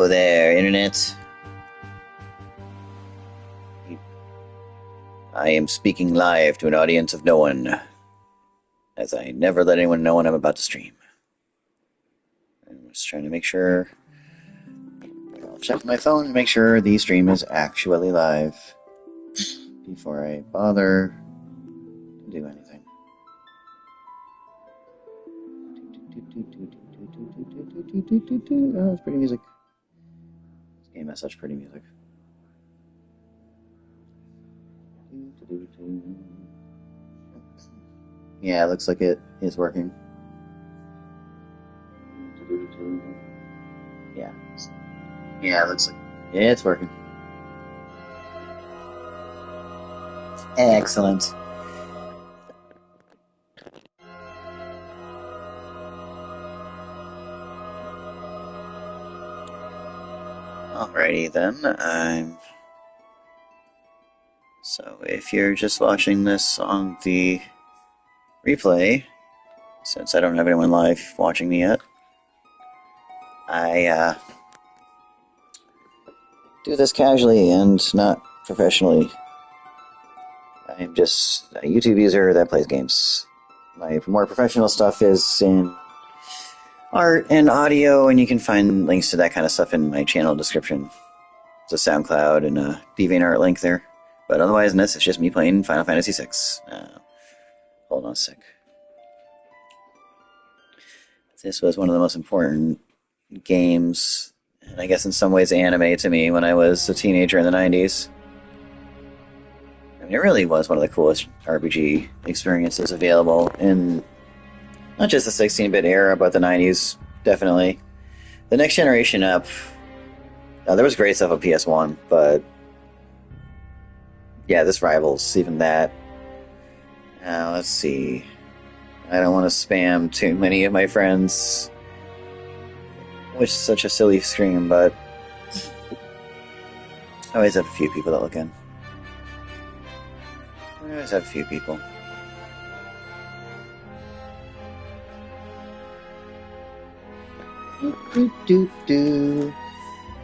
Oh there, Internet. I am speaking live to an audience of no one, as I never let anyone know when I'm about to stream. I'm just trying to make sure. I'll check my phone and make sure the stream is actually live before I bother to do anything. Oh, it's pretty music. This game has such pretty music. Yeah, it looks like it is working. Yeah. Yeah, it looks like it's working. Excellent. Alrighty then. So if you're just watching this on the replay, since I don't have anyone live watching me yet, I do this casually and not professionally. I'm just a YouTube user that plays games. My more professional stuff is in art and audio, and you can find links to that kind of stuff in my channel description. It's a SoundCloud and a DeviantArt link there. But otherwise, in this, it's just me playing Final Fantasy VI. Hold on a sec. This was one of the most important games, and I guess in some ways anime to me when I was a teenager in the 90s. I mean, it really was one of the coolest RPG experiences available in not just the 16-bit era, but the 90s, definitely. The next generation up, there was great stuff on PS1, but yeah, this rivals even that. Now, let's see. I don't want to spam too many of my friends, which is such a silly scream, but I always have a few people that look in. I always have a few people.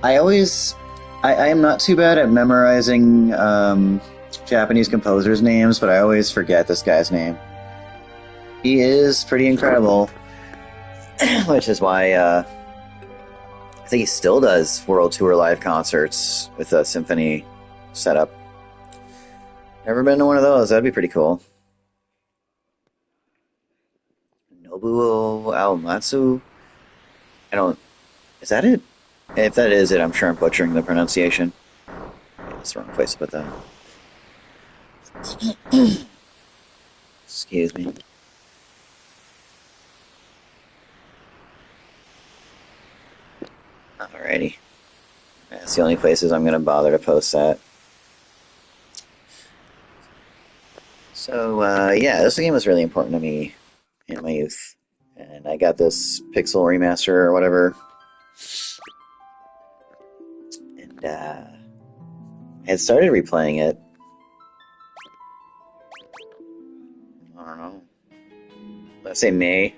I am not too bad at memorizing Japanese composers' names, but I always forget this guy's name. He is pretty incredible, which is why I think he still does World Tour live concerts with a symphony setup. Never been to one of those. That'd be pretty cool. Nobuo Aomatsu? I don't... Is that it? If that is it, I'm sure I'm butchering the pronunciation. That's the wrong place to put that. Excuse me. Alrighty. That's the only places I'm going to bother to post that. So, yeah, this game was really important to me in my youth. And I got this Pixel remaster or whatever. And, I had started replaying it. I don't know. Let's say May.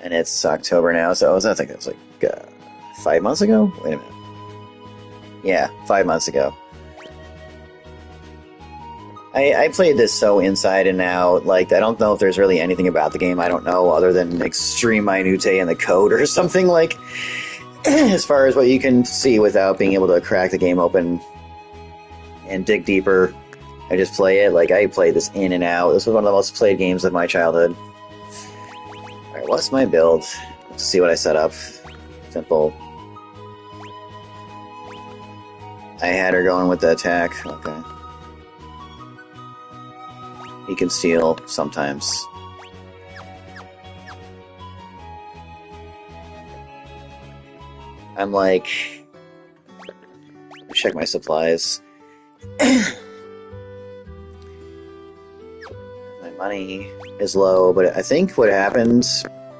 And it's October now, so I think it was like 5 months ago? Wait a minute. Yeah, 5 months ago. I played this so inside and out, like, I don't know if there's really anything about the game I don't know other than extreme minutiae in the code or something, like, as far as what you can see without being able to crack the game open and dig deeper. I just play it, like, I played this in and out. This was one of the most played games of my childhood. Alright, what's my build? Let's see what I set up. Simple. I had her going with the attack. Okay. He can steal sometimes. I'm like... Check my supplies. My money is low, but I think what happened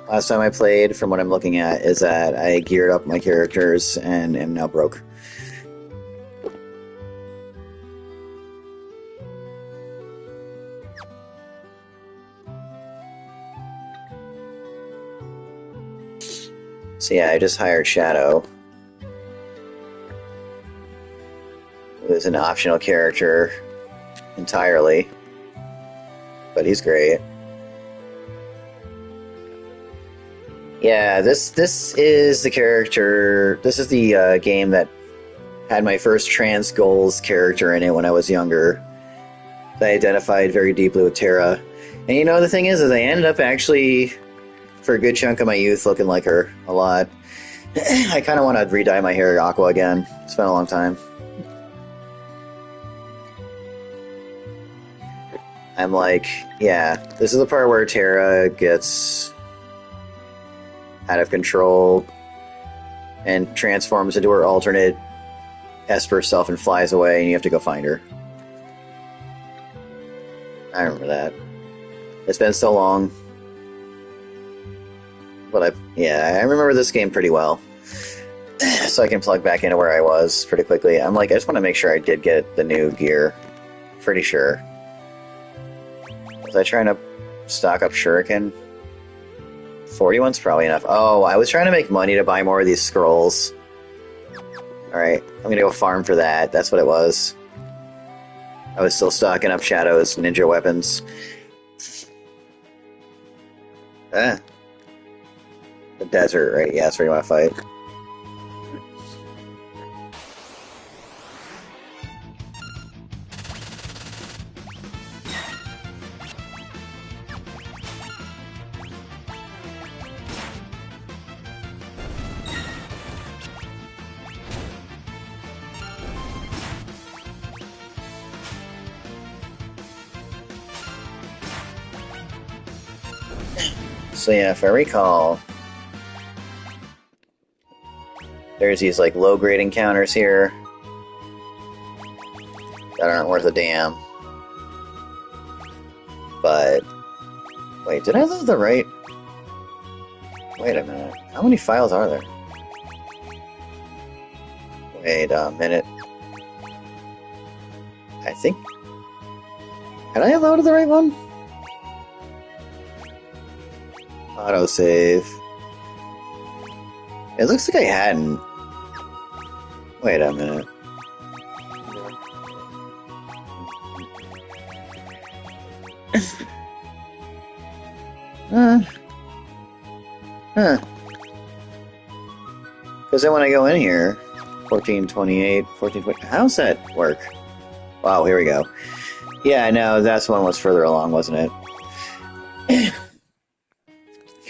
last time I played, from what I'm looking at, is that I geared up my characters and am now broke. So yeah, I just hired Shadow, who's an optional character entirely, but he's great. Yeah, this is the character. This is the game that had my first trans goals character in it when I was younger. I identified very deeply with Terra, and you know the thing is I ended up actually, for a good chunk of my youth, looking like her a lot. I kind of want to re-dye my hair aqua again. It's been a long time. I'm like, yeah, this is the part where Terra gets out of control and transforms into her alternate Esper self and flies away, and you have to go find her. I remember that. It's been so long. But I remember this game pretty well. So I can plug back into where I was pretty quickly. I'm like, I just want to make sure I did get the new gear. Pretty sure. Was I trying to stock up Shuriken? 41's probably enough. Oh, I was trying to make money to buy more of these scrolls. Alright, I'm gonna go farm for that. That's what it was. I was still stocking up Shadow's ninja weapons. The desert, right? Yeah, that's where you want to fight. So yeah, if I recall, there's these like low grade encounters here that aren't worth a damn. But wait, did I load the right? Wait a minute. How many files are there? Wait a minute. I think... Had I loaded the right one? Autosave. It looks like I hadn't. Wait a minute. Huh. Because then when I go in here, 1428, 1420, how's that work? Wow, here we go. Yeah, no, that's one was further along, wasn't it?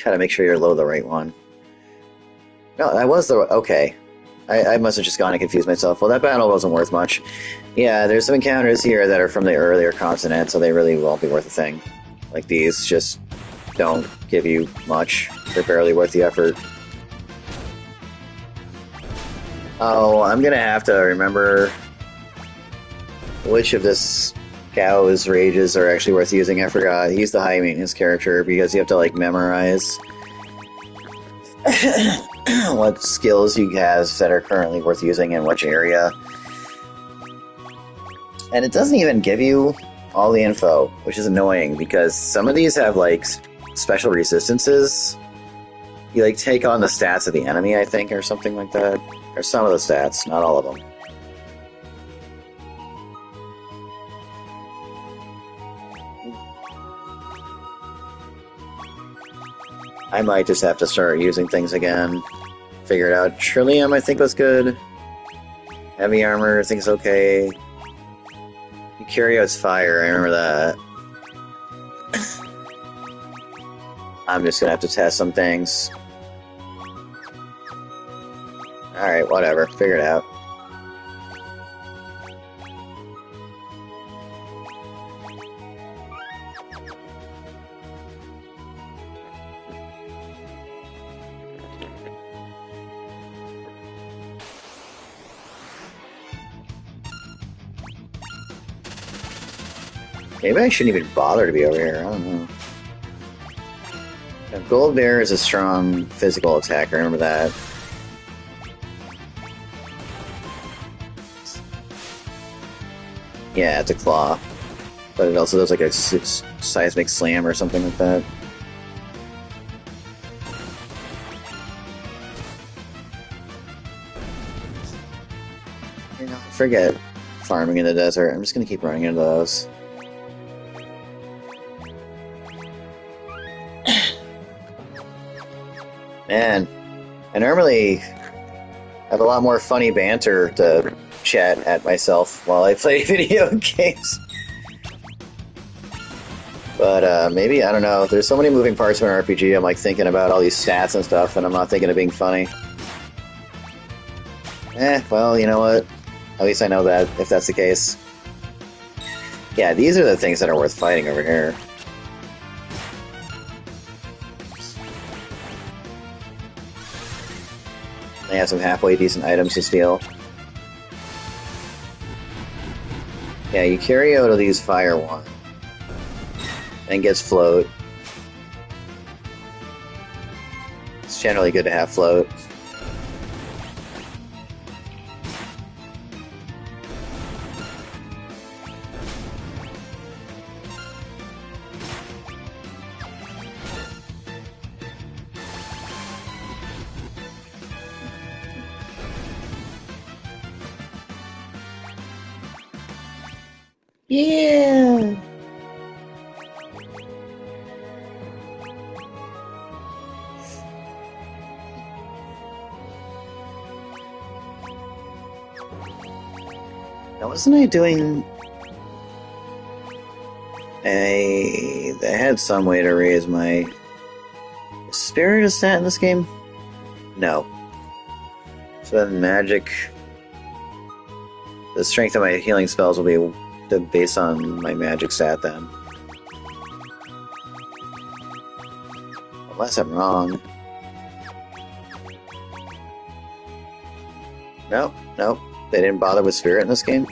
Gotta make sure you're low the right one. No, that was the... Okay. I must have just gone and confused myself. Well, that battle wasn't worth much. Yeah, there's some encounters here that are from the earlier continent, so they really won't be worth a thing. Like these just don't give you much. They're barely worth the effort. Oh, I'm gonna have to remember which of this Gao's rages are actually worth using. I forgot. He's the high maintenance character because you have to like memorize what skills you have that are currently worth using in which area. And it doesn't even give you all the info, which is annoying because some of these have like special resistances. You like take on the stats of the enemy, I think, or something like that. Or some of the stats, not all of them. I might just have to start using things again. Figure it out. Trillium, I think, was good. Heavy armor, I think is okay. Eukaryote's fire, I remember that. I'm just gonna have to test some things. Alright, whatever. Figure it out. Maybe I shouldn't even bother to be over here. I don't know. Now, Gold Bear is a strong physical attacker. Remember that. Yeah, it's a claw. But it also does like a seismic slam or something like that. You know, forget farming in the desert. I'm just gonna keep running into those. Man, I normally have a lot more funny banter to chat at myself while I play video games. But maybe, I don't know, there's so many moving parts of an RPG, I'm like thinking about all these stats and stuff, and I'm not thinking of being funny. Well, you know what? At least I know that, if that's the case. Yeah, these are the things that are worth fighting over here. They have some halfway decent items to steal. Yeah, you carry out of these fire one. And gets float. It's generally good to have float. Yeah! Now, wasn't I doing... I had some way to raise my... Spirit is stat in this game? No. So then magic... The strength of my healing spells will be based on my magic stat then. Unless I'm wrong. Nope, nope. They didn't bother with spirit in this game.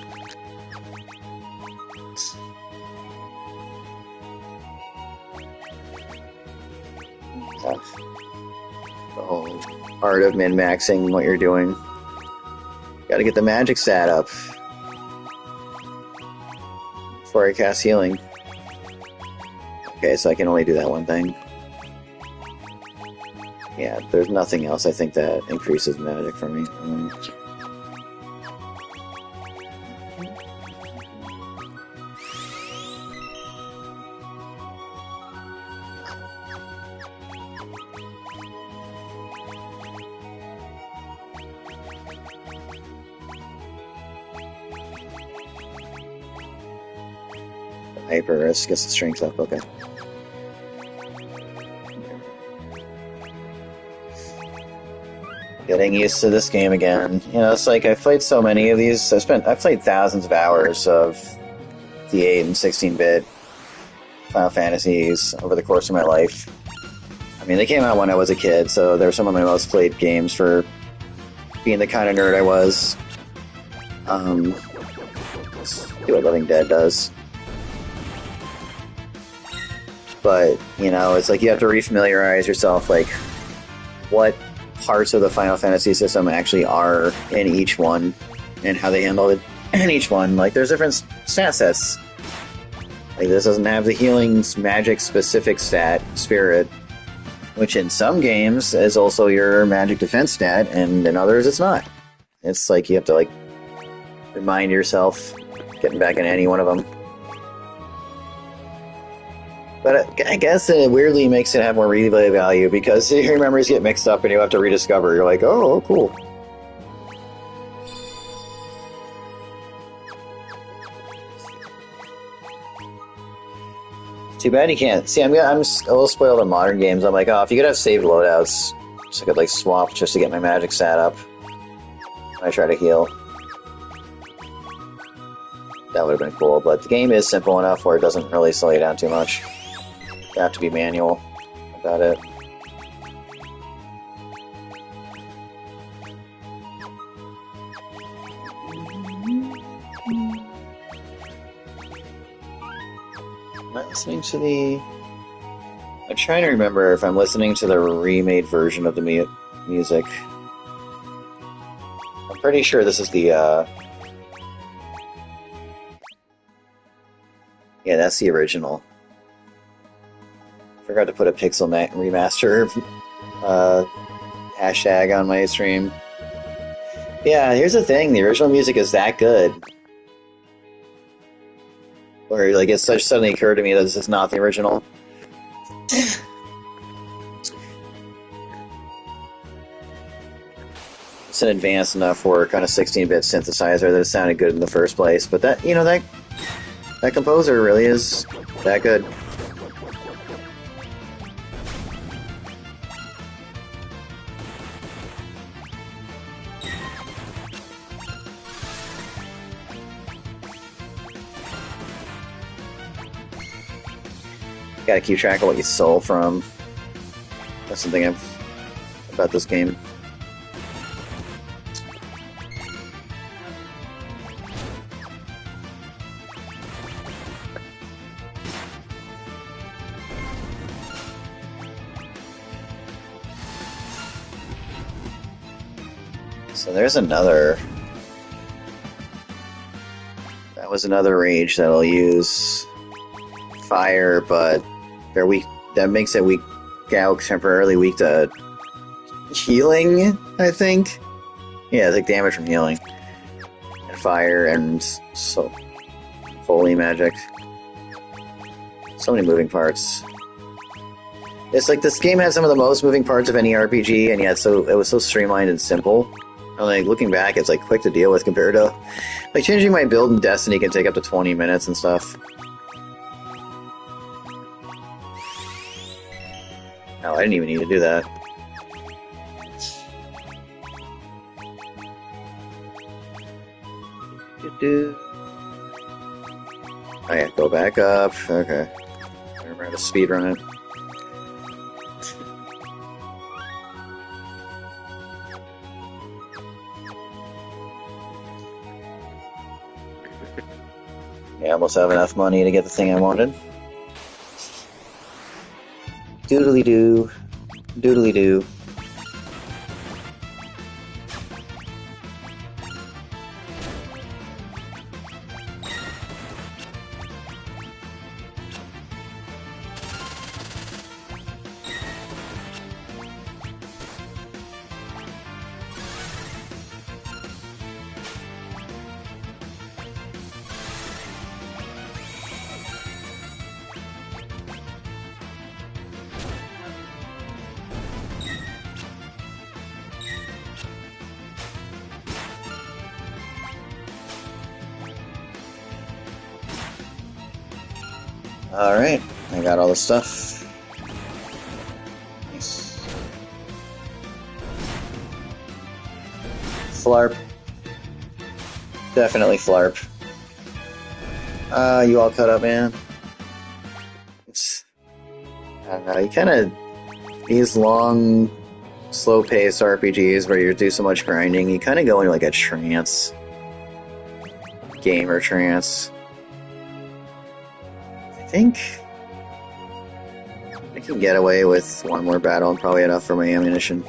The whole art of min-maxing what you're doing. Gotta get the magic stat up before I cast healing. Okay, so I can only do that one thing. Yeah, there's nothing else I think that increases magic for me. Hyper risk gets the strength up, okay. Getting used to this game again. You know, it's like I've played so many of these. I've played thousands of hours of the 8 and 16-bit Final Fantasies over the course of my life. I mean, they came out when I was a kid, so they're some of my most played games for being the kind of nerd I was. Let's see what Living Dead does. But, you know, it's like you have to refamiliarize yourself, like, what parts of the Final Fantasy system actually are in each one, and how they handle it in each one. Like, there's different stat sets. Like, this doesn't have the healing magic-specific stat, Spirit, which in some games is also your magic defense stat, and in others it's not. It's like you have to, like, remind yourself, getting back in any one of them. But I guess it weirdly makes it have more replay value, because your memories get mixed up and you have to rediscover. You're like, oh, cool. Too bad you can't. See, I'm a little spoiled on modern games. I'm like, oh, if you could have saved loadouts, so I could, like, swap just to get my magic stat up when I try to heal. That would have been cool, but the game is simple enough where it doesn't really slow you down too much. You have to be manual about it. I'm not listening to the... I'm trying to remember if I'm listening to the remade version of the music. I'm pretty sure this is the, yeah, that's the original. Forgot to put a Pixel Remaster hashtag on my stream. Yeah, here's the thing. The original music is that good Where like it such suddenly occurred to me that this is not the original. It's an advanced enough for kind of 16-bit synthesizer that it sounded good in the first place. But that that composer really is that good. Gotta keep track of what you stole from. That's something about this game. So there's another. That was another rage that'll use fire, but they're weak. That makes it weak. Temporarily weak to healing, I think. Yeah, it's like damage from healing. And fire and so holy magic. So many moving parts. It's like this game had some of the most moving parts of any RPG, and yet it was so streamlined and simple. And like looking back, it's like quick to deal with compared to like changing my build in Destiny can take up to 20 minutes and stuff. No, I didn't even need to do that. Oh yeah, go back up. Okay. I remember how to speedrun it. Yeah, I almost have enough money to get the thing I wanted. Doodly doo. Doodly doo. Alright, I got all the stuff. Nice. Flarp. Definitely Flarp. You all cut up, man. I don't know, you kinda... These long, slow-paced RPGs where you do so much grinding, you kinda go into like a trance. Gamer trance. I think I can get away with one more battle and probably enough for my ammunition.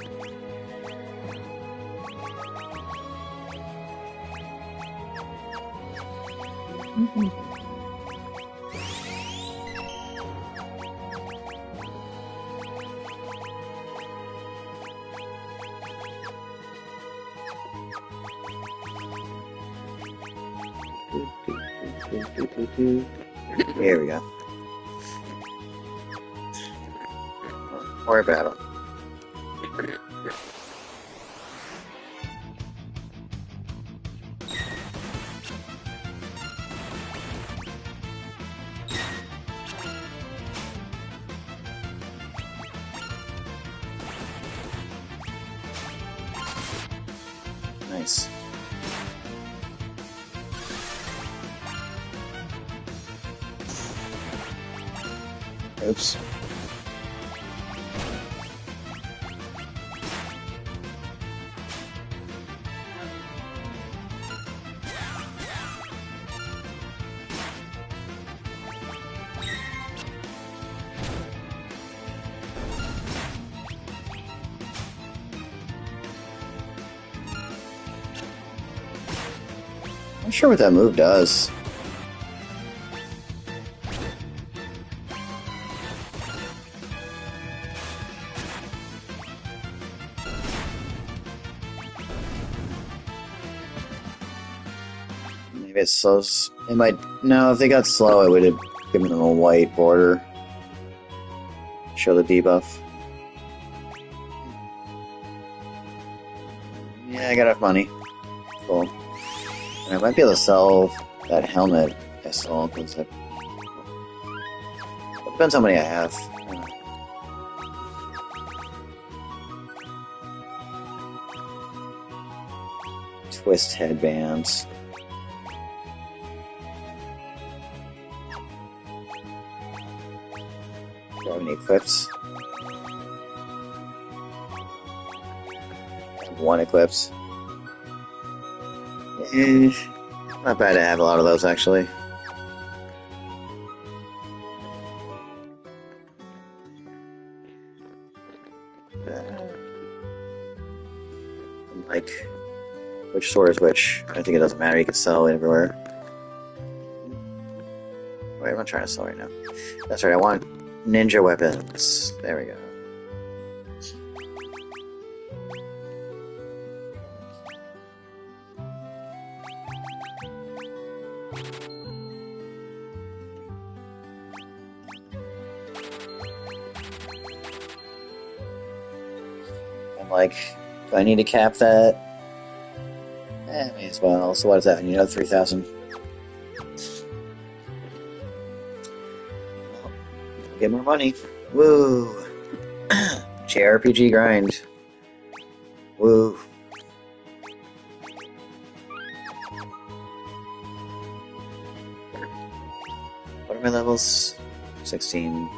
Here we go. More battle. Nice. Oops. I'm not sure what that move does. Maybe it slows. It might. No, if they got slow, it would have given them a white border. Show the debuff. Yeah, I got enough money. Cool. And I might be able to sell that helmet I stole, because it depends how many I have. Twist headbands. Do I have any equips? I have one equipped. Not bad to have a lot of those, actually. Like, which sword is which? I think it doesn't matter, you can sell everywhere. Wait, I'm not trying to sell right now. That's right, I want ninja weapons. There we go. And like, do I need to cap that? May as well. So what is that? You know, 3,000. Well, get more money. Woo! JRPG grind. Woo! What are my levels? 16.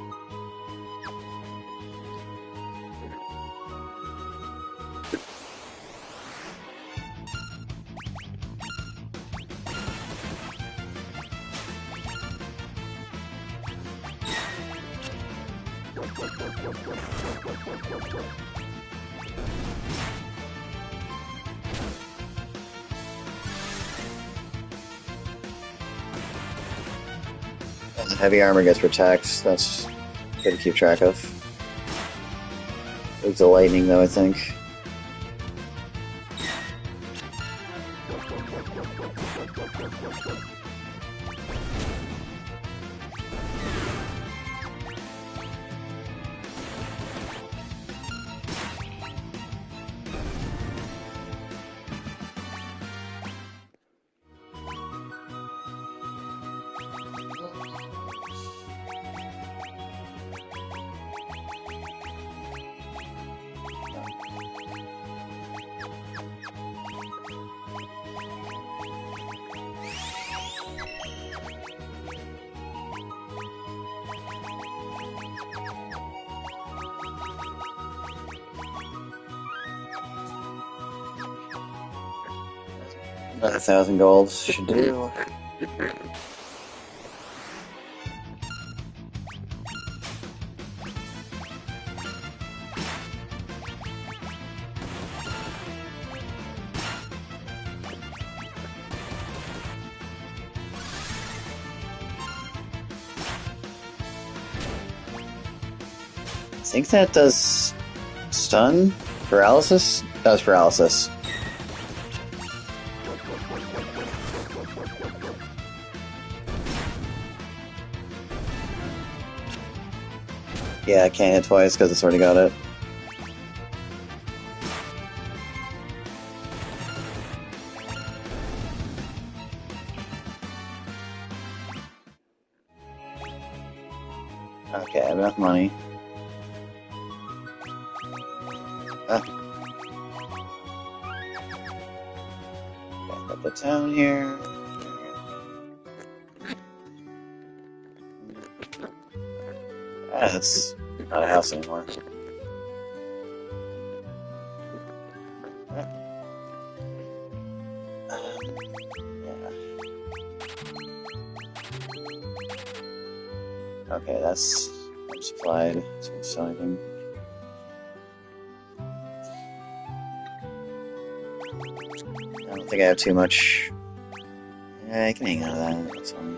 And the heavy armor gets protect. That's good to keep track of. It's the lightning, though, I think. About 1,000 gold should do. I think that does stun? Paralysis? Does paralysis. Yeah, I can't hit twice because it's already got it. Okay, I have enough money. Okay, put the town here. That's not a house anymore. Okay, that's supplied. So I'm selling. I don't think I have too much. Yeah, I can hang on to that. That's fine.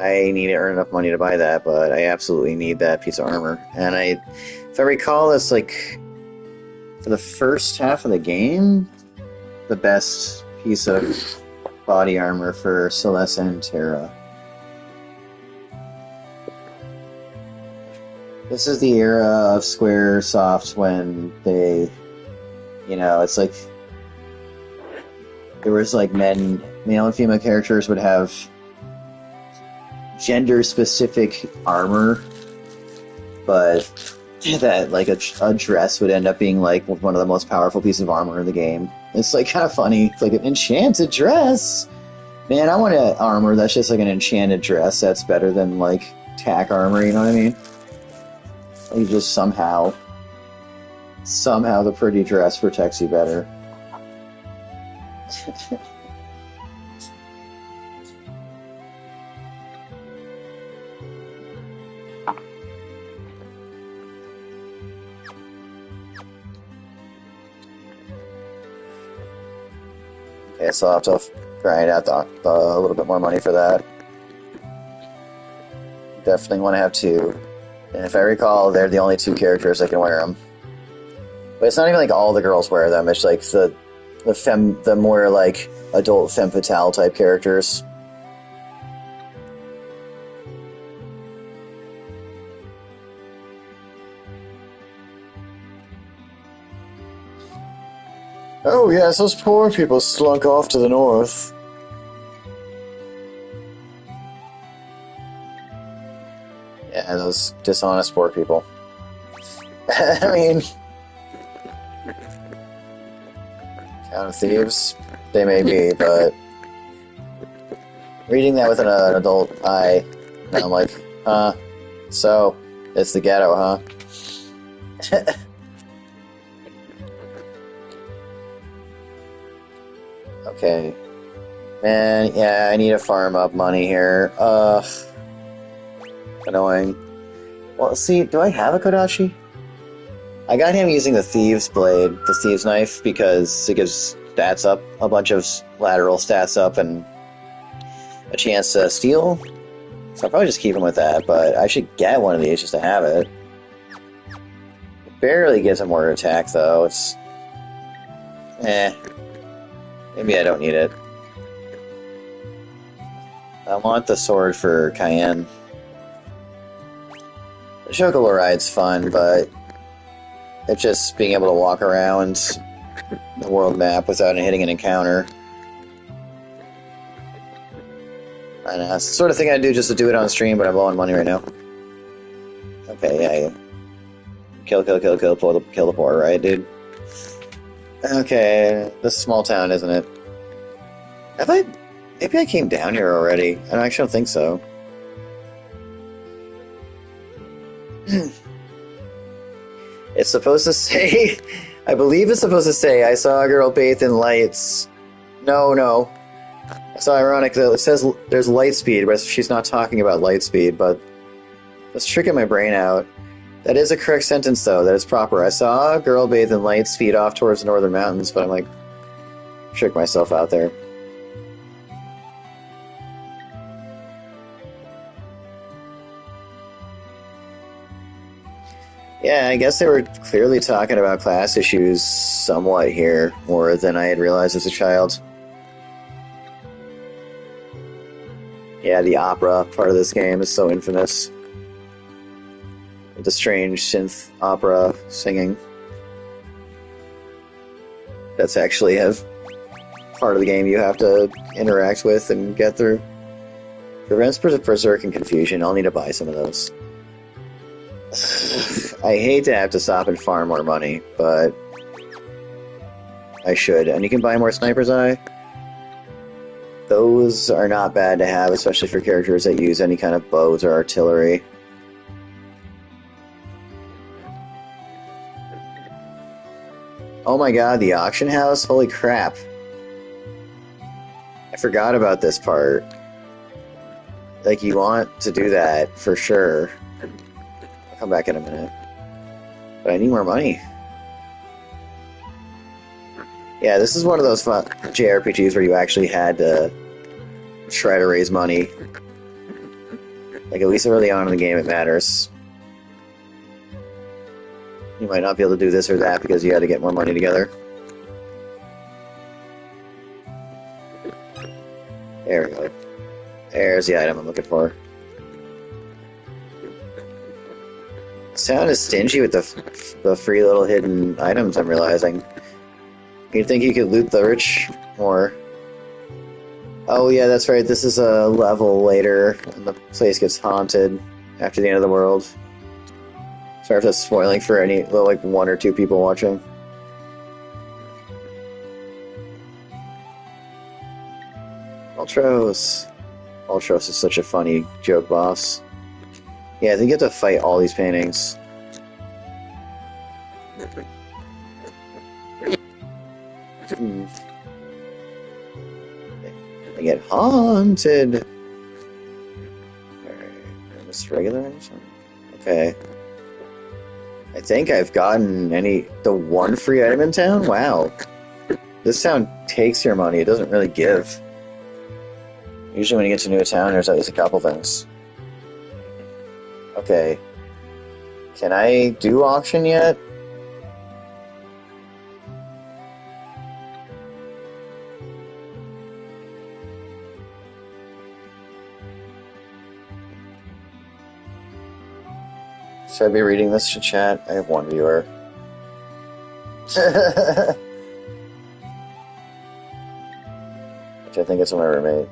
I need to earn enough money to buy that, but I absolutely need that piece of armor. And if I recall, it's like for the first half of the game, the best piece of body armor for Celeste and Terra. This is the era of Squaresoft when they, it's like there was like male and female characters would have gender-specific armor, but that like a dress would end up being like one of the most powerful pieces of armor in the game. It's like kind of funny. It's like an enchanted dress. Man, I want an armor that's just like an enchanted dress that's better than like tack armor, you know what I mean? Like just somehow the pretty dress protects you better. Okay, so I'll have to grind out a little bit more money for that. Definitely want to have two. And if I recall, they're the only two characters that can wear them. But it's not even like all the girls wear them. It's like the more like adult femme fatale type characters. Oh yes, those poor people slunk off to the north. Yeah, those dishonest poor people. I mean, Town of Thieves, they may be, but reading that with an adult eye, I'm like, so, it's the ghetto, huh? Okay. Man, yeah, I need to farm up money here. Annoying. Well, see, do I have a Kodachi? I got him using the Thieves Blade, the Thieves Knife, because it gives stats up, a bunch of lateral stats up, and a chance to steal. So I'll probably just keep him with that, but I should get one of these just to have it. It barely gives him more attack, though. It's... Maybe I don't need it. I want the sword for Cayenne. The Chocobo ride's fun, but it's just being able to walk around the world map without hitting an encounter. I know, it's the sort of thing I do just to do it on stream, but I'm low on money right now. Okay, yeah. Kill the poor, right, dude? Okay, this is a small town, isn't it? Maybe I came down here already. I actually don't think so. It's supposed to say... I believe it's supposed to say, I saw a girl bathed in lights. No. It's ironic that it says there's light speed, but she's not talking about light speed, but... That's tricking my brain out. That is a correct sentence, though. That is proper. I saw a girl bathed in light speed off towards the northern mountains, but I'm like... Trick myself out there. Yeah, I guess they were clearly talking about class issues somewhat here, more than I had realized as a child. Yeah, the opera part of this game is so infamous. The strange synth opera singing. That's actually a part of the game you have to interact with and get through. Prevents berserk and confusion. I'll need to buy some of those. I hate to have to stop and farm more money, but I should. And you can buy more Sniper's Eye. Those are not bad to have, especially for characters that use any kind of bows or artillery. Oh my god, the auction house? Holy crap. I forgot about this part. Like, you want to do that, for sure. I'll come back in a minute. But I need more money. Yeah, this is one of those fun JRPGs where you actually had to try to raise money. Like, at least early on in the game, it matters. You might not be able to do this or that because you had to get more money together. There we go. There's the item I'm looking for. Sound is stingy with the free little hidden items, I'm realizing. You'd think you could loot the rich more. Oh yeah, that's right, this is a level later, and the place gets haunted after the end of the world. Sorry if that's spoiling for any, like, 1 or 2 people watching. Ultros. Ultros is such a funny joke boss. Yeah, I think you have to fight all these paintings. They get haunted. Alright, just regular items? Okay. I think I've gotten the one free item in town? Wow. This town takes your money, it doesn't really give. Usually when you get to a new town, there's at least a couple things. Okay. Can I do auction yet? Should I be reading this to chat? I have one viewer. Which I think it's my roommate.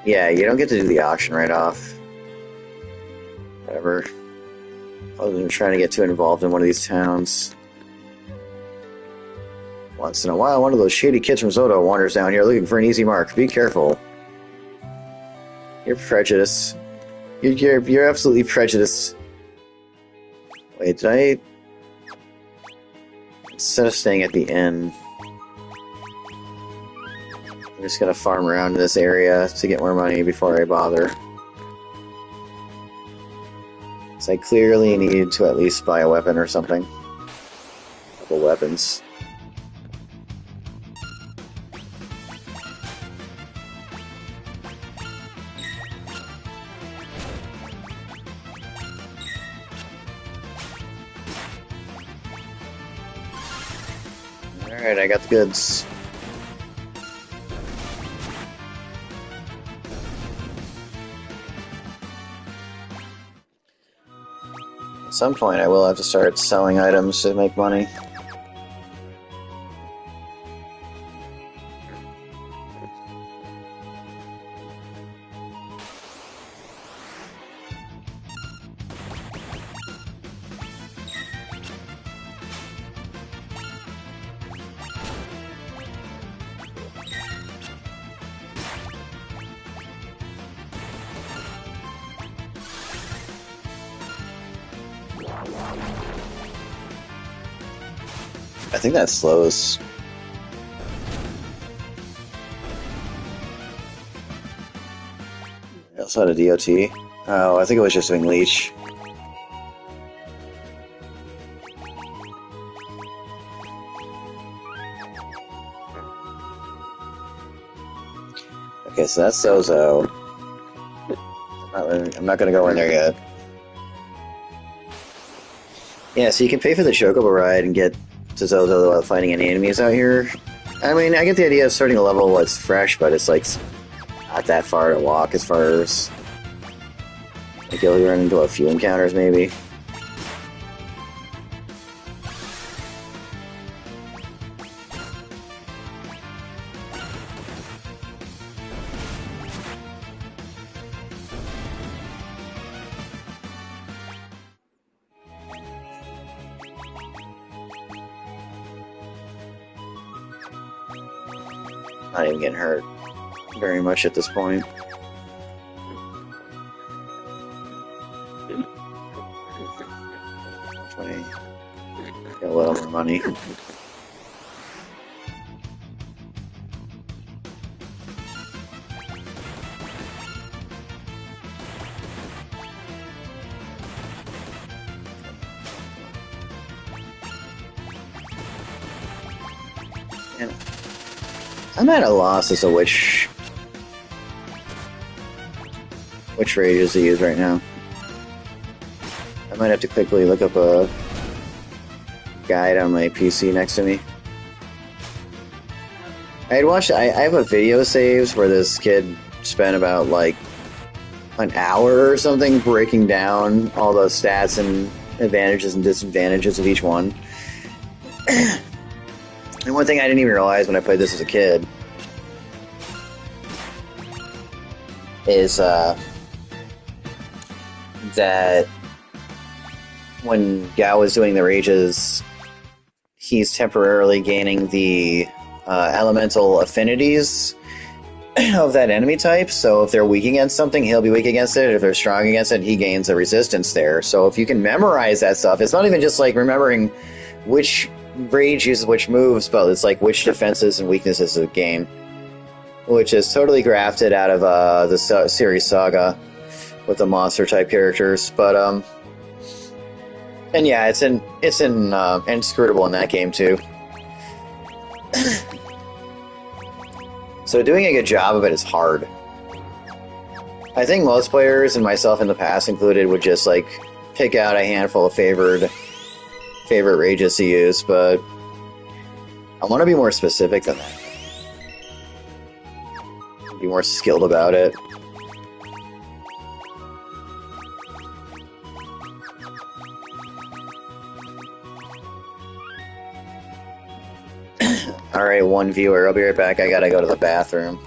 Yeah, you don't get to do the auction right off. Whatever. Other than trying to get too involved in one of these towns. Once in a while, one of those shady kids from Zoto wanders down here looking for an easy mark. Be careful. You're prejudiced. You're absolutely prejudiced. Wait, did I... Instead of staying at the inn... I'm just gonna farm around this area to get more money before I bother. So I clearly need to at least buy a weapon or something. A couple weapons. Alright, I got the goods. At some point I will have to start selling items to make money. I think that slows. I also had a DOT. Oh, I think it was just doing leech. Okay, so that's Zozo. I'm not gonna go in there yet. Yeah, so you can pay for the Chocobo ride and get to Zozo without fighting any enemies out here. I mean, I get the idea of starting a level while it's fresh, but it's like not that far to walk as far as like you'll run into a few encounters maybe. Not even getting hurt very much at this point. Get a little more money. I'm at a loss as to which rages to use right now. I might have to quickly look up a guide on my PC next to me. I have a video saves where this kid spent about like an hour or something breaking down all the stats and advantages and disadvantages of each one. And one thing I didn't even realize when I played this as a kid is that when Gao is doing the rages, he's temporarily gaining the elemental affinities of that enemy type. So if they're weak against something, he'll be weak against it. If they're strong against it, he gains a resistance there. So if you can memorize that stuff, it's not even just like remembering which rage uses which moves, but it's like which defenses and weaknesses of the game, which is totally grafted out of the series Saga with the monster type characters. But and yeah, it's inscrutable in that game too. So doing a good job of it is hard. I think most players, and myself in the past included, would just like pick out a handful of favorite rages to use, but I want to be more specific than that. Be more skilled about it. Alright, one viewer. I'll be right back. I gotta go to the bathroom.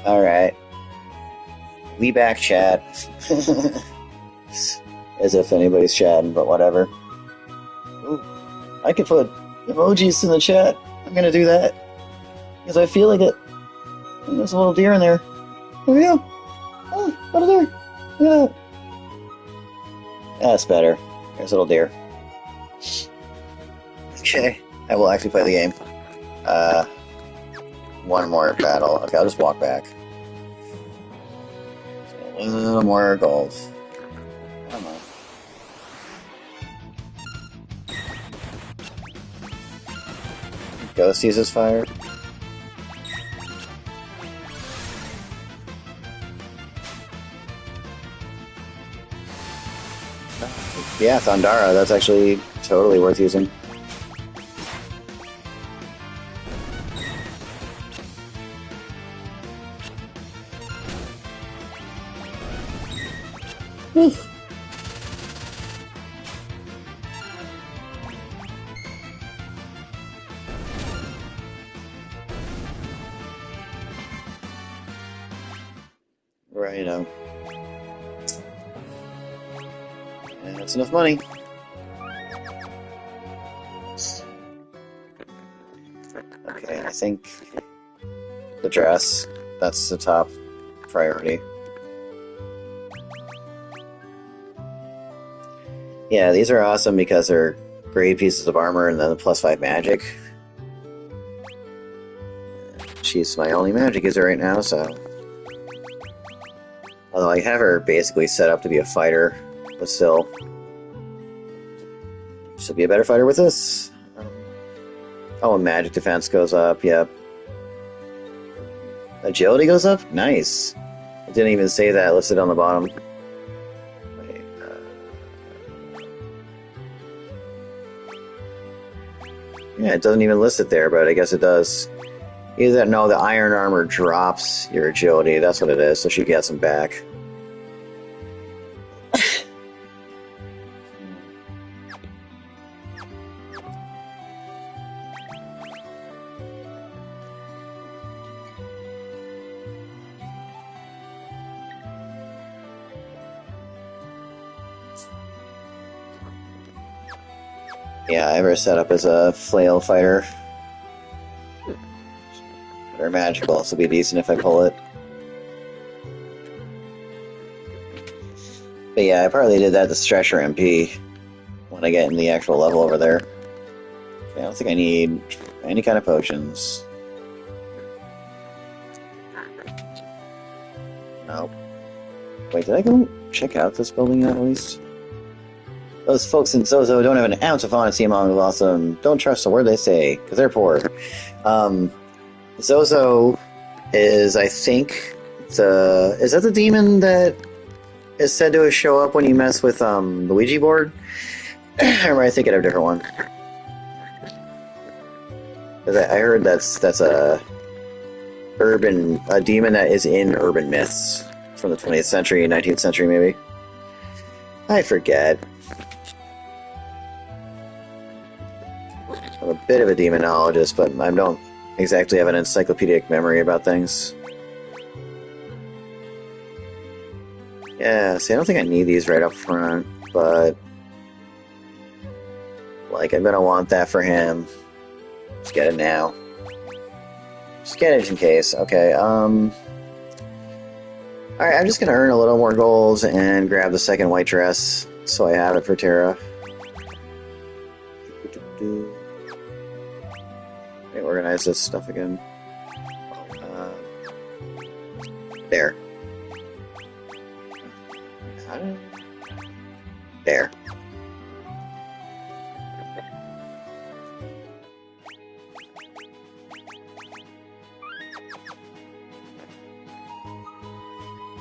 Alright. We back, chat. As if anybody's chatting, but whatever. Ooh, I could put emojis in the chat. I'm gonna do that. Because I feel like it. And there's a little deer in there. There we go. Oh, little deer. Yeah. That's better. There's a little deer. Okay. I will actually play the game. One more battle. Okay, I'll just walk back. A little more gold. Come on. Ghost uses fire. Yeah, Thundara. That's actually totally worth using. And that's enough money. Okay, I think the dress, that's the top priority. Yeah, these are awesome because they're great pieces of armor and then the +5 magic. She's my only magic user right now, so... Although I have her basically set up to be a fighter, but still... She'll be a better fighter with this. Oh, and magic defense goes up, yep. Agility goes up? Nice. I didn't even say that listed on the bottom. Wait, yeah, it doesn't even list it there, but I guess it does. Either no, the iron armor drops your agility. That's what it is. So she gets them back. Yeah, I have her set up as a flail fighter. Or magical, so it'll be decent if I pull it. But yeah, I partly did that to stretch her MP when I get in the actual level over there. Okay, I don't think I need any kind of potions. Nope. Wait, did I go check out this building yet, at least? Those folks in Zozo don't have an ounce of honesty among us. Don't trust a word they say, because they're poor. Zozo is, I think, is that the demon that is said to show up when you mess with the Ouija board? Or am I thinking of a different one? 'Cause I heard that's a demon that is in urban myths from the 20th century, 19th century maybe. I forget. I'm a bit of a demonologist, but I don't exactly have an encyclopedic memory about things. Yeah, see, I don't think I need these right up front, but... Like, I'm gonna want that for him. Just get it now. Just get it in case. Okay, Alright, I'm just gonna earn a little more gold and grab the second white dress, so I have it for Terra. Let me organize this stuff again. There. There.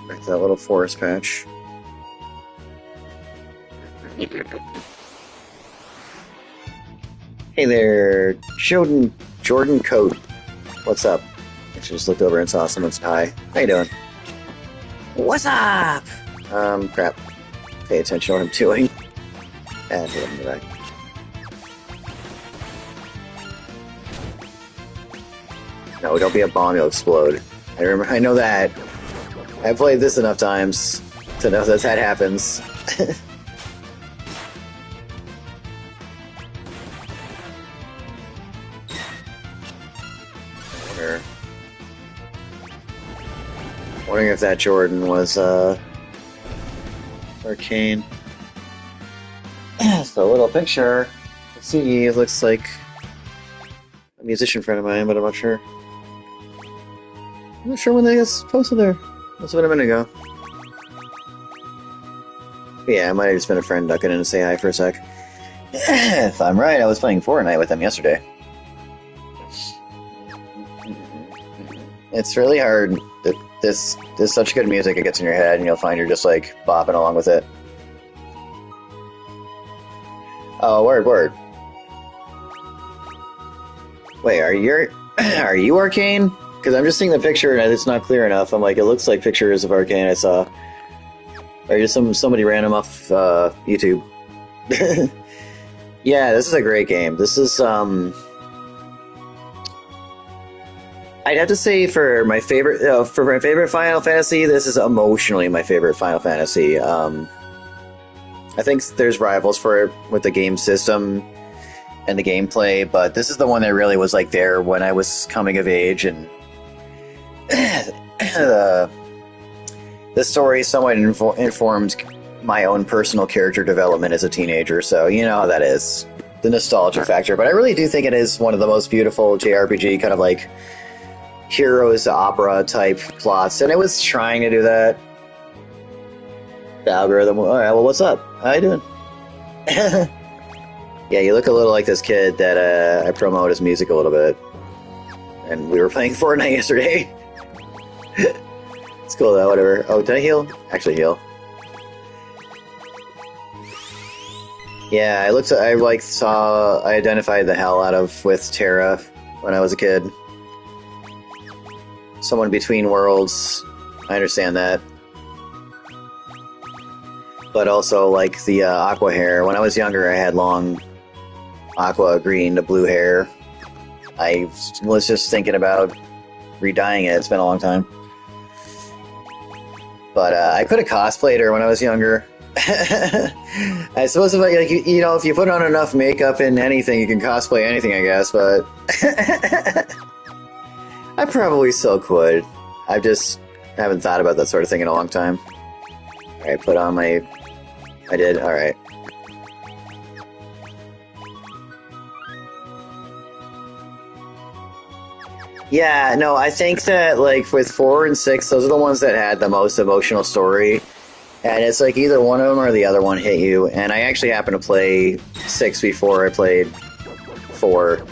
Back to that little forest patch. Hey there, Jordan Coat. What's up? I just looked over and saw someone's hi. How you doing? What's up? Crap. Pay attention to what I'm doing. And hit him in the back. No, don't be a bomb, you'll explode. I know that. I've played this enough times to know that happens. Wondering if that Jordan was arcane. So a little picture. Let's see, it looks like a musician friend of mine, but I'm not sure. I'm not sure when they was posted there. That's about a minute ago. But yeah, it might have just been a friend ducking in to say hi for a sec. If I'm right, I was playing Fortnite with them yesterday. It's really hard. This is such good music, it gets in your head, and you'll find you're just like bopping along with it. Oh, word. Wait, are you Arcane? Because I'm just seeing the picture and it's not clear enough. I'm like, it looks like pictures of Arcane I saw. Or just somebody random off YouTube. Yeah, this is a great game. This is I'd have to say for my favorite Final Fantasy, this is emotionally my favorite Final Fantasy. I think there's rivals for it with the game system and the gameplay, but this is the one that really was like there when I was coming of age, and the story somewhat informed my own personal character development as a teenager. So you know how that is, the nostalgia factor. But I really do think it is one of the most beautiful JRPG kind of like heroes opera type plots, and it was trying to do that. The algorithm. All right, well, what's up? How you doing? Yeah, you look a little like this kid that I promote his music a little bit, and we were playing Fortnite yesterday. It's cool though. Whatever. Oh, did I heal? Actually, heal. Yeah, I identified the hell out of with Terra when I was a kid. Someone between worlds. I understand that. But also, like, the aqua hair. When I was younger, I had long aqua, green to blue hair. I was just thinking about re-dyeing it. It's been a long time. But I could have cosplayed her when I was younger. I suppose if you put on enough makeup and anything, you can cosplay anything, I guess, but I probably still could. I just haven't thought about that sort of thing in a long time. Alright, put on my... I did, alright. Yeah, no, I think that, like, with 4 and 6, those are the ones that had the most emotional story. And it's like either one of them or the other one hit you. And I actually happened to play 6 before I played 4.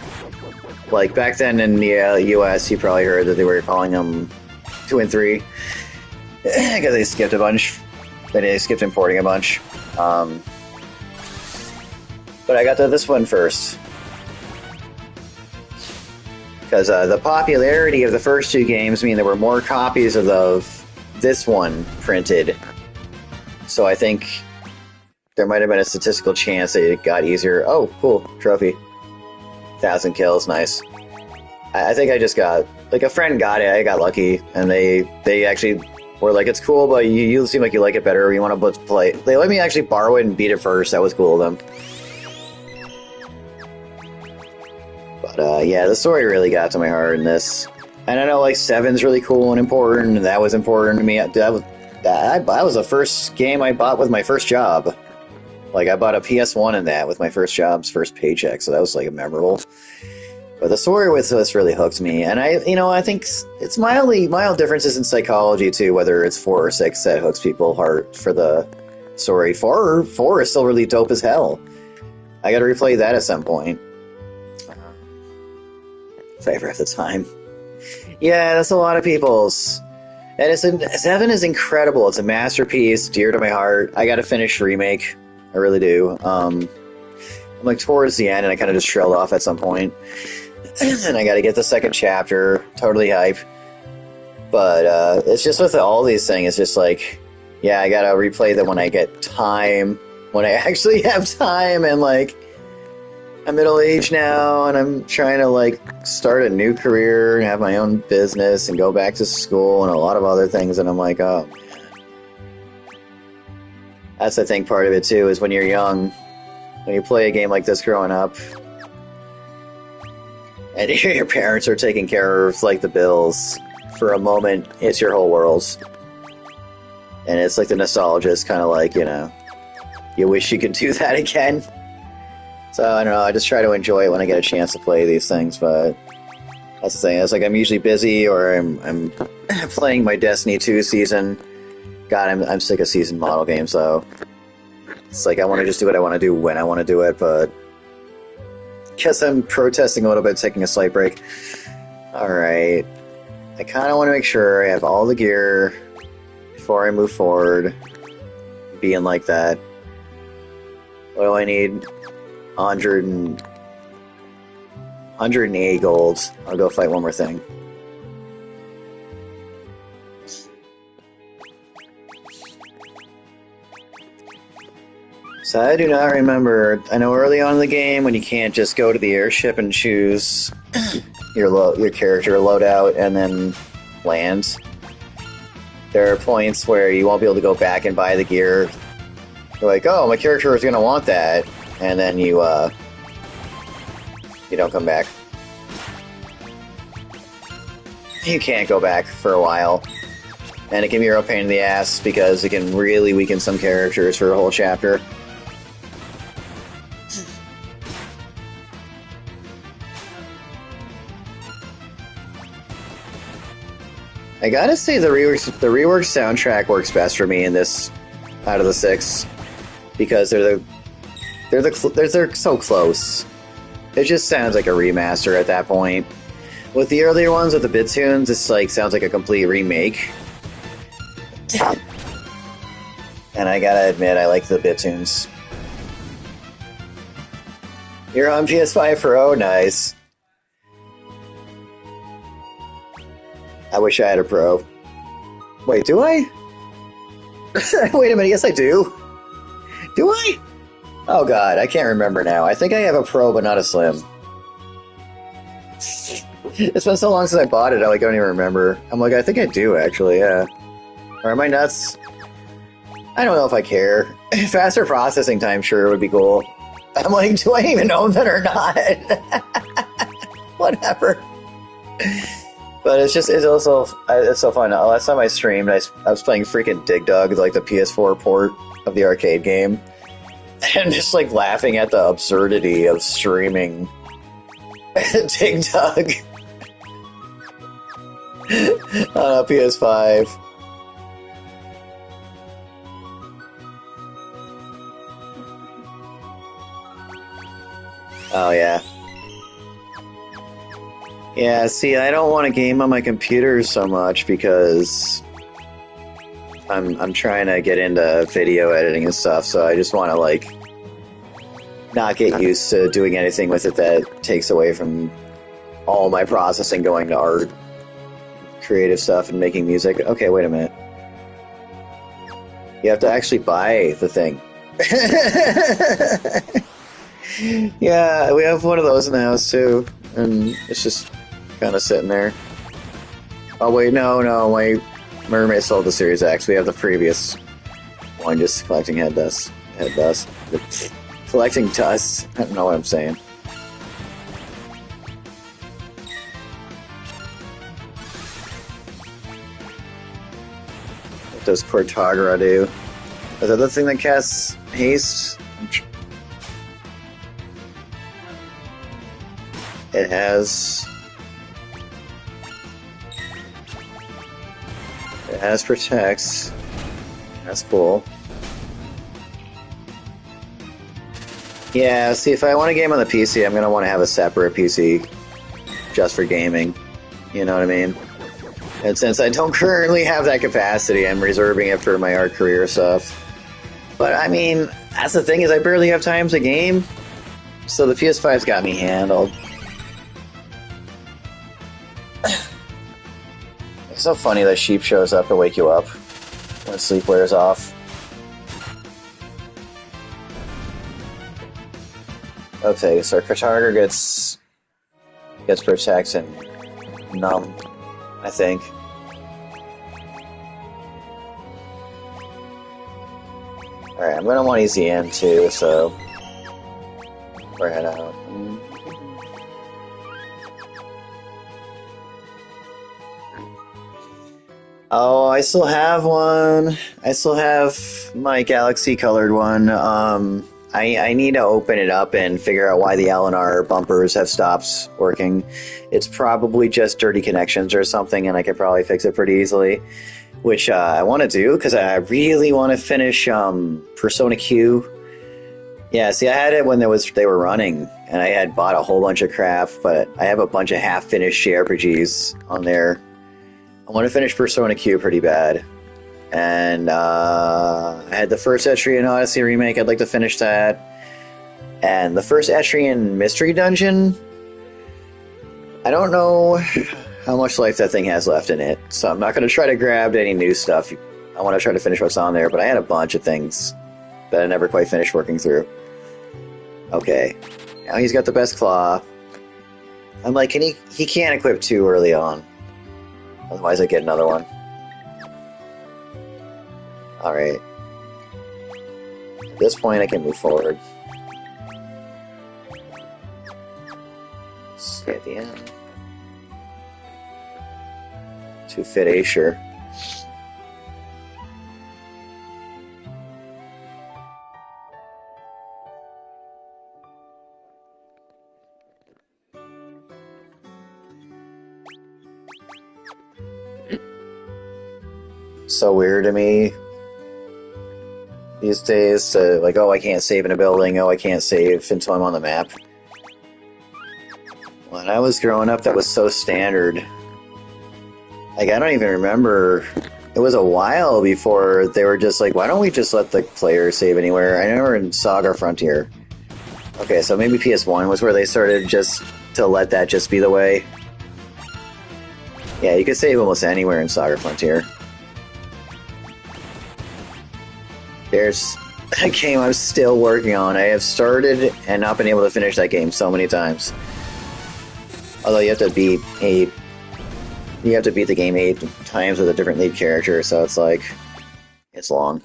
Like, back then in the US, you probably heard that they were calling them 2 and 3. Because they skipped a bunch. They skipped importing a bunch. But I got to this one first. Because the popularity of the first 2 games mean there were more copies of this one printed. So I think there might have been a statistical chance that it got easier. Oh, cool. Trophy. 1,000 kills. Nice. I think I just got... Like, a friend got it. I got lucky. And they actually were like, it's cool, but you seem like you like it better. You want to play... They let me actually borrow it and beat it first. That was cool of them. But, yeah, the story really got to my heart in this. And I know, like, 7's really cool and important, and that was important to me. That was the first game I bought with my first job. Like, I bought a PS1 in that with my first job's first paycheck, so that was, like, memorable. But the story with this really hooked me, and I think it's mild differences in psychology, too, whether it's 4 or 6 that hooks people hard for the story. 4 is still really dope as hell. I gotta replay that at some point. If I ever have the time. Yeah, that's a lot of people's. And 7 is incredible. It's a masterpiece, dear to my heart. I gotta finish Remake. I really do. I'm like towards the end, and I kind of just trailed off at some point. And I gotta get the second chapter. Totally hype. But it's just with all these things, it's just like, yeah, I gotta replay them when I get time. When I actually have time, and like, I'm middle-aged now, and I'm trying to, like, start a new career and have my own business and go back to school and a lot of other things, and I'm like, oh, man. That's, I think, part of it, too, is when you're young, when you play a game like this growing up, and your parents are taking care of, like, the bills, for a moment, it's your whole world. And it's like the nostalgia is kind of like, you wish you could do that again. So, I don't know, I just try to enjoy it when I get a chance to play these things, but that's the thing. It's like I'm usually busy, or I'm playing my Destiny 2 season. God, I'm sick of season model games, so it's like I want to just do what I want to do when I want to do it, but guess I'm protesting a little bit, taking a slight break. Alright. I kind of want to make sure I have all the gear before I move forward, being like that. What do I need? 180 gold. I'll go fight one more thing. So I do not remember. I know early on in the game when you can't just go to the airship and choose your character loadout and then land. There are points where you won't be able to go back and buy the gear You're like, oh, my character is gonna want that, and then you don't come back. You can't go back for a while. And it can be a real pain in the ass because it can really weaken some characters for a whole chapter. I gotta say the rework soundtrack works best for me in this out of the 6 because they're so close. It just sounds like a remaster at that point. With the earlier ones with the bit tunes, it's like sounds like a complete remake. And I gotta admit, I like the bit tunes. You're on PS5 Pro, nice. I wish I had a Pro. Wait, do I? Wait a minute, yes I do. Do I? Oh god, I can't remember now. I think I have a Pro, but not a Slim. It's been so long since I bought it, I don't even remember. I'm like, I think I do, actually, yeah. Or am I nuts? I don't know if I care. Faster processing time sure would be cool. I'm like, do I even own that or not? Whatever. But it's so fun. Last time I streamed, I was playing freaking Dig Dug, like the PS4 port of the arcade game. And just like laughing at the absurdity of streaming Dig Dug on a PS5. Oh, yeah. Yeah, see, I don't want to game on my computer so much because I'm trying to get into video editing and stuff, so I just want to, like, not get used to doing anything with it that takes away from all my processing going to art, creative stuff, and making music. Okay, wait a minute. You have to actually buy the thing. Yeah, we have one of those in the house too, and it's just kind of sitting there. Oh wait, no, my roommate sold the Series X. We have the previous one, just collecting head dust. Collecting dust. I don't know what I'm saying. What does Cortagra do? Is that the thing that casts haste? It has protects. That's cool. Yeah, see, if I want to game on the PC, I'm going to want to have a separate PC just for gaming. You know what I mean? And since I don't currently have that capacity, I'm reserving it for my art career stuff. But, I mean, that's the thing is I barely have time to game. So the PS5's got me handled. It's so funny that sheep shows up to wake you up when sleep wears off. Okay, so Cortagra gets protects and numb, I think. Alright, I'm gonna want EZM too, so we're head out. Oh, I still have one. I still have my Galaxy colored one. I need to open it up and figure out why the LNR bumpers have stopped working. It's probably just dirty connections or something, and I could probably fix it pretty easily. Which I want to do, because I really want to finish Persona Q. Yeah, see, I had it when they were running, and I had bought a whole bunch of crap, but I have a bunch of half-finished JRPGs on there. I want to finish Persona Q pretty bad. And I had the first Etrian Odyssey remake, I'd like to finish that. And the first Etrian Mystery Dungeon, I don't know how much life that thing has left in it, so I'm not going to try to grab any new stuff. I want to try to finish what's on there, but I had a bunch of things that I never quite finished working through. Okay, now he's got the best claw. I'm like, he can't equip 2 early on. Otherwise I get another one. Alright. At this point, I can move forward. Stay at the end. To fit Asher. So weird to me these days to, like, oh, I can't save in a building, oh, I can't save until I'm on the map. When I was growing up, that was so standard. Like, I don't even remember. It was a while before they were just like, why don't we just let the player save anywhere? I remember in Saga Frontier. Okay, so maybe PS1 was where they started just to let that just be the way. Yeah, you could save almost anywhere in Saga Frontier. There's a game I'm still working on. I have started and not been able to finish that game so many times. Although you have to beat the game 8 times with a different lead character, so it's like, it's long.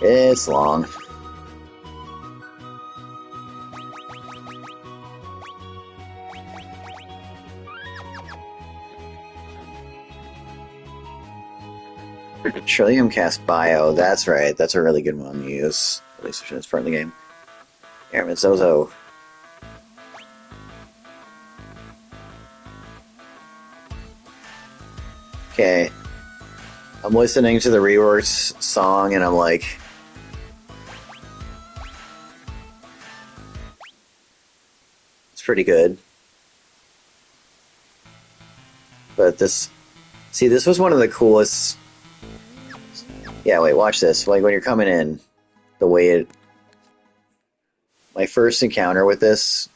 It's long. Trillium Cast Bio, that's right. That's a really good one to use. At least it's part of the game. Airman Zozo. Okay. I'm listening to the reworked song and I'm like, it's pretty good. But this was one of the coolest. Yeah, wait, watch this. Like, when you're coming in, the way it... My first encounter with this,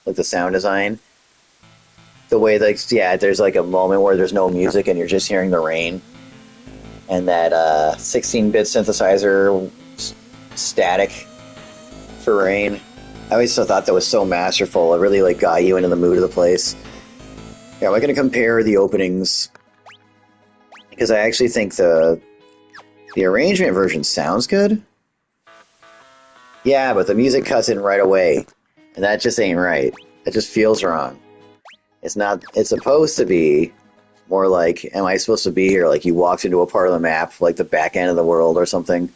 like the sound design, the way, like, yeah, there's like a moment where there's no music and you're just hearing the rain. And that 16-bit synthesizer static for rain. I always thought that was so masterful. It really, like, got you into the mood of the place. Yeah, I'm going to compare the openings, because I actually think the arrangement version sounds good. Yeah, but the music cuts in right away. And that just ain't right. It just feels wrong. It's not... It's supposed to be more like, am I supposed to be here? Like you walked into a part of the map, like the back end of the world or something.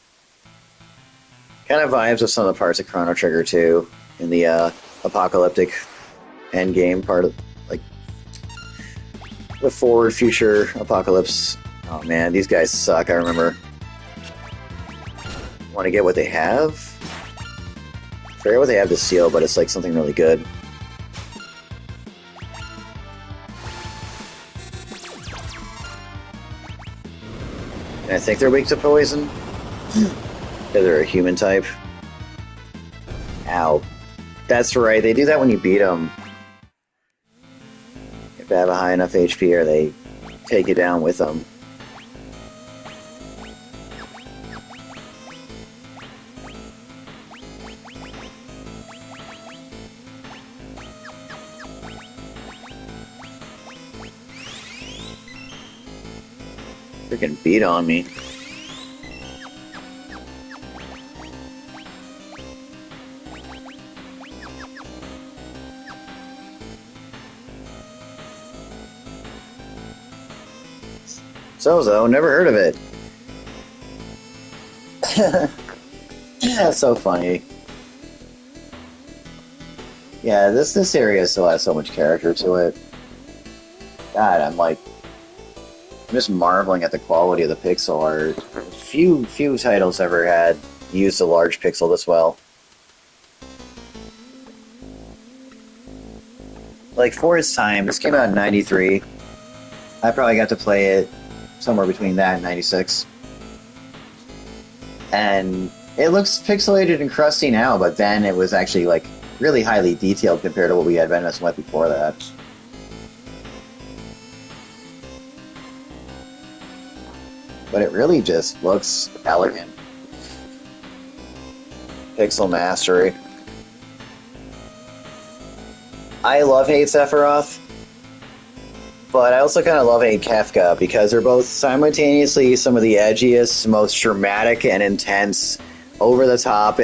Kind of vibes with some of the parts of Chrono Trigger, too. In the apocalyptic endgame part of... Like, the forward future apocalypse. Oh man, these guys suck, I remember. Want to get what they have? I forget what they have to steal, but it's like something really good. And I think they're weak to poison. Because they're a human type. Ow. That's right, they do that when you beat them. If they have a high enough HP, or they take you down with them. Freaking beat on me. Zozo, never heard of it. That's so funny. Yeah, this area still has so much character to it. God, I'm just marveling at the quality of the pixel art. Few titles ever had used a large pixel this well. Like, for its time, this came out in 93. I probably got to play it somewhere between that and 96. And it looks pixelated and crusty now, but then it was actually, like, really highly detailed compared to what we had been messing with before that. But it really just looks elegant. Pixel mastery. I love Hate Sephiroth. But I also kind of love a Kefka because they're both simultaneously some of the edgiest, most dramatic and intense, over the top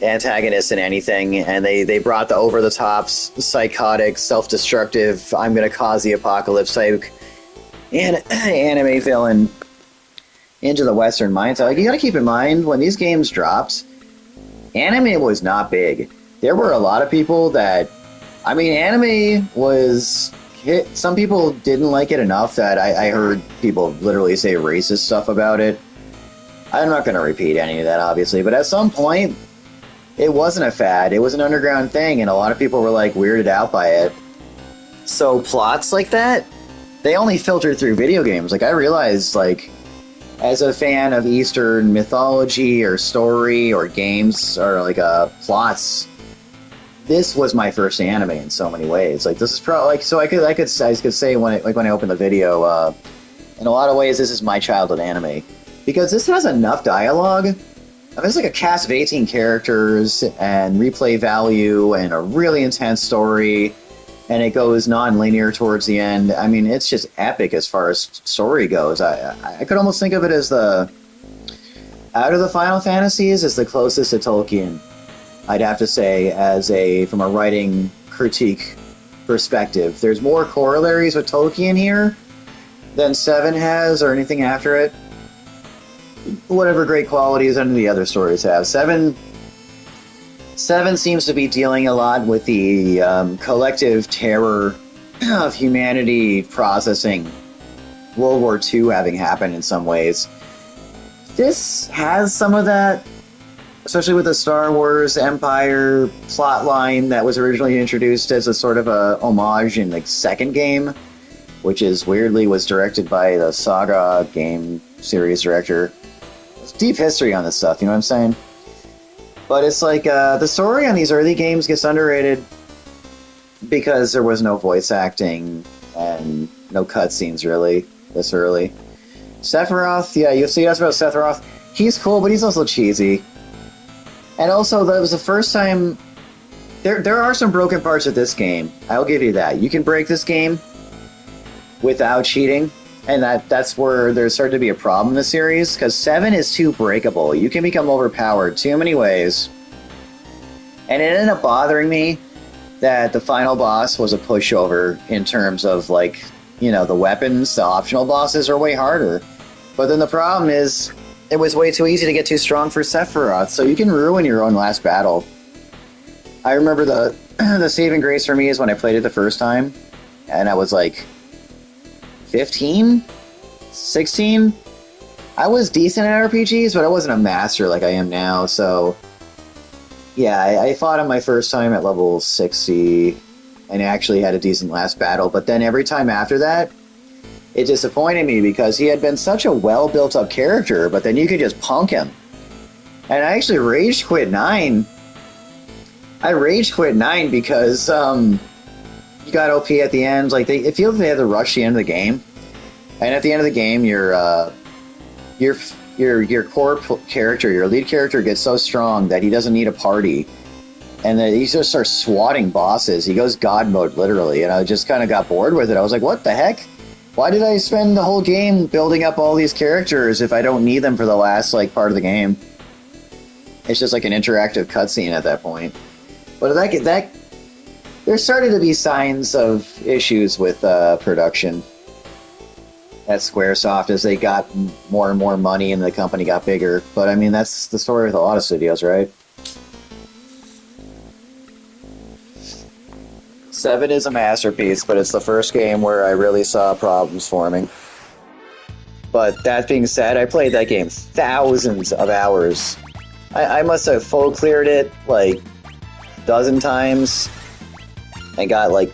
antagonists in anything. And they brought the over the top, psychotic, self destructive, I'm going to cause the apocalypse type anime villain into the Western mindset. Like, you got to keep in mind when these games dropped, anime was not big. There were a lot of people that, I mean, anime was hit. Some people didn't like it enough that I heard people literally say racist stuff about it. I'm not going to repeat any of that, obviously, but at some point, it wasn't a fad. It was an underground thing, and a lot of people were, like, weirded out by it. So plots like that, they only filtered through video games. Like, I realized, like, as a fan of Eastern mythology or story or games or, like, plots, this was my first anime in so many ways. Like, this is probably, like, so I could say when I opened the video, in a lot of ways, this is my childhood anime. Because this has enough dialogue. I mean, it's like a cast of 18 characters and replay value and a really intense story, and it goes non-linear towards the end. I mean, it's just epic as far as story goes. I could almost think of it as out of the Final Fantasies, is the closest to Tolkien, I'd have to say, from a writing critique perspective. There's more corollaries with Tolkien here than 7 has, or anything after it. Whatever great qualities any of the other stories have. 7 seems to be dealing a lot with the collective terror of humanity processing World War II having happened in some ways. This has some of that, especially with the Star Wars Empire plotline that was originally introduced as a sort of a homage in the second game, which is weirdly was directed by the Saga game series director. There's deep history on this stuff, you know what I'm saying? But it's like, the story on these early games gets underrated because there was no voice acting and no cutscenes, really, this early. Sephiroth, yeah, you see us about Sephiroth. He's cool, but he's also cheesy. And also, that was the first time... There are some broken parts of this game. I'll give you that. You can break this game without cheating, and that's where there's started to be a problem in the series, because 7 is too breakable. You can become overpowered too many ways. And it ended up bothering me that the final boss was a pushover in terms of, like, you know, the weapons. The optional bosses are way harder. But then the problem is, it was way too easy to get too strong for Sephiroth, so you can ruin your own last battle. I remember the saving grace for me is when I played it the first time, and I was like 15? 16? I was decent at RPGs, but I wasn't a master like I am now, so... Yeah, I fought him my first time at level 60, and actually had a decent last battle, but then every time after that, it disappointed me because he had been such a well-built-up character, but then you could just punk him. And I actually rage quit 9. I rage quit 9 because, you got OP at the end. Like, it feels like they had to rush the end of the game. And at the end of the game, your core character, your lead character, gets so strong that he doesn't need a party. And then he just starts swatting bosses. He goes God mode, literally. And I just kind of got bored with it. I was like, what the heck? Why did I spend the whole game building up all these characters if I don't need them for the last, like, part of the game? It's just like an interactive cutscene at that point. But there started to be signs of issues with production at Squaresoft as they got more and more money and the company got bigger. But I mean, that's the story with a lot of studios, right? 7 is a masterpiece, but it's the first game where I really saw problems forming. But that being said, I played that game thousands of hours. I must have full cleared it like a dozen times. I got like...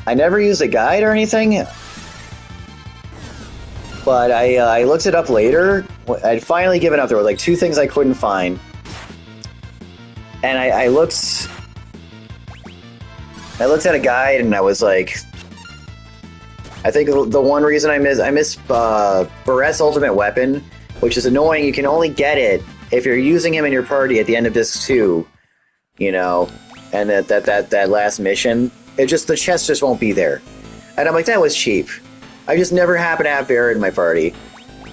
I never used a guide or anything. But I looked it up later. I'd finally given up. There were like 2 things I couldn't find. And I looked at a guide and I was like... I think the one reason I missed Barrett's ultimate weapon, which is annoying. You can only get it if you're using him in your party at the end of Disc 2. You know? And that last mission, the chest just won't be there. And I'm like, that was cheap. I just never happened to have Barret in my party.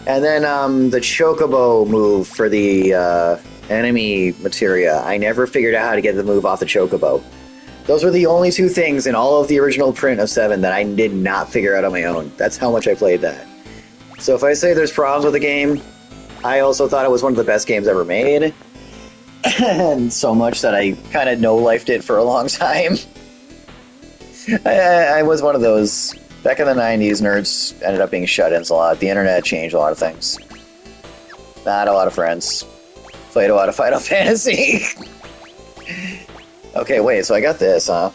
And then the Chocobo move for the enemy materia, I never figured out how to get the move off the Chocobo. Those were the only two things in all of the original print of 7 that I did not figure out on my own. That's how much I played that. So if I say there's problems with the game, I also thought it was one of the best games ever made. And so much that I kind of no-lifed it for a long time. I was one of those. Back in the 90s, nerds ended up being shut-ins a lot. The internet changed a lot of things. Not a lot of friends. Played a lot of Final Fantasy. Okay, wait, so I got this, huh?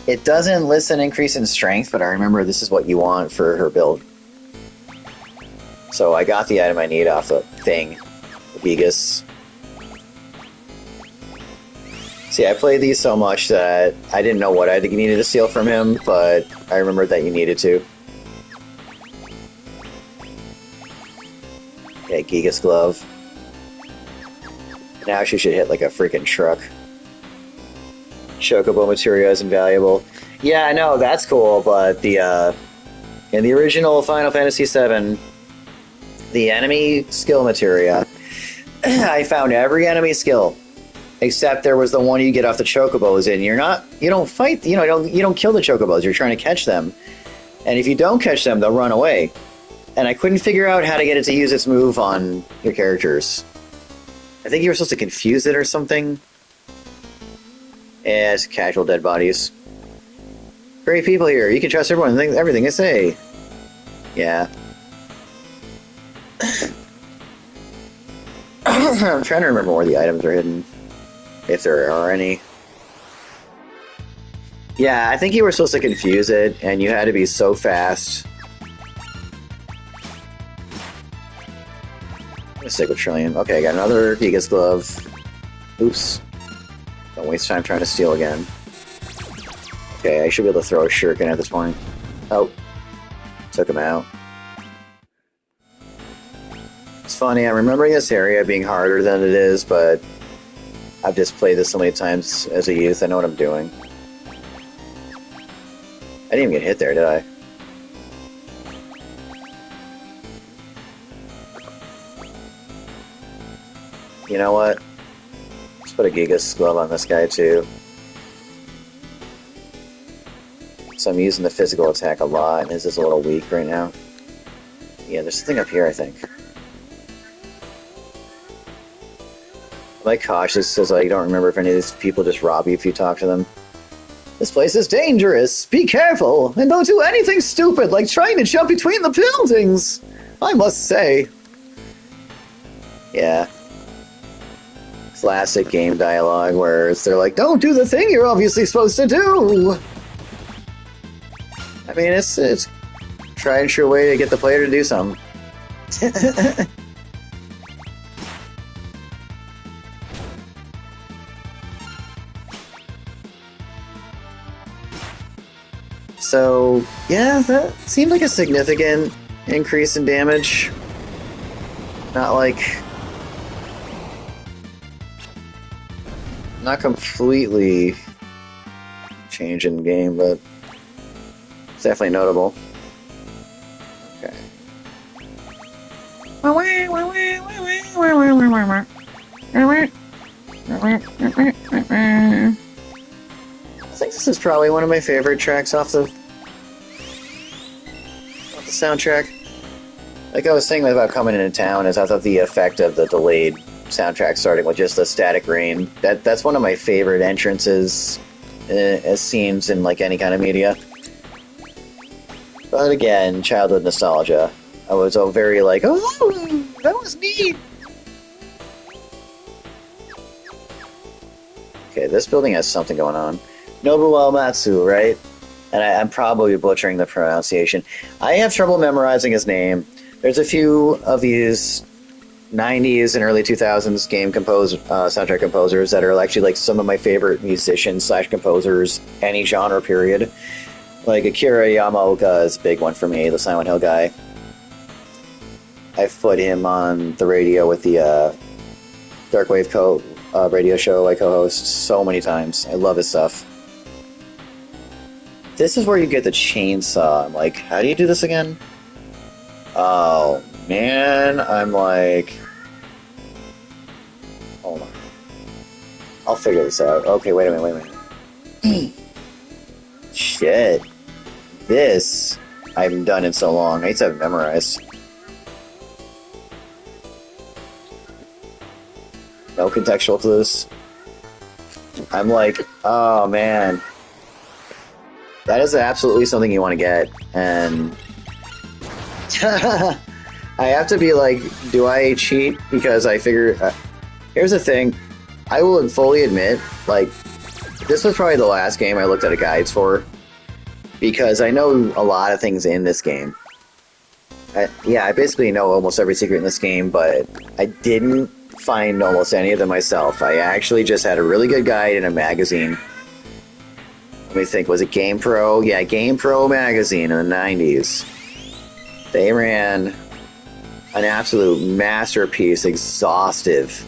It doesn't list an increase in strength, but I remember this is what you want for her build. So I got the item I need off the thing. The Gigas. See, I played these so much that I didn't know what I needed to steal from him, but I remembered that you needed to. Okay, Gigas Glove. Now she should hit like a freaking truck. Chocobo materia is invaluable. Yeah, I know, that's cool, but the in the original Final Fantasy VII, the enemy skill materia, I found every enemy skill. Except there was the one you get off the Chocobos, and you don't fight, you don't kill the Chocobos, you're trying to catch them. And if you don't catch them, they'll run away. And I couldn't figure out how to get it to use its move on your characters. I think you were supposed to confuse it or something. Yeah, it's casual dead bodies. Great people here, you can trust everyone, everything I say. Yeah. I'm trying to remember where the items are hidden. If there are any. Yeah, I think you were supposed to confuse it, and you had to be so fast. I'm gonna stick with Trillium. Okay, I got another Gigas Glove. Oops. Don't waste time trying to steal again. Okay, I should be able to throw a shuriken at this point. Oh. Took him out. It's funny, I'm remembering this area being harder than it is, but I've just played this so many times as a youth, I know what I'm doing. I didn't even get hit there, did I? You know what? Let's put a Gigas Glove on this guy, too. So I'm using the physical attack a lot, and his is a little weak right now. Yeah, there's something up here, I think. I'm like cautious because I don't remember if any of these people just rob you if you talk to them. This place is dangerous. Be careful, and don't do anything stupid like trying to jump between the buildings. I must say. Yeah. Classic game dialogue where they're like, "Don't do the thing you're obviously supposed to do." I mean, it's try and true way to get the player to do something. So, yeah, that seemed like a significant increase in damage. Not like... Not completely change in game, but it's definitely notable. Okay. I think this is probably one of my favorite tracks off the soundtrack. Like I was saying about coming into town, is I thought the effect of the delayed soundtrack starting with just the static rain, that's one of my favorite entrances as scenes in like any kind of media. But again, childhood nostalgia. I was all very like, oh, that was neat. Okay, this building has something going on. Nobuo Matsu, right? And I'm probably butchering the pronunciation. I have trouble memorizing his name. There's a few of these 90s and early 2000s game soundtrack composers that are actually like some of my favorite musicians / composers, any genre period. Like Akira Yamaoka is a big one for me, the Silent Hill guy. I've put him on the radio with the Darkwave radio show I co-host so many times. I love his stuff. this is where you get the chainsaw. I'm like, how do you do this again? Oh, man. I'm like... Hold on. I'll figure this out. Okay, wait a minute. Shit. This, I haven't done in so long. I used to have it memorized. No contextual clues. I'm like, oh man. That is absolutely something you want to get. And I have to be like, do I cheat? Because I figure... here's the thing. I will fully admit, like, this was probably the last game I looked at a guides for. Because I know a lot of things in this game. I basically know almost every secret in this game, but I didn't find almost any of them myself. I actually just had a really good guide in a magazine. Let me think, was it Game Pro? Yeah, Game Pro magazine in the 90s. They ran an absolute masterpiece, exhaustive.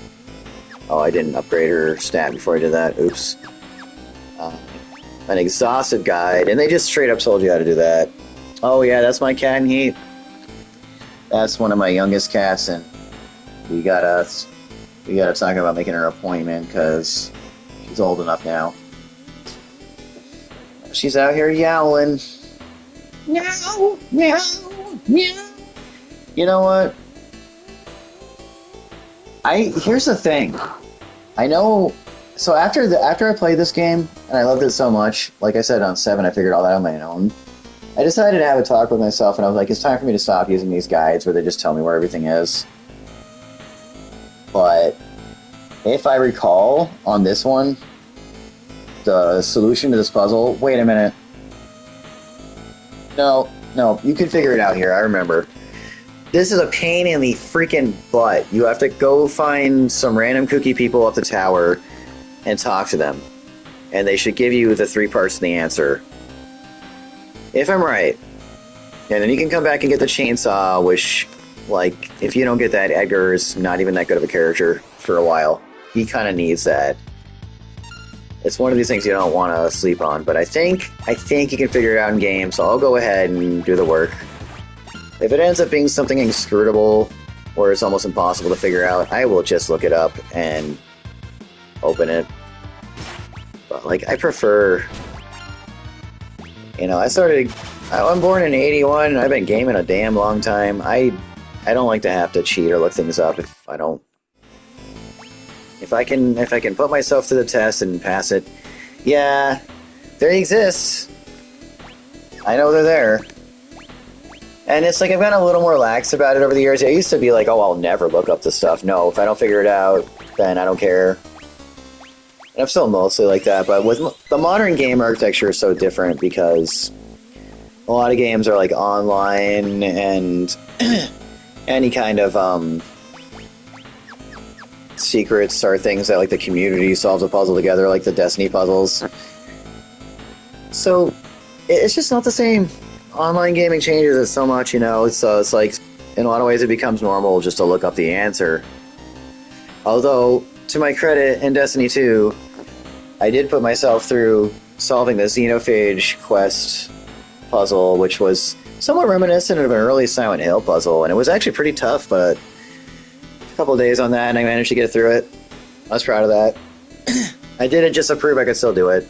Oh, I didn't upgrade her stat before I did that. Oops. An exhaustive guide, and they just straight up told you how to do that. Oh yeah, that's my cat in heat. That's one of my youngest cats, and we gotta talk about making her appointment because she's old enough now. She's out here yowling. Meow, meow, meow. You know what? Here's the thing. I know. So after I played this game, and I loved it so much, like I said on 7, I figured all that on my own. I decided to have a talk with myself, and I was like, it's time for me to stop using these guides where they just tell me where everything is. But if I recall, on this one, the solution to this puzzle... Wait a minute. No, you can figure it out here, I remember. This is a pain in the freaking butt. You have to go find some random kooky people up the tower and talk to them. And they should give you the 3 parts of the answer. If I'm right. And then you can come back and get the chainsaw, which, like, if you don't get that, Edgar's not even that good of a character for a while. He kind of needs that. It's one of these things you don't want to sleep on, but I think you can figure it out in game, so I'll go ahead and do the work. If it ends up being something inscrutable, or it's almost impossible to figure out, I will just look it up and open it. But, like, I prefer... You know, I'm born in 81, and I've been gaming a damn long time. I don't like to have to cheat or look things up if I don't... If I can put myself to the test and pass it, yeah, they exist. I know they're there. And it's like I've gotten a little more lax about it over the years. I used to be like, oh, I'll never look up this stuff. No, if I don't figure it out, then I don't care. And I'm still mostly like that, but with the modern game architecture is so different because a lot of games are like online and any kind of secrets are things that like the community solves a puzzle together, like the Destiny puzzles. So it's just not the same. Online gaming changes it so much, you know, so it's like in a lot of ways it becomes normal just to look up the answer. Although, to my credit, in Destiny 2, I did put myself through solving the Xenophage quest puzzle, which was somewhat reminiscent of an early Silent Hill puzzle, and it was actually pretty tough, but a couple of days on that and I managed to get through it. I was proud of that. I did it just to prove I could still do it.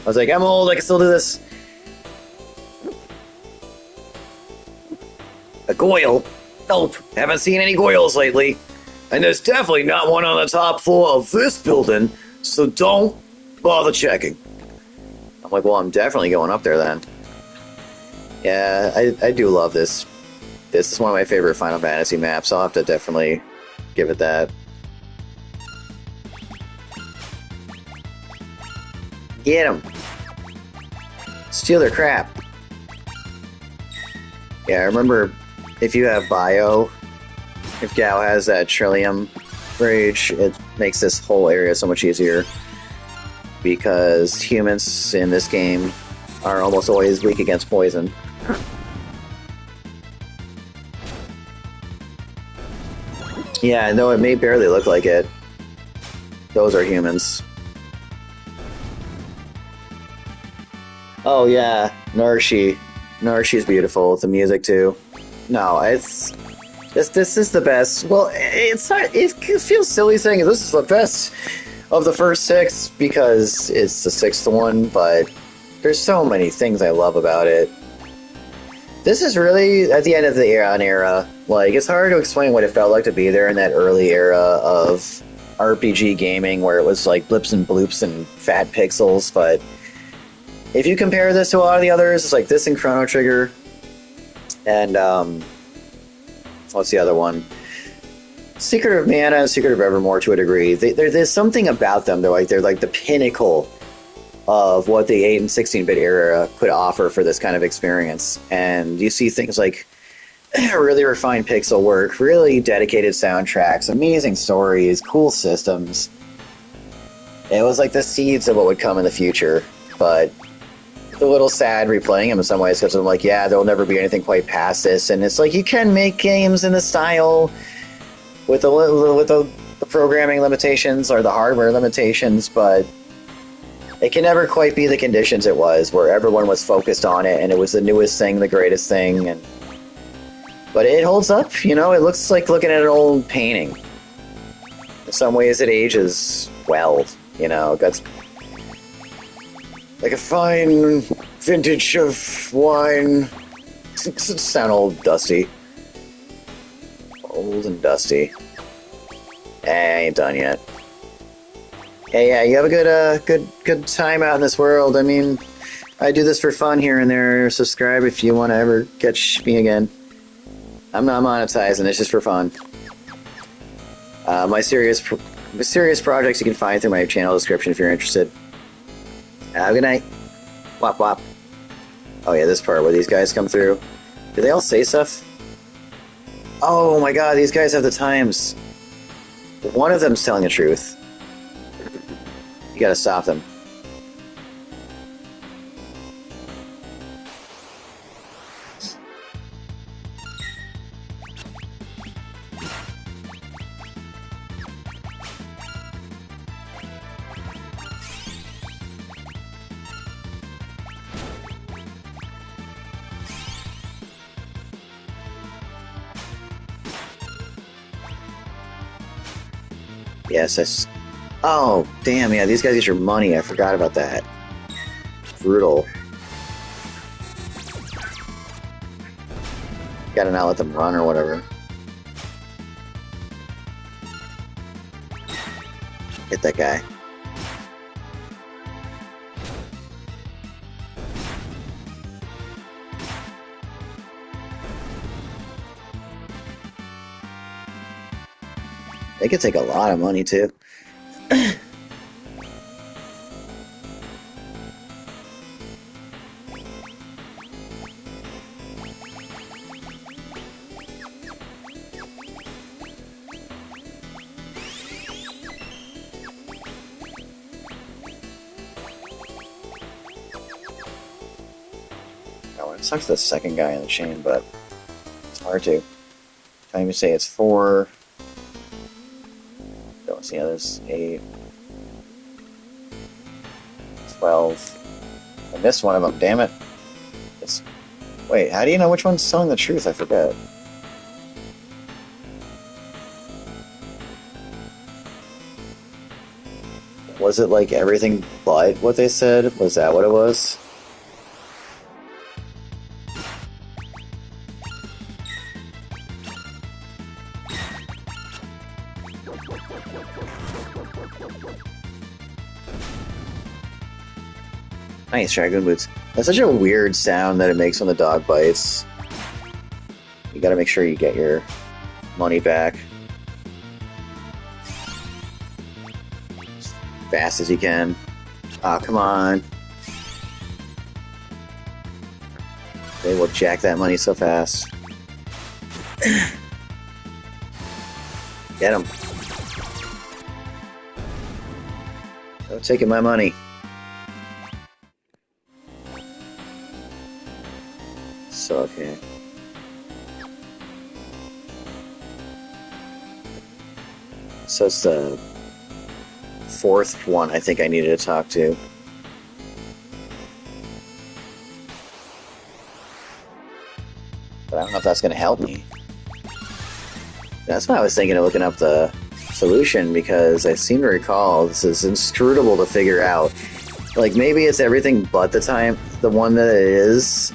I was like, I'm old, I can still do this. A Goyle? Nope, haven't seen any Goyles lately. And there's definitely not one on the top floor of this building, so don't bother checking. I'm like, well, I'm definitely going up there then. Yeah, I do love this. This is one of my favorite Final Fantasy maps. I'll have to definitely give it that. Get them. Steal their crap. Yeah, I remember if you have Bio, if Gao has that Trillium Rage, it makes this whole area so much easier. Because humans in this game are almost always weak against poison. Yeah, though it may barely look like it. Those are humans. Oh yeah, Narshi. Narshi's beautiful. The music too. No, it's this is the best. Well, it's not. It feels silly saying this is the best of the first six because it's the sixth one, but there's so many things I love about it. This is really at the end of the era. Like it's hard to explain what it felt like to be there in that early era of RPG gaming, where it was like blips and bloops and fat pixels. But if you compare this to a lot of the others, it's like this and Chrono Trigger, and what's the other one? Secret of Mana and Secret of Evermore to a degree. There's something about them. They're like the pinnacle of what the 8 and 16-bit era could offer for this kind of experience. And you see things like really refined pixel work, really dedicated soundtracks, amazing stories, cool systems. It was like the seeds of what would come in the future, but a little sad replaying them in some ways because I'm like, yeah, there'll never be anything quite past this. And it's like you can make games in the style with the programming limitations or the hardware limitations, but it can never quite be the conditions it was, where everyone was focused on it and it was the newest thing, the greatest thing. But it holds up, you know. It looks like looking at an old painting. In some ways, it ages well, you know. That's like a fine vintage of wine. Sound old, dusty. Old and dusty. I ain't done yet. Hey, yeah, you have a good time out in this world. I mean, I do this for fun here and there. Subscribe if you want to ever catch me again. I'm not monetizing. It's just for fun. My serious projects you can find through my channel description if you're interested. Have a good night. Wop wop. Oh yeah, this part where these guys come through. Do they all say stuff? Oh my god, these guys have the times. One of them's telling the truth. You gotta stop them. Yes, oh, damn, yeah, these guys get your money. I forgot about that. Brutal. Gotta not let them run or whatever. Hit that guy. They could take a lot of money, too. I want to talk to the second guy in the chain, but it's hard to. Can't even say it's 4. Don't see others. 8. 12. I missed one of them, damn it. Wait, how do you know which one's telling the truth? I forget. Was it like everything but what they said? Was that what it was? Nice, Dragoon Boots. That's such a weird sound that it makes when the dog bites. You gotta make sure you get your money back as fast as you can. Ah, oh, come on. They will jack that money so fast. Get him. No taking my money. So, okay. So it's the 4th one I think I needed to talk to. know if that's going to help me. That's why I was thinking of looking up the solution, because I seem to recall this is inscrutable to figure out. Like, maybe it's everything but the one that it is.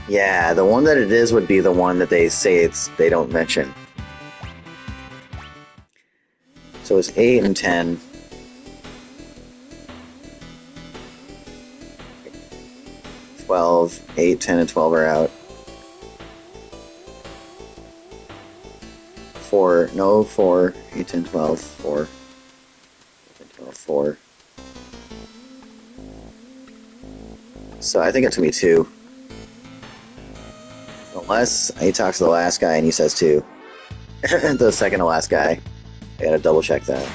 Yeah, the one that it is would be the one that they say they don't mention. So it's 8 and 10. 12, 8, 10, and 12 are out. 4, no, 4, 8, 10, 12, 4. 8, 10, 12, 4. So I think it's going to be 2. Unless he talks to the last guy and he says 2. The second to last guy. I gotta double check that.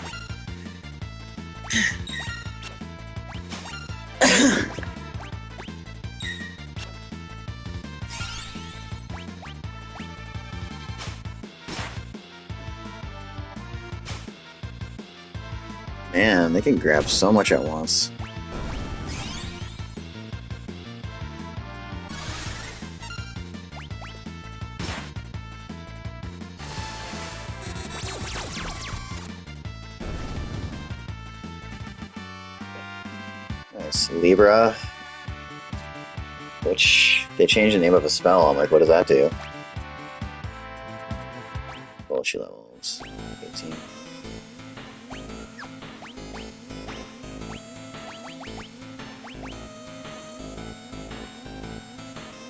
Man, they can grab so much at once. Nice. Libra. Which, they changed the name of a spell. I'm like, what does that do? Bullshit levels. 18.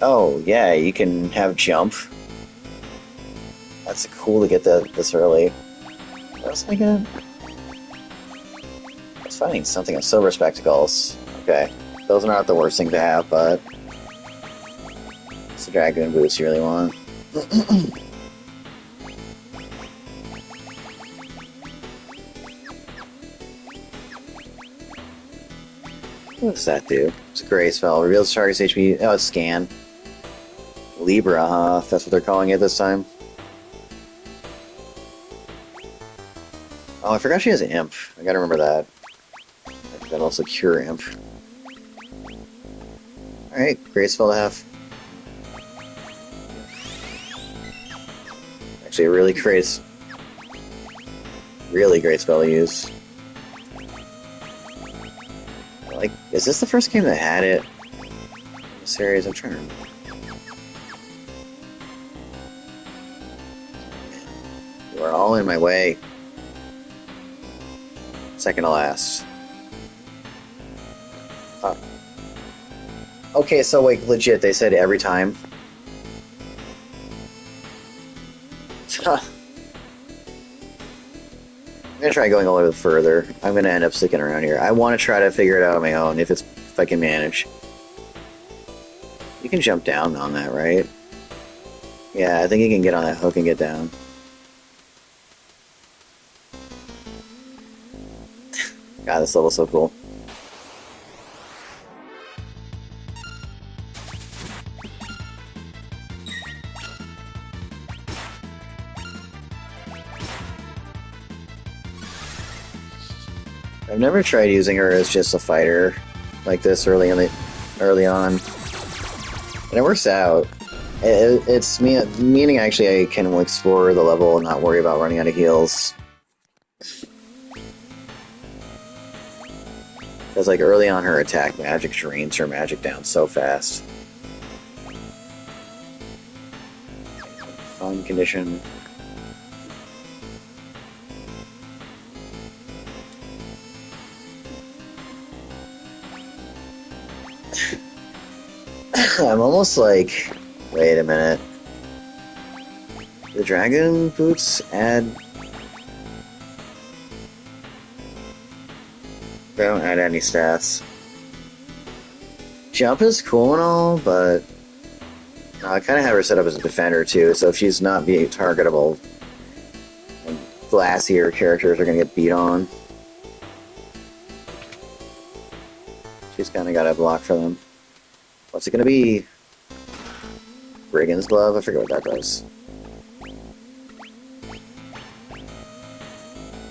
Oh, yeah, you can have jump. That's cool to get this early. What was I thinking? I was finding something on silver spectacles. Okay. Those are not the worst thing to have, but it's the dragoon boots you really want. What does that do? It's a gray spell. Reveals target's HP. Oh, it's scan. Libra, huh? That's what they're calling it this time. Oh, I forgot she has an imp. I gotta remember that. I can also cure imp. Alright, great spell to have. Actually, a really great spell to use. Like, is this the first game that had it? In the series? I'm trying to remember. You are all in my way. Second to last. Okay, so like legit, they said every time. I'm gonna try going a little bit further. I'm gonna end up sticking around here. I want to try to figure it out on my own if I can manage. You can jump down on that, right? Yeah, I think you can get on that hook and get down. God, this level's so cool. I've never tried using her as just a fighter like this early on, and it works out. It's meaning actually I can explore the level and not worry about running out of heals. Because like early on, her attack magic drains her magic down so fast. Fun condition. I'm almost like, wait a minute. The dragon boots add... They don't add any stats. Jump is cool and all, but I kind of have her set up as a defender too, so if she's not being targetable, and glassier characters are going to get beat on. She's kind of got a block for them. What's it going to be? Brigand's Glove? I forget what that does.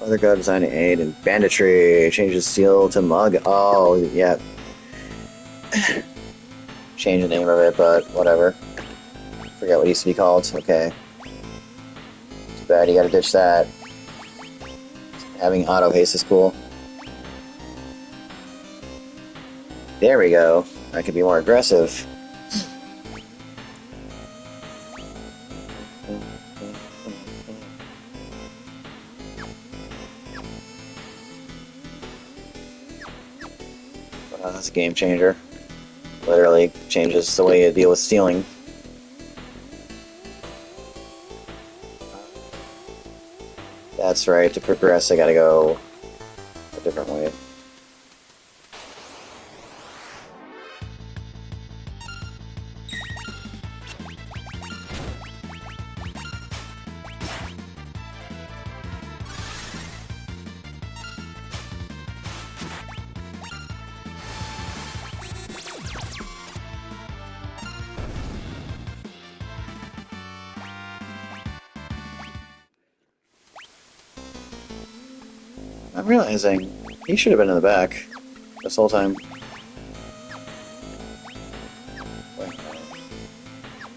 Other god design to aid in banditry. Changes steel to mug. Oh, yeah. Change the name of it, but whatever. Forget what it used to be called. Okay. Too bad, you gotta ditch that. Having auto haste is cool. There we go. I can be more aggressive. Wow, that's a game changer. Literally changes the way you deal with stealing. That's right, to progress I gotta go a different way. I'm realizing he should have been in the back this whole time.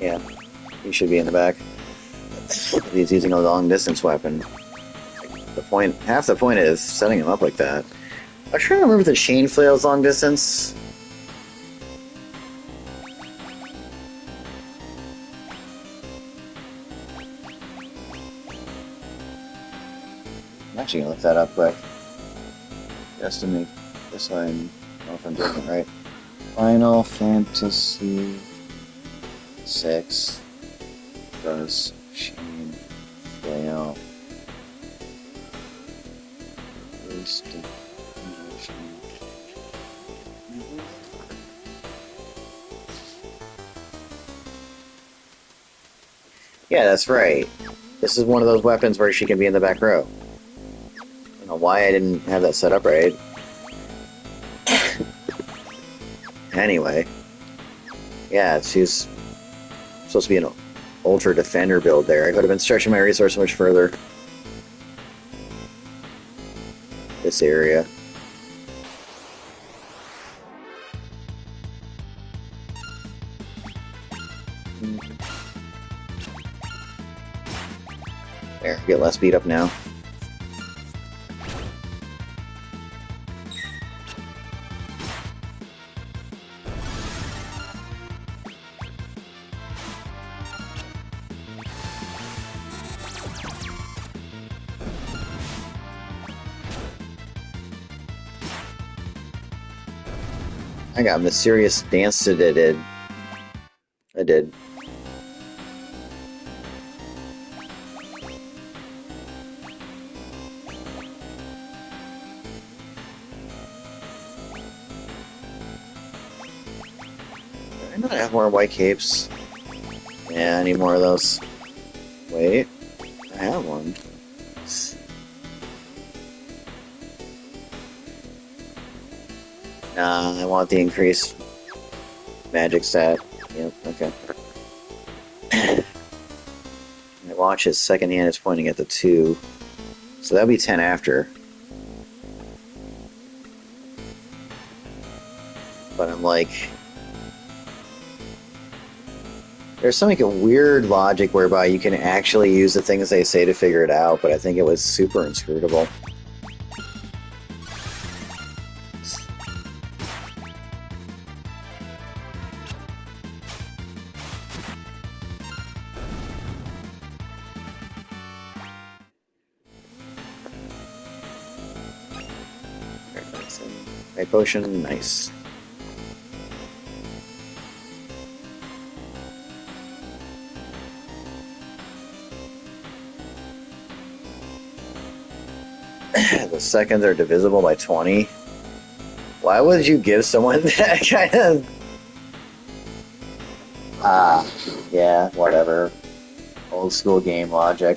Yeah, he should be in the back. He's using a long-distance weapon. Half the point is setting him up like that. I'm trying to remember if the chain flail's long distance. I'm actually gonna look that up quick. Just to make this so I know if I'm doing it right. Final Fantasy VI does chain flail Yeah, that's right. This is one of those weapons where she can be in the back row. I don't know why I didn't have that set up right. Anyway. Yeah, she's supposed to be an ultra defender build there. I could have been stretching my resource much further. This area. There, get less beat up now. I got mysterious dance that I did. I did. I not have more white capes. Yeah, I need more of those. Wait, I have one. Nah, I want the increased magic stat. Yep, okay. My watch's second hand is pointing at the 2. So that'll be 10 after. But I'm like... There's some like a weird logic whereby you can actually use the things they say to figure it out, but I think it was super inscrutable. My potion, nice. The seconds are divisible by 20. Why would you give someone that kind of... yeah, whatever. Old school game logic.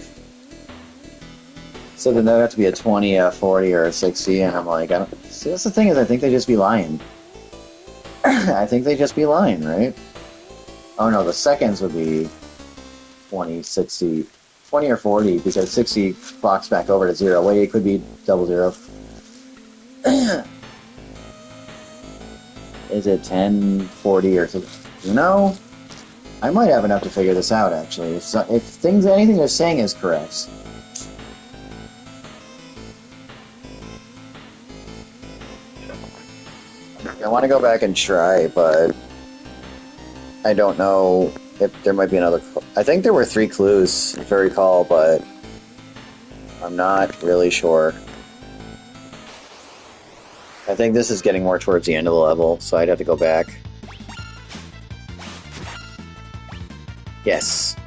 So then that would have to be a 20, a 40, or a 60, and I'm like, I don't... See, that's the thing is, I think they just be lying. I think they just be lying, right? Oh no, the seconds would be 20, 60... 20 or 40, because 60 clocks back over to 0. Wait, it could be 00. Is it 10, 40, or something? No? I might have enough to figure this out, actually. If anything they're saying is correct. I want to go back and try, but I don't know if there might be another. I think there were 3 clues, if I recall, but I'm not really sure. I think this is getting more towards the end of the level, so I'd have to go back. Yes.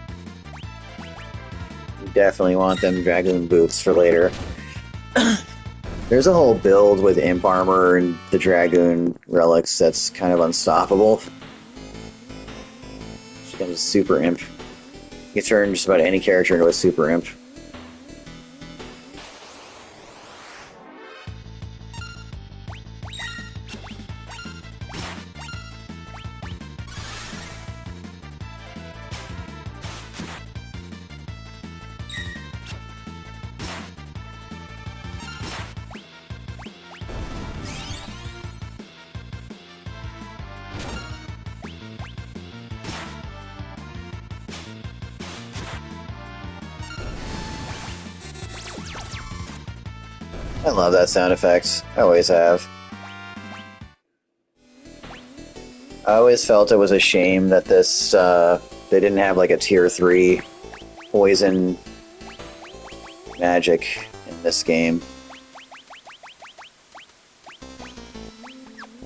You definitely want them dragoon boots for later. There's a whole build with imp armor and the dragoon relics that's kind of unstoppable. She becomes a super imp. You can turn just about any character into a super imp. I love that sound effect. I always have. I always felt it was a shame that this, they didn't have like a tier 3 poison magic in this game.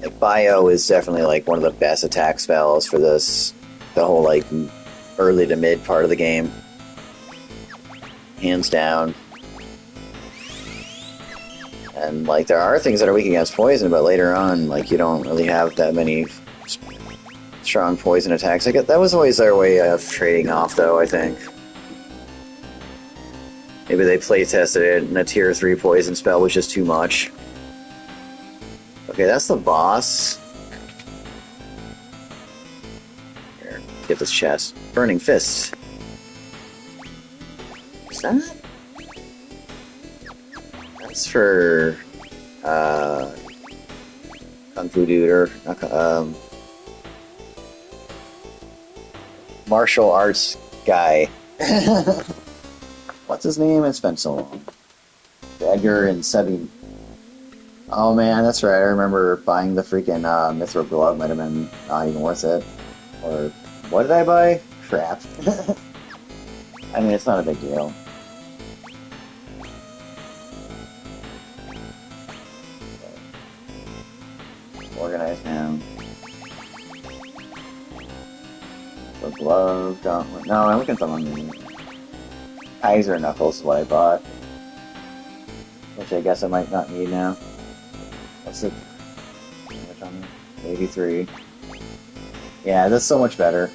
Like, Bio is definitely like one of the best attack spells for this, the whole like early to mid part of the game. Hands down. And, like, there are things that are weak against poison, but later on, like, you don't really have that many strong poison attacks. I get that was always their way of trading off, though, I think. Maybe they play tested it, and a tier 3 poison spell was just too much. Okay, that's the boss. Here, get this chest. Burning Fists. Is that? That's for Kung Fu Dude or martial arts guy. What's his name? It's been so long. Edgar and Sebi. Oh man, that's right. I remember buying the freaking Mithril glove. Might have been not even worth it. Or what did I buy? Crap. I mean, it's not a big deal. Organized now. The glove, gauntlet. No, I'm looking at something. Kaiser Knuckles is what I bought. Which I guess I might not need now. What's it? Which on 83. Yeah, that's so much better.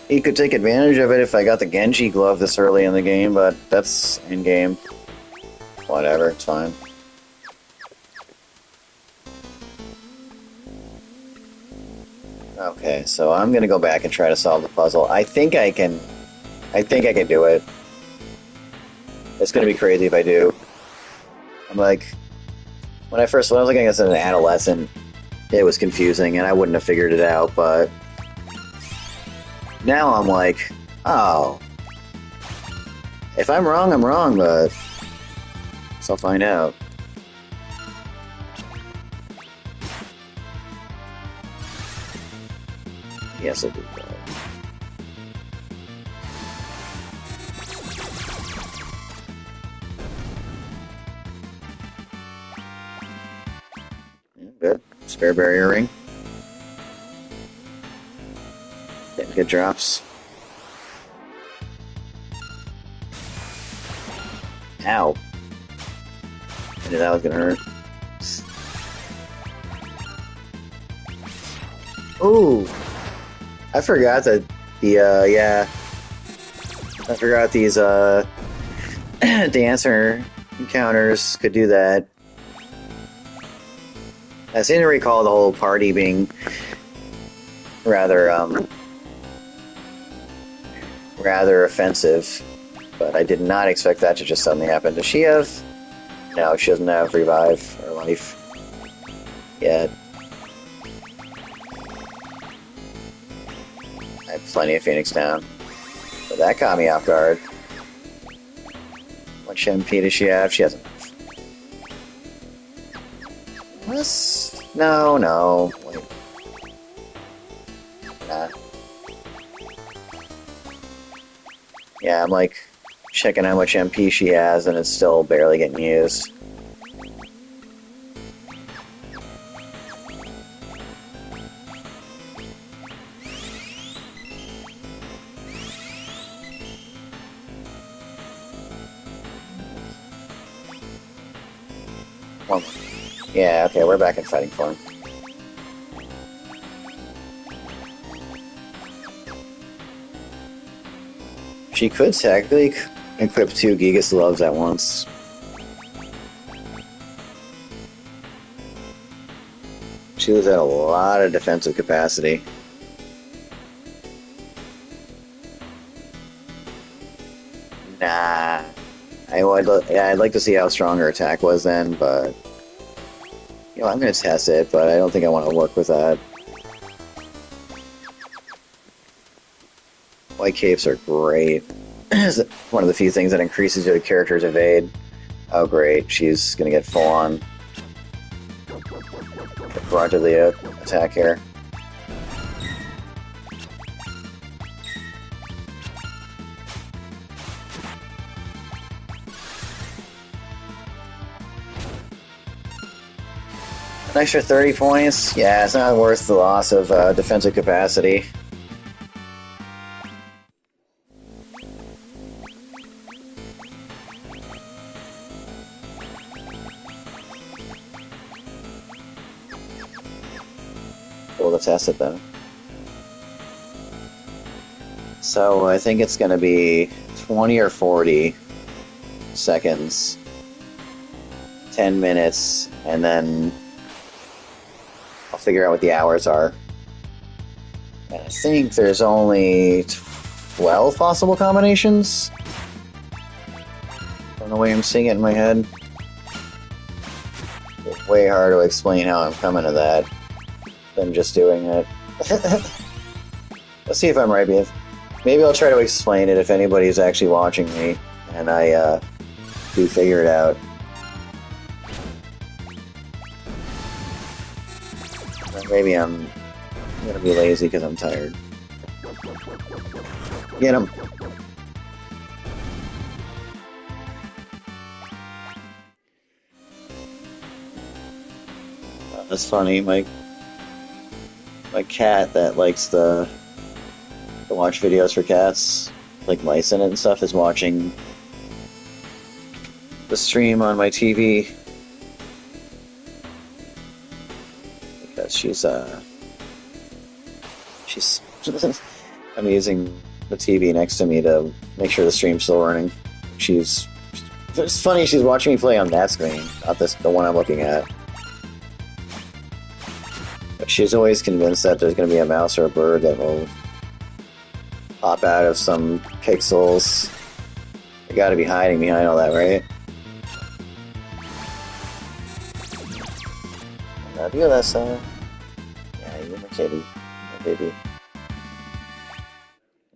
You could take advantage of it if I got the Genji glove this early in the game, but that's in-game. Whatever, it's fine. Okay, so I'm gonna go back and try to solve the puzzle. I think I can do it. It's gonna be crazy if I do. I'm like, when I was looking at this as an adolescent, it was confusing and I wouldn't have figured it out, but now I'm like, oh. If I'm wrong, I'm wrong, but so I'll find out. Yes, I do. Good. Spare barrier ring. Getting good drops. Ow. I knew that was gonna hurt. Ooh. I forgot that yeah. I forgot these, dancer encounters could do that. I seem to recall the whole party being rather offensive, but I did not expect that to just suddenly happen. Does she have No, she doesn't have revive or life yet. I have plenty of Phoenix down. But that caught me off guard. What MP does she have? She has enough. This? No, no. Wait. Nah. Yeah, I'm like checking how much MP she has, and it's still barely getting used. Well, yeah, okay, we're back in fighting form. She could technically equip 2 Gigas Loves at once. She was at a lot of defensive capacity. Nah. Yeah, I'd like to see how strong her attack was then, but... You know, I'm gonna test it, but I don't think I want to work with that. White capes are great. It's one of the few things that increases your character's evade. Oh great, she's gonna get full on Brodelia attack here. An extra 30 points? Yeah, it's not worth the loss of defensive capacity. We'll test it though. So I think it's going to be 20 or 40 seconds, 10 minutes, and then I'll figure out what the hours are. And I think there's only 12 possible combinations from the way I'm seeing it in my head. It's way hard to explain how I'm coming to that than just doing it. Let's see if I'm right. Maybe I'll try to explain it if anybody's actually watching me and I do figure it out. Or maybe I'm gonna be lazy because I'm tired. Get him! That's funny. My cat that likes to watch videos for cats, like mice in it and stuff, is watching the stream on my TV. Because she's I'm using the TV next to me to make sure the stream's still running. It's funny, she's watching me play on that screen, not the one I'm looking at. But she's always convinced that there's going to be a mouse or a bird that will pop out of some pixels. You gotta be hiding behind all that, right? I love you, Alyssa. Yeah, you're my kitty. My baby.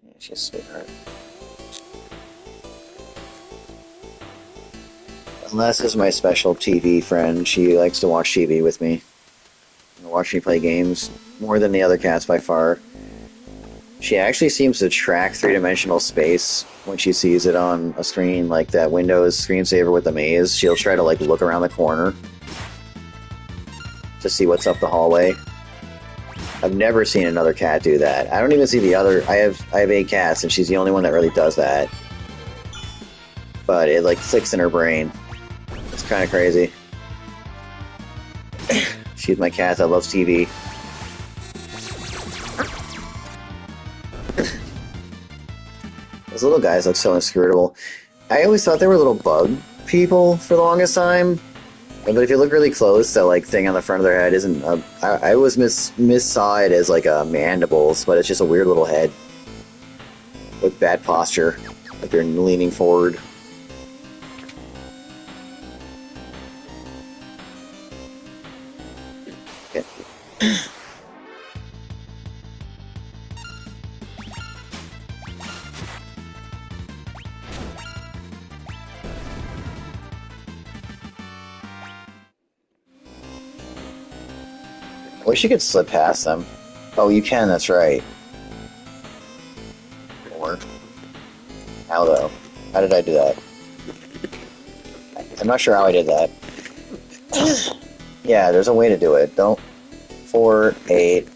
Yeah, she's a sweetheart. Alyssa is my special TV friend. She likes to watch TV with me. Watch me play games more than the other cats by far. She actually seems to track three-dimensional space when she sees it on a screen, like that Windows screensaver with the maze. She'll try to like look around the corner to see what's up the hallway. I've never seen another cat do that. I don't even see the other. I have 8 cats, and she's the only one that really does that. But it like clicks in her brain. It's kind of crazy. She's my cat that loves TV. Those little guys look so inscrutable. I always thought they were little bug people for the longest time. But if you look really close, that like thing on the front of their head isn't. I always saw it as like a mandibles, but it's just a weird little head with bad posture, like they're leaning forward. Okay. I wish you could slip past them. Oh, you can, that's right. Or, how though? How did I do that? I'm not sure how I did that. Yeah, there's a way to do it. Don't. 4, 8.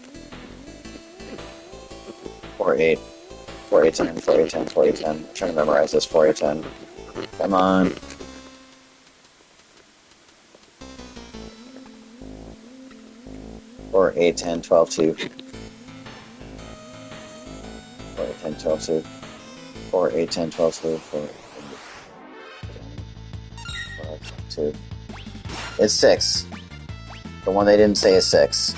4, 8. 4, 8, 10. 4, 8, 10. 4, 8, 10. I'm trying to memorize this. 4, 8, 10. Come on. 4, 8, 10, 12, 2. 4, 8, 10, 12, 2. 4, 8, 10, 12, 2. 4, 8, 10, 12, 2. It's 6. The one they didn't say is 6.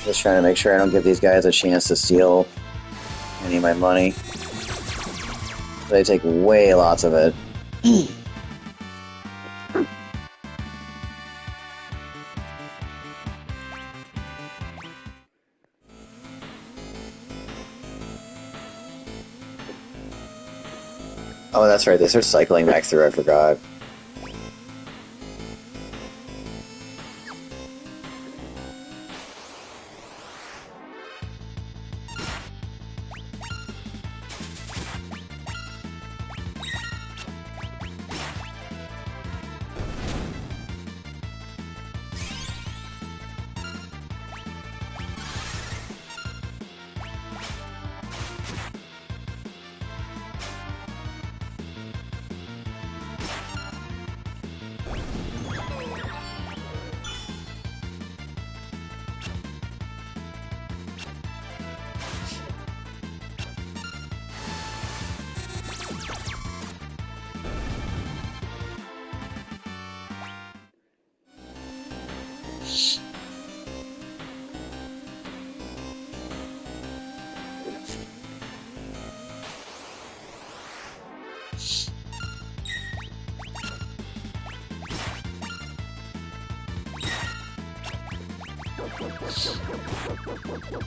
Just trying to make sure I don't give these guys a chance to steal any of my money. They take way lots of it. Oh, that's right. They start cycling back through. I forgot.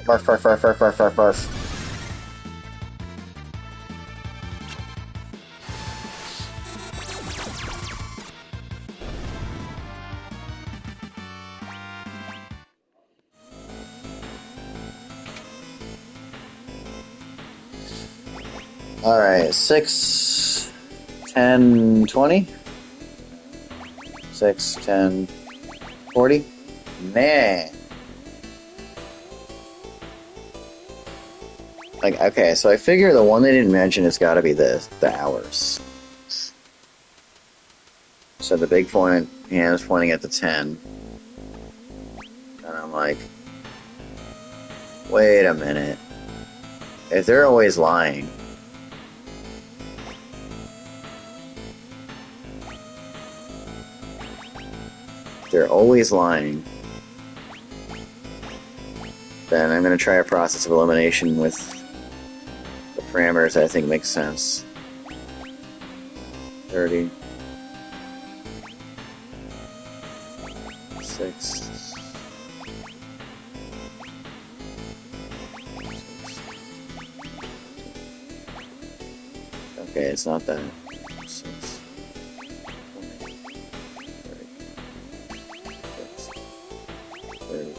Barf, barf, barf, barf, barf, barf, barf. Alright, 6, 10, 20? 6, 10, 40? Man. Like, okay, so I figure the one they didn't mention has got to be the hours. So the big point, hand is pointing at the 10. And I'm like, wait a minute. If they're always lying, then I'm going to try a process of elimination with the parameters that I think makes sense. 30. 6. Okay, it's not that. 6. 20. 30.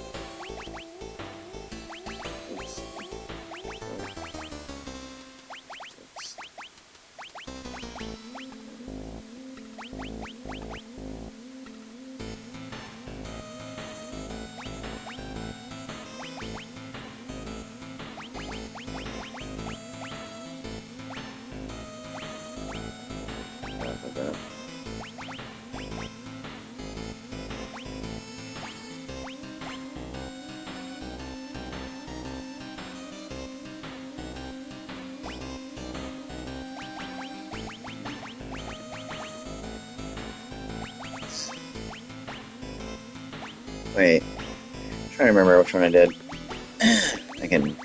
Wait, I'm trying to remember which one I did. I can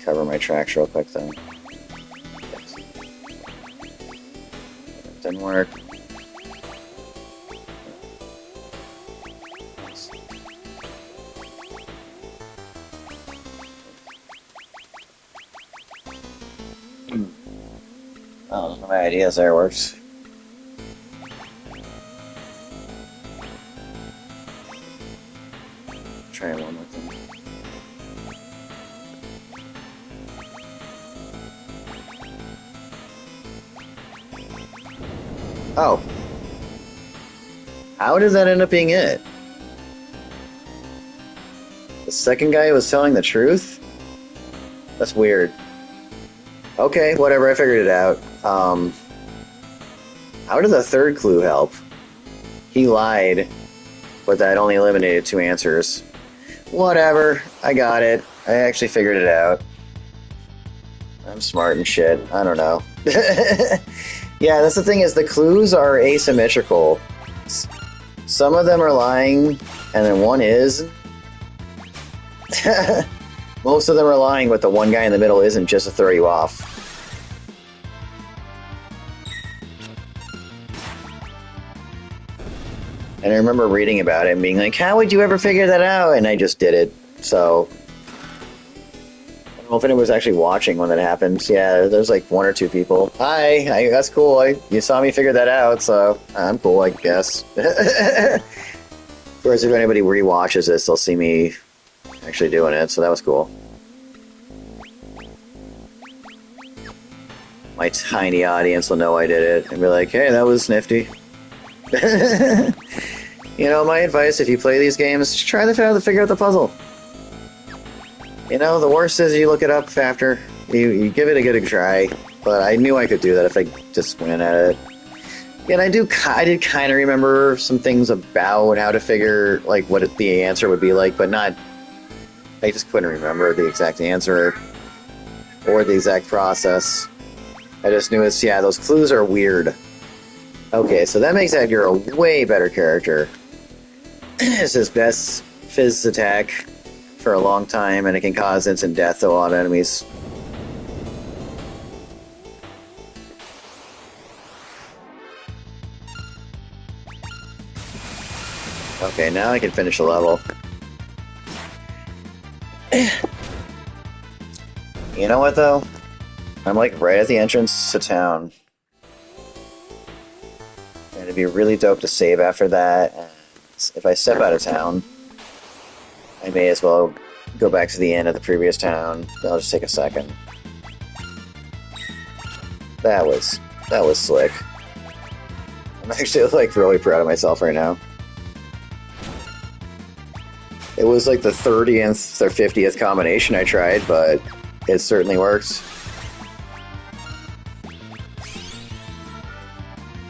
cover my tracks real quick though. Yes. didn't work. Oh, none of my ideas there works. Try one more thing. Oh. How does that end up being it? The second guy was telling the truth? That's weird. Okay, whatever, I figured it out. How did the third clue help? He lied, but that only eliminated 2 answers. Whatever, I got it. I actually figured it out. I'm smart and shit. I don't know. Yeah, that's the thing is the clues are asymmetrical. Some of them are lying, and then one is. Most of them are lying, but the one guy in the middle isn't, just to throw you off. And I remember reading about it and being like, how would you ever figure that out? And I just did it. So, I don't know if anyone was actually watching when that happened. Yeah, there's like 1 or 2 people. Hi, that's cool. You saw me figure that out, so I'm cool, I guess. Of course, if anybody rewatches this, they'll see me actually doing it, so that was cool. My tiny audience will know I did it and be like, hey, that was nifty. You know, my advice, if you play these games, just try to figure out the puzzle. You know, the worst is you look it up after. You give it a good try. But I knew I could do that if I just went at it. And I did kind of remember some things about how to figure, like, what the answer would be like, but not... I just couldn't remember the exact answer or the exact process. I just knew it's, yeah, those clues are weird. Okay, so that makes Edgar a way better character. It's his best fizz attack for a long time, and it can cause instant death to a lot of enemies. Okay, now I can finish the level. You know what, though? I'm like right at the entrance to town. And it'd be really dope to save after that. And if I step out of town, I may as well go back to the end of the previous town. I'll just take a second. That was slick. I'm actually like really proud of myself right now. It was like the 30th or 50th combination I tried, but it certainly works.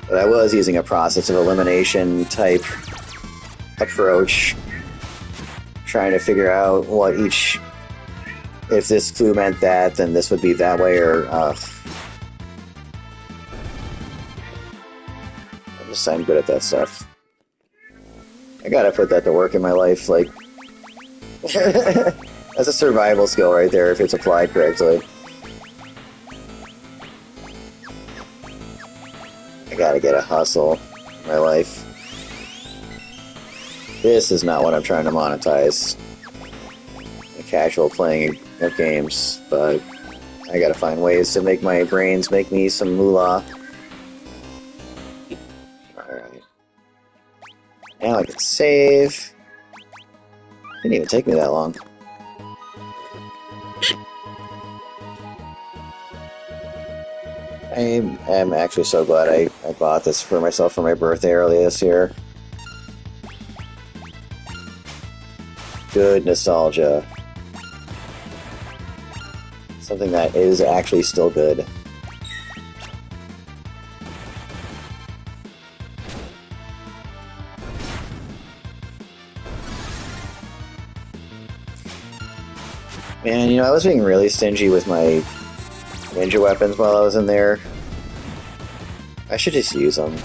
But I was using a process of elimination type approach, trying to figure out what each... If this clue meant that, then this would be that way, or... I'm good at that stuff. I gotta put that to work in my life, like... That's a survival skill right there, if it's applied correctly. I gotta get a hustle in my life. This is not what I'm trying to monetize. The casual playing of games, but I gotta find ways to make my brains make me some moolah. Alright. Now I can save. Didn't even take me that long. I am actually so glad I bought this for myself for my birthday early this year. Good nostalgia. Something that is actually still good. Man, you know, I was being really stingy with my ninja weapons while I was in there. I should just use them.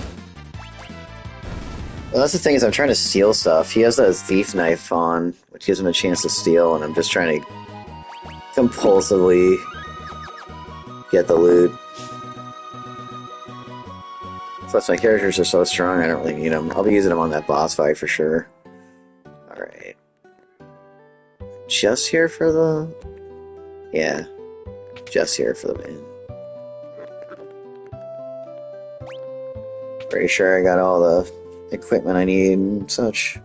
Well, that's the thing is I'm trying to steal stuff. He has that thief knife on, which gives him a chance to steal, and I'm just trying to compulsively get the loot. Plus, my characters are so strong, I don't really need them. I'll be using them on that boss fight for sure. Alright. Just here for the... Yeah. Just here for the win. Pretty sure I got all the equipment I need and such.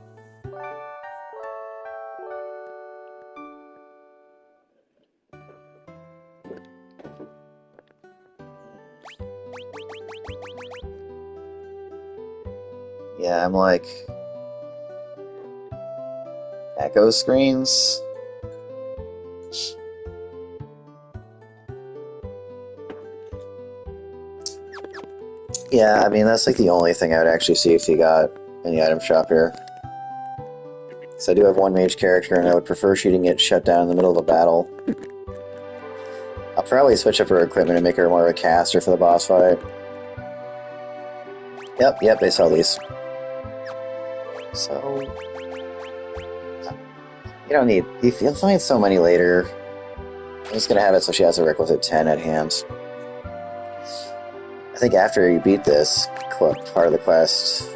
Yeah, I'm like... Echo screens? Yeah, I mean, that's like the only thing I would actually see if you got in the item shop here. So I do have one mage character, and I would prefer shooting it shut down in the middle of a battle. I'll probably switch up her equipment and make her more of a caster for the boss fight. Yep, they sell these. So... You don't need... You'll find so many later. I'm just gonna have it so she has a requisite 10 at hand. I think after you beat this part of the quest,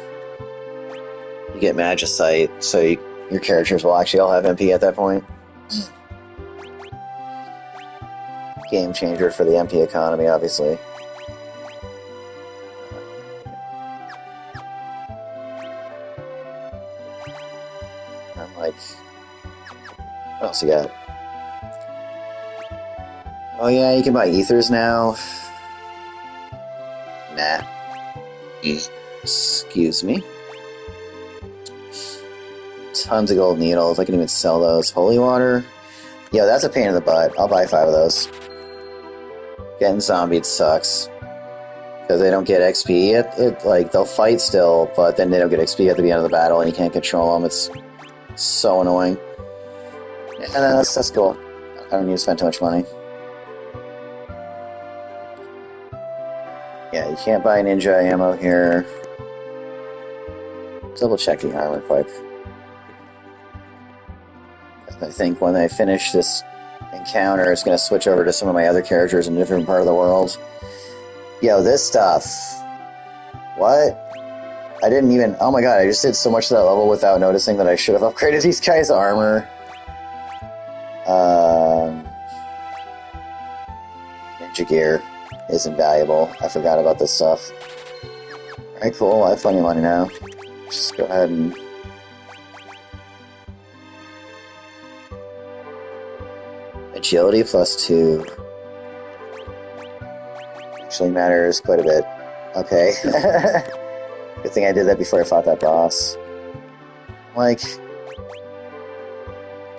you get Magicite, so your characters will actually all have MP at that point. Game changer for the MP economy, obviously. I'm like... What else you got? Oh yeah, you can buy ethers now. Nah. Excuse me. Tons of gold needles. I can even sell those. Holy water. Yo, that's a pain in the butt. I'll buy 5 of those. Getting zombied sucks. Because they don't get XP. Like, they'll fight still, but then they don't get XP at the end of the battle and you can't control them. It's so annoying. Yeah, that's cool. I don't need to spend too much money. Yeah, you can't buy ninja ammo here. Double check the armor quick. I think when I finish this encounter, it's going to switch over to some of my other characters in a different part of the world. Yo, this stuff. What? I didn't even... Oh my god, I just did so much to that level without noticing that I should have upgraded these guys' armor. Ninja gear is invaluable. I forgot about this stuff. Alright, cool. I have plenty of money now. Just go ahead and... Agility +2. Actually matters quite a bit. Okay. Good thing I did that before I fought that boss. Like...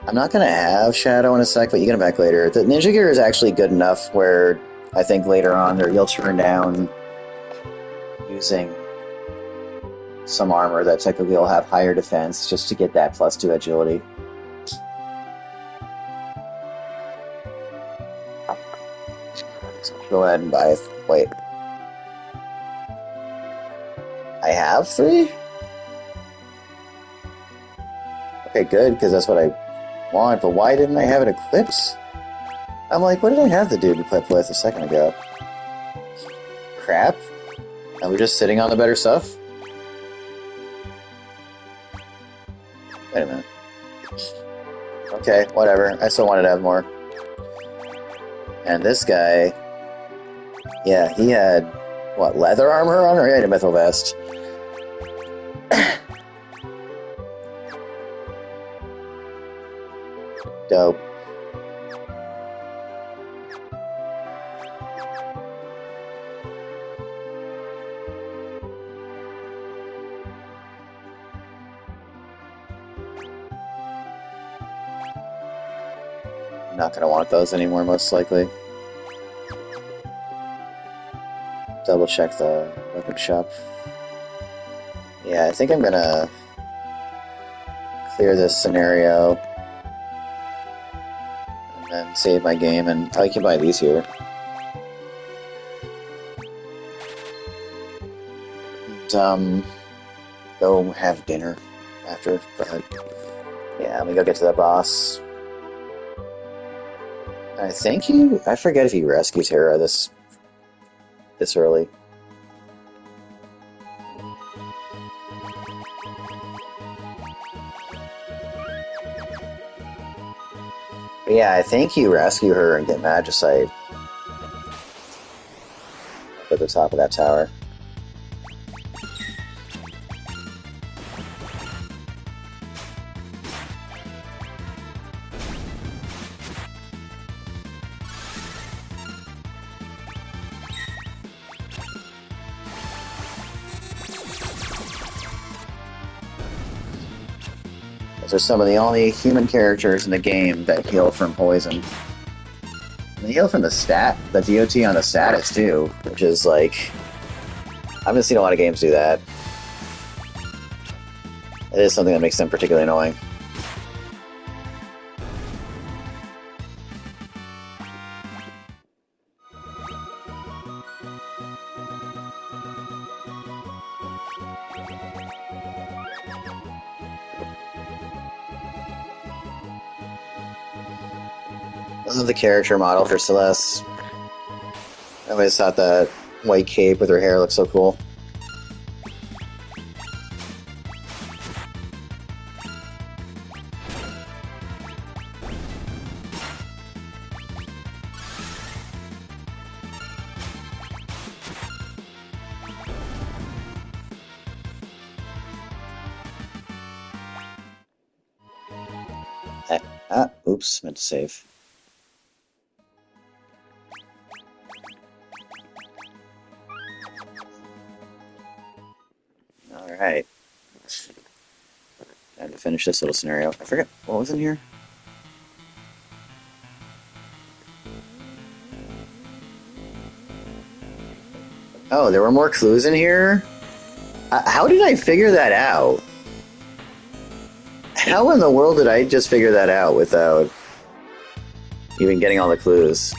I'm not going to have Shadow in a sec, but you get him back later. The Ninja Gear is actually good enough where I think later on you'll turn down using some armor that technically will have higher defense just to get that +2 agility. So go ahead and buy it. Wait. I have 3? Okay, good, because that's what I want, but why didn't I have it equipped? I'm like, what did I have the dude equipped with a second ago? Crap? Are we just sitting on the better stuff? Wait a minute. Okay, whatever. I still wanted to have more. And this guy... Yeah, he had... What, leather armor on? Or he had a mithril vest? Dope. I'm not gonna want those anymore, most likely. Double check the weapon shop. Yeah, I think I'm gonna clear this scenario and then save my game, and I can buy these here. And, go have dinner after. But, yeah, let me go get to that boss. I think I forget if he rescues Hera this early. Yeah, I think you rescue her and get Magicite at the top of that tower. Those are some of the only human characters in the game that heal from poison. And they heal from the DOT on the status too, which is like, I haven't seen a lot of games do that. It is something that makes them particularly annoying. I love the character model for Celeste. I always thought that white cape with her hair looked so cool. Oops, meant to save. Alright. Time to finish this little scenario. I forget, what was in here? Oh, there were more clues in here? How did I figure that out? How in the world did I just figure that out without even getting all the clues?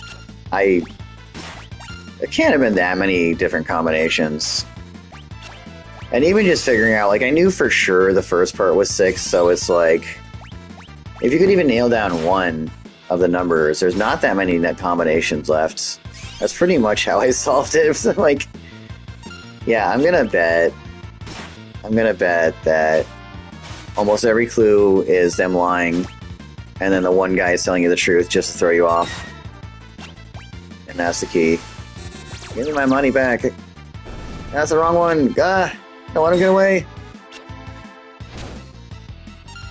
There can't have been that many different combinations. And even just figuring out, like, I knew for sure the first part was 6, so it's like, if you could even nail down one of the numbers, there's not that many net combinations left. That's pretty much how I solved it. So, like, yeah, I'm gonna bet that almost every clue is them lying, and then the one guy is telling you the truth just to throw you off. And that's the key. Give me my money back. That's the wrong one. Don't let him get away.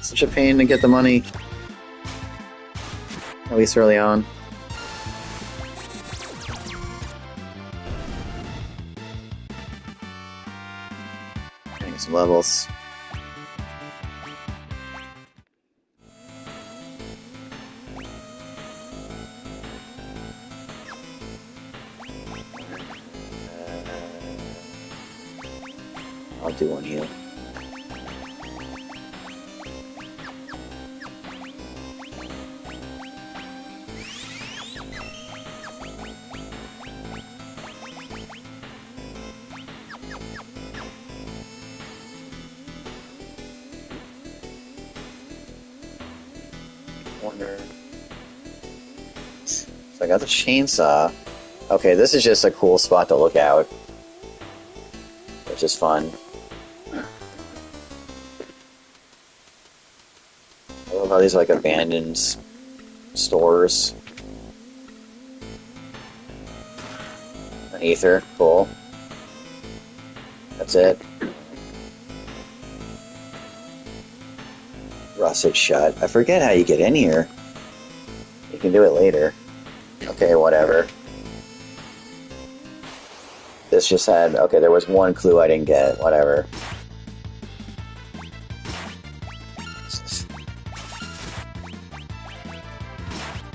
Such a pain to get the money. At least early on. Getting some levels. I'll do one heal. Wonder. So I got the chainsaw. Okay, this is just a cool spot to look out, which is fun. I love how these are like abandoned stores. An ether, cool. That's it. Russet shut. I forget how you get in here. You can do it later. Okay, whatever. This just had... Okay, there was one clue I didn't get. Whatever.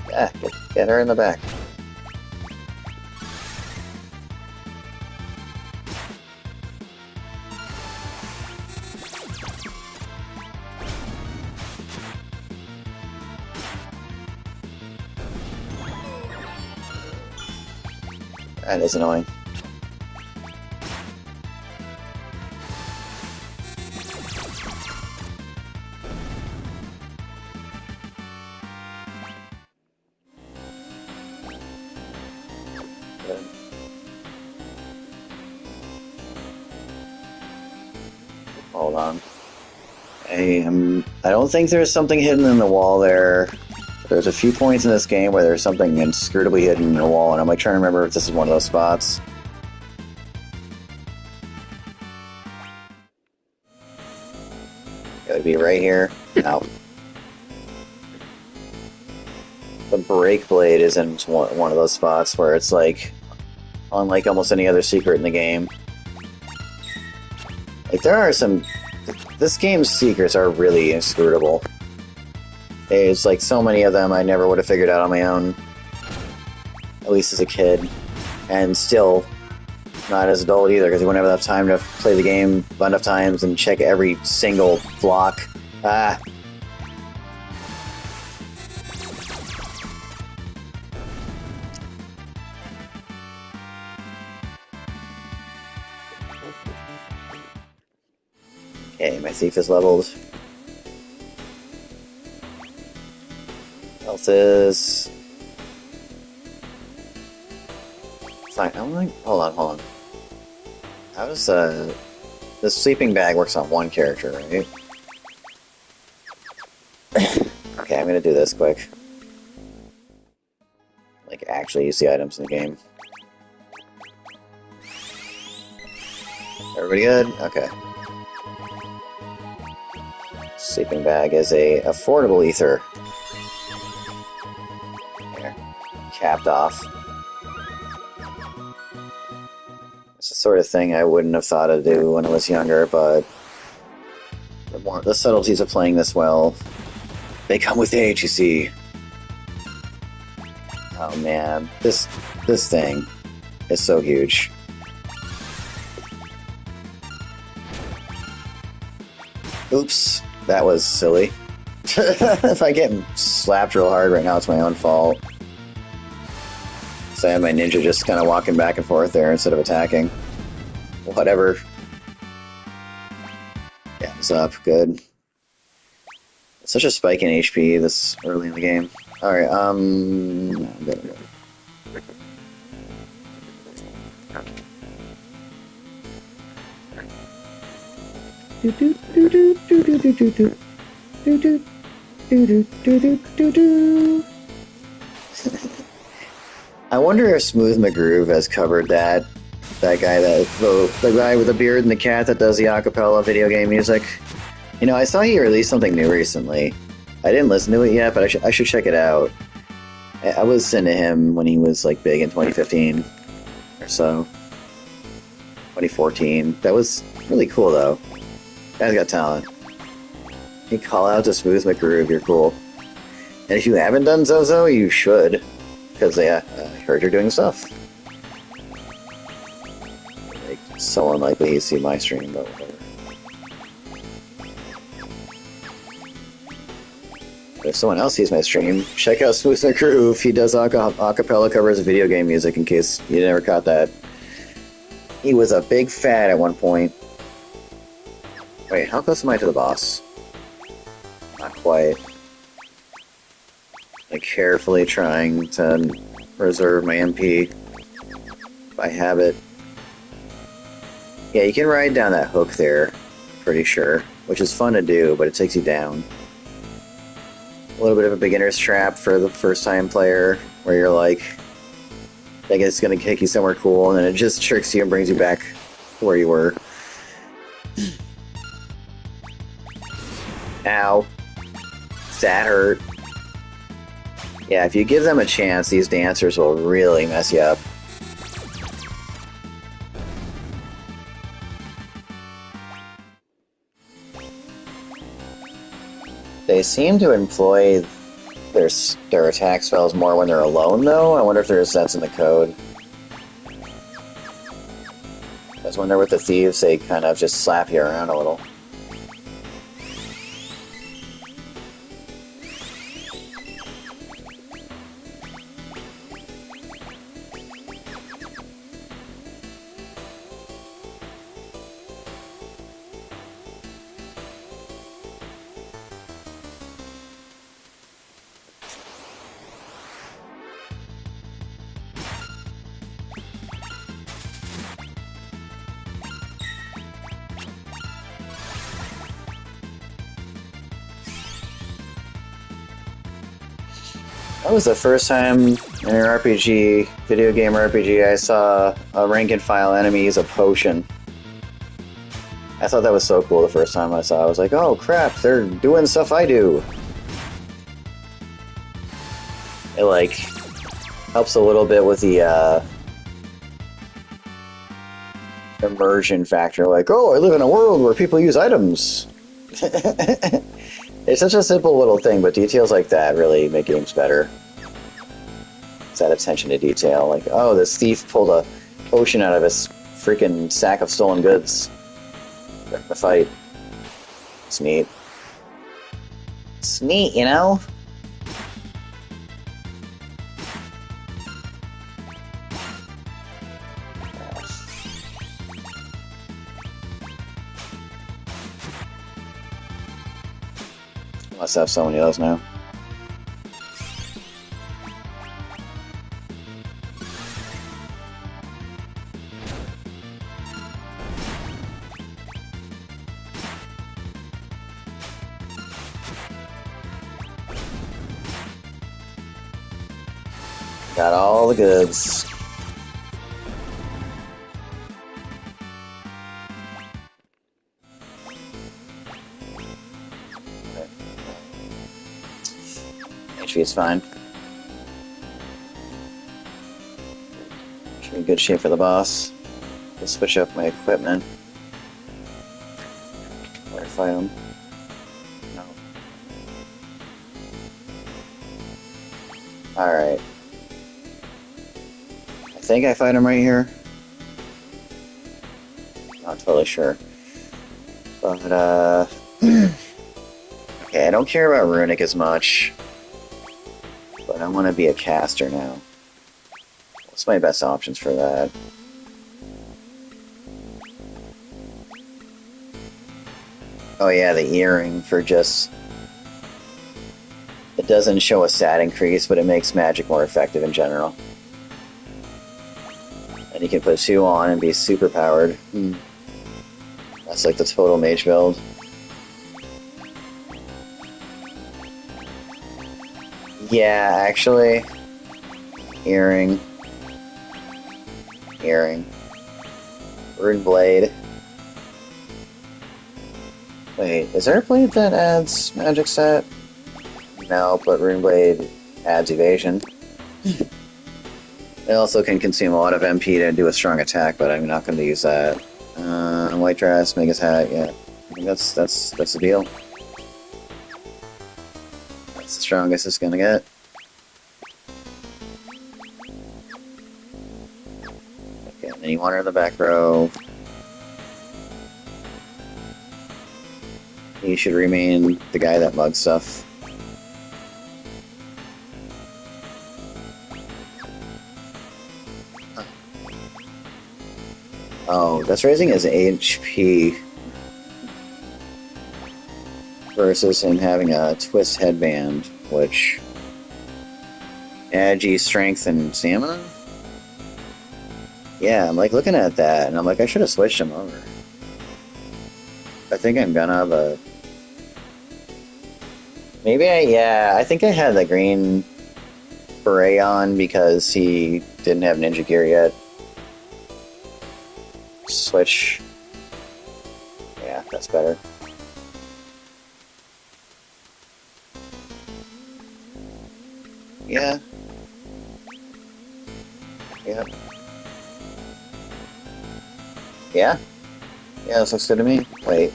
Yeah, get her in the back. That is annoying. Hold on. I don't think there's something hidden in the wall there. There's a few points in this game where there's something inscrutably hidden in the wall, and I'm like trying to remember if this is one of those spots. It would be right here. No. The brake blade is in one of those spots where it's like, unlike almost any other secret in the game. Like, there are some... This game's secrets are really inscrutable. There's like so many of them I never would have figured out on my own. At least as a kid. And still, not as adult either, because you wouldn't have enough time to play the game enough times and check every single block. Ah! Okay, my thief is leveled. Health is... Fine, I'm like... Hold on. How does, the sleeping bag works on one character, right? Okay, I'm gonna do this quick. Like, actually use the items in the game. Everybody good? Okay. Sleeping bag is a affordable ether. There. Capped off. It's the sort of thing I wouldn't have thought to do when I was younger, but the subtleties of playing this well, they come with age, you see. Oh man, this thing is so huge. Oops, that was silly. If I get slapped real hard right now, it's my own fault. So I have my ninja just kind of walking back and forth there instead of attacking. Whatever. Yeah, it's up. Good. Such a spike in HP this early in the game. Alright, good. I wonder if Smooth McGroove has covered that guy, the guy with the beard and the cat that does the acapella video game music. You know, I saw he released something new recently. I didn't listen to it yet, but I should check it out. I was into him when he was like big in 2015 or so. 2014. That was really cool though. Guy's got talent. You call out to Smooth McGroove, you're cool. And if you haven't done Zozo, you should. Because I heard you're doing stuff. Like, so unlikely he'd see my stream, but whatever. But if someone else sees my stream, check out Smooth McGroove. He does acapella covers of video game music, in case you never caught that. He was a big fad at one point. Wait, how close am I to the boss? Not quite. Like, carefully trying to reserve my MP. If I have it. Yeah, you can ride down that hook there, pretty sure. Which is fun to do, but it takes you down. A little bit of a beginner's trap for the first-time player, where you're like, I guess it's gonna kick you somewhere cool, and then it just tricks you and brings you back to where you were. Ow. That hurt. Yeah, if you give them a chance, these dancers will really mess you up. They seem to employ their attack spells more when they're alone, though. I wonder if there's sense in the code. Because when they're with the thieves, they kind of just slap you around a little. That was the first time in an RPG, video game RPG, I saw a rank and file enemy use a potion. I thought that was so cool the first time I saw it. I was like, oh crap, they're doing stuff I do. It, like, helps a little bit with the, immersion factor. Like, oh, I live in a world where people use items. It's such a simple little thing, but details like that really make games better. It's that attention to detail. Like, oh, this thief pulled a potion out of his freaking sack of stolen goods. During the fight. It's neat. It's neat, you know? Must have so many of those now. Got all the goods. HP is fine. Should be in good shape for the boss. Let's switch up my equipment. Or fight him. No. Alright. I think I fight him right here. Not totally sure. But, okay, I don't care about Runic as much. But I want to be a caster now. What's my best options for that? Oh yeah, the earring for just... It doesn't show a stat increase, but it makes magic more effective in general. And you can put 2 on and be super powered. That's like the total mage build. Yeah, actually. Earring. Rune blade. Wait, is there a blade that adds magic set? No, but rune blade adds evasion. It also can consume a lot of MP to do a strong attack, but I'm not going to use that. White dress, Mega's hat, yeah. I think that's the deal. That's the strongest it's going to get. Okay, and then you want her in the back row. You should remain the guy that mugs stuff. Oh, that's raising his HP versus him having a twist headband, which adds strength and stamina? Yeah, I'm like looking at that, and I'm like, I should have switched him over. I think I'm gonna, but... Maybe I think I had the green beret on because he didn't have ninja gear yet. Switch. Yeah, that's better. Yeah. Yep. Yeah? Yeah, this looks good to me. Wait.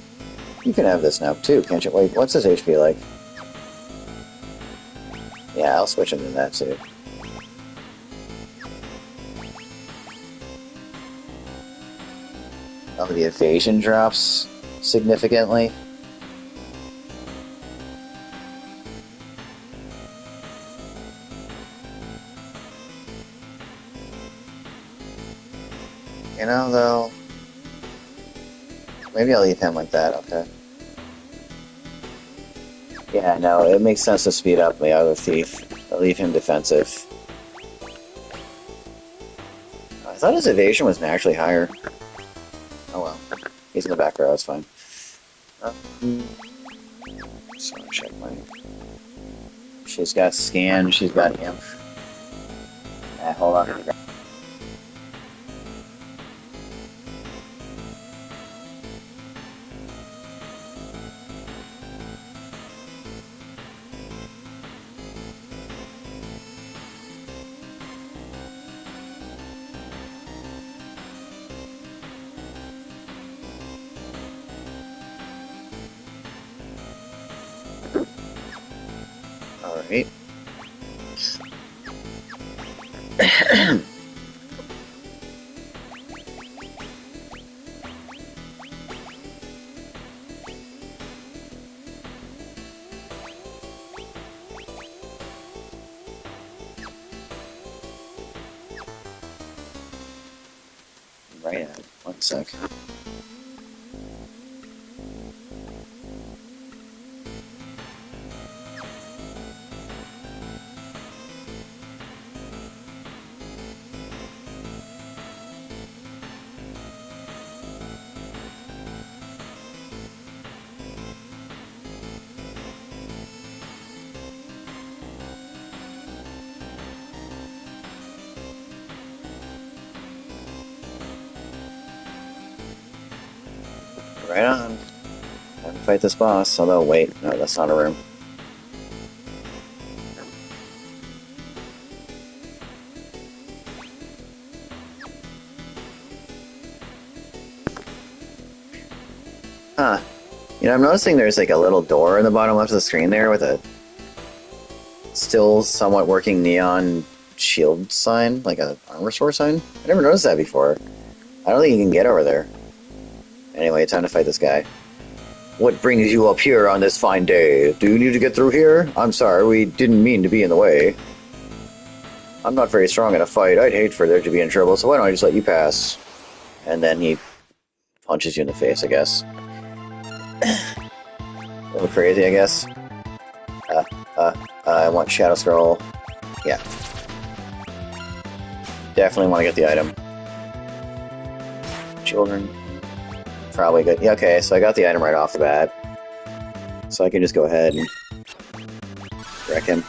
You can have this now, too, can't you? Wait, what's his HP like? Yeah, I'll switch him to that, too. Oh, the evasion drops significantly. You know, though... Maybe I'll leave him like that, okay. Yeah, no, it makes sense to speed up the other thief. I'll leave him defensive. I thought his evasion was naturally higher. Oh well. He's in the back row, it's fine. Just want to check my... She's got scan, she's got imp. Hold on. Alright. Right at 1 sec. Right on. Time to fight this boss. Although, wait, no, that's not a room. Huh. You know, I'm noticing there's like a little door in the bottom left of the screen there with a still somewhat working neon shield sign, like a armor store sign. I never noticed that before. I don't think you can get over there. Anyway, time to fight this guy. What brings you up here on this fine day? Do you need to get through here? I'm sorry, we didn't mean to be in the way. I'm not very strong in a fight. I'd hate for there to be in trouble, so why don't I just let you pass? And then he punches you in the face, I guess. A little crazy, I guess. I want Shadow Scroll. Yeah. Definitely want to get the item. Children. Probably good. Yeah, okay, so I got the item right off the bat. So I can just go ahead and wreck him.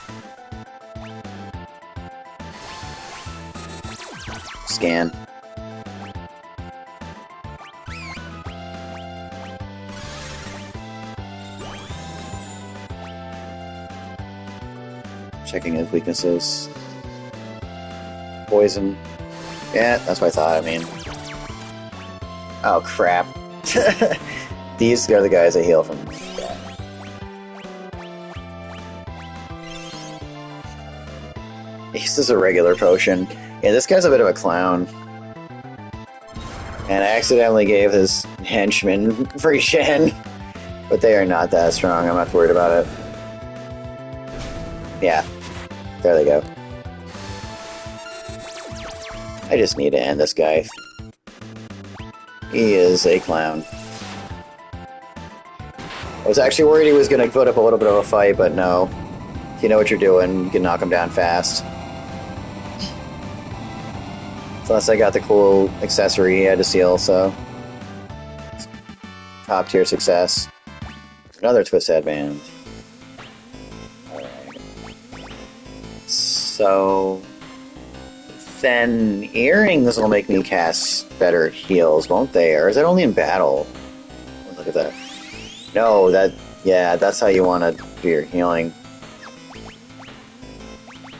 Scan. Checking his weaknesses. Poison. Yeah, that's what I thought, I mean. Oh, crap. These are the guys that heal from that. This is a regular potion. Yeah, this guy's a bit of a clown. And I accidentally gave his henchman free Shen. But they are not that strong, I'm not worried about it. Yeah. There they go. I just need to end this guy. He is a clown. I was actually worried he was going to put up a little bit of a fight, but no. If you know what you're doing, you can knock him down fast. Plus, I got the cool accessory he had to steal, so... Top tier success. Another twist headband. Alright. So... Then earrings will make me cast better heals, won't they? Or is that only in battle? Look at that. No, yeah, that's how you want to do your healing.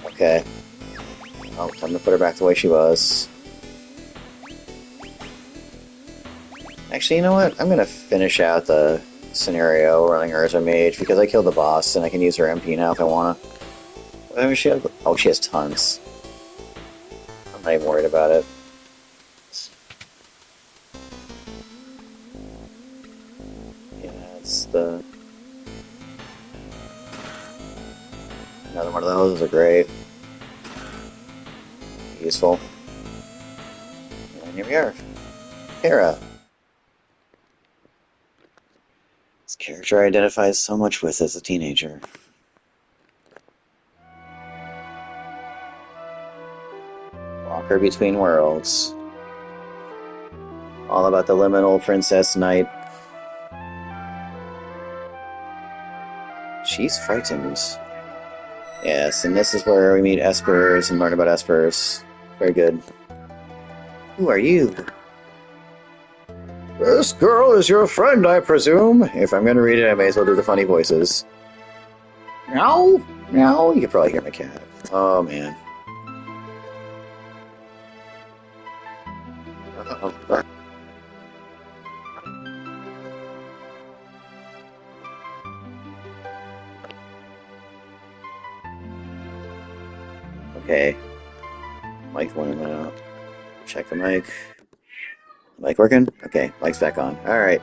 Okay. Oh, time to put her back the way she was. Actually, you know what? I'm gonna finish out the scenario running her as a mage because I killed the boss and I can use her MP now if I wanna. What does she have? Oh, she has tons. I'm not even worried about it. Yeah, it's the... Another one of those are great. Useful. And here we are. Hera. This character I identify so much with as a teenager. Walker between worlds. All about the liminal princess knight. She's frightened. Yes, and this is where we meet espers and learn about espers. Very good. Who are you? This girl is your friend, I presume. If I'm going to read it, I may as well do the funny voices. Meow, meow. You can probably hear my cat. Oh, man. Okay. Mic one out. Check the mic. Mic working? Okay, mic's back on. Alright.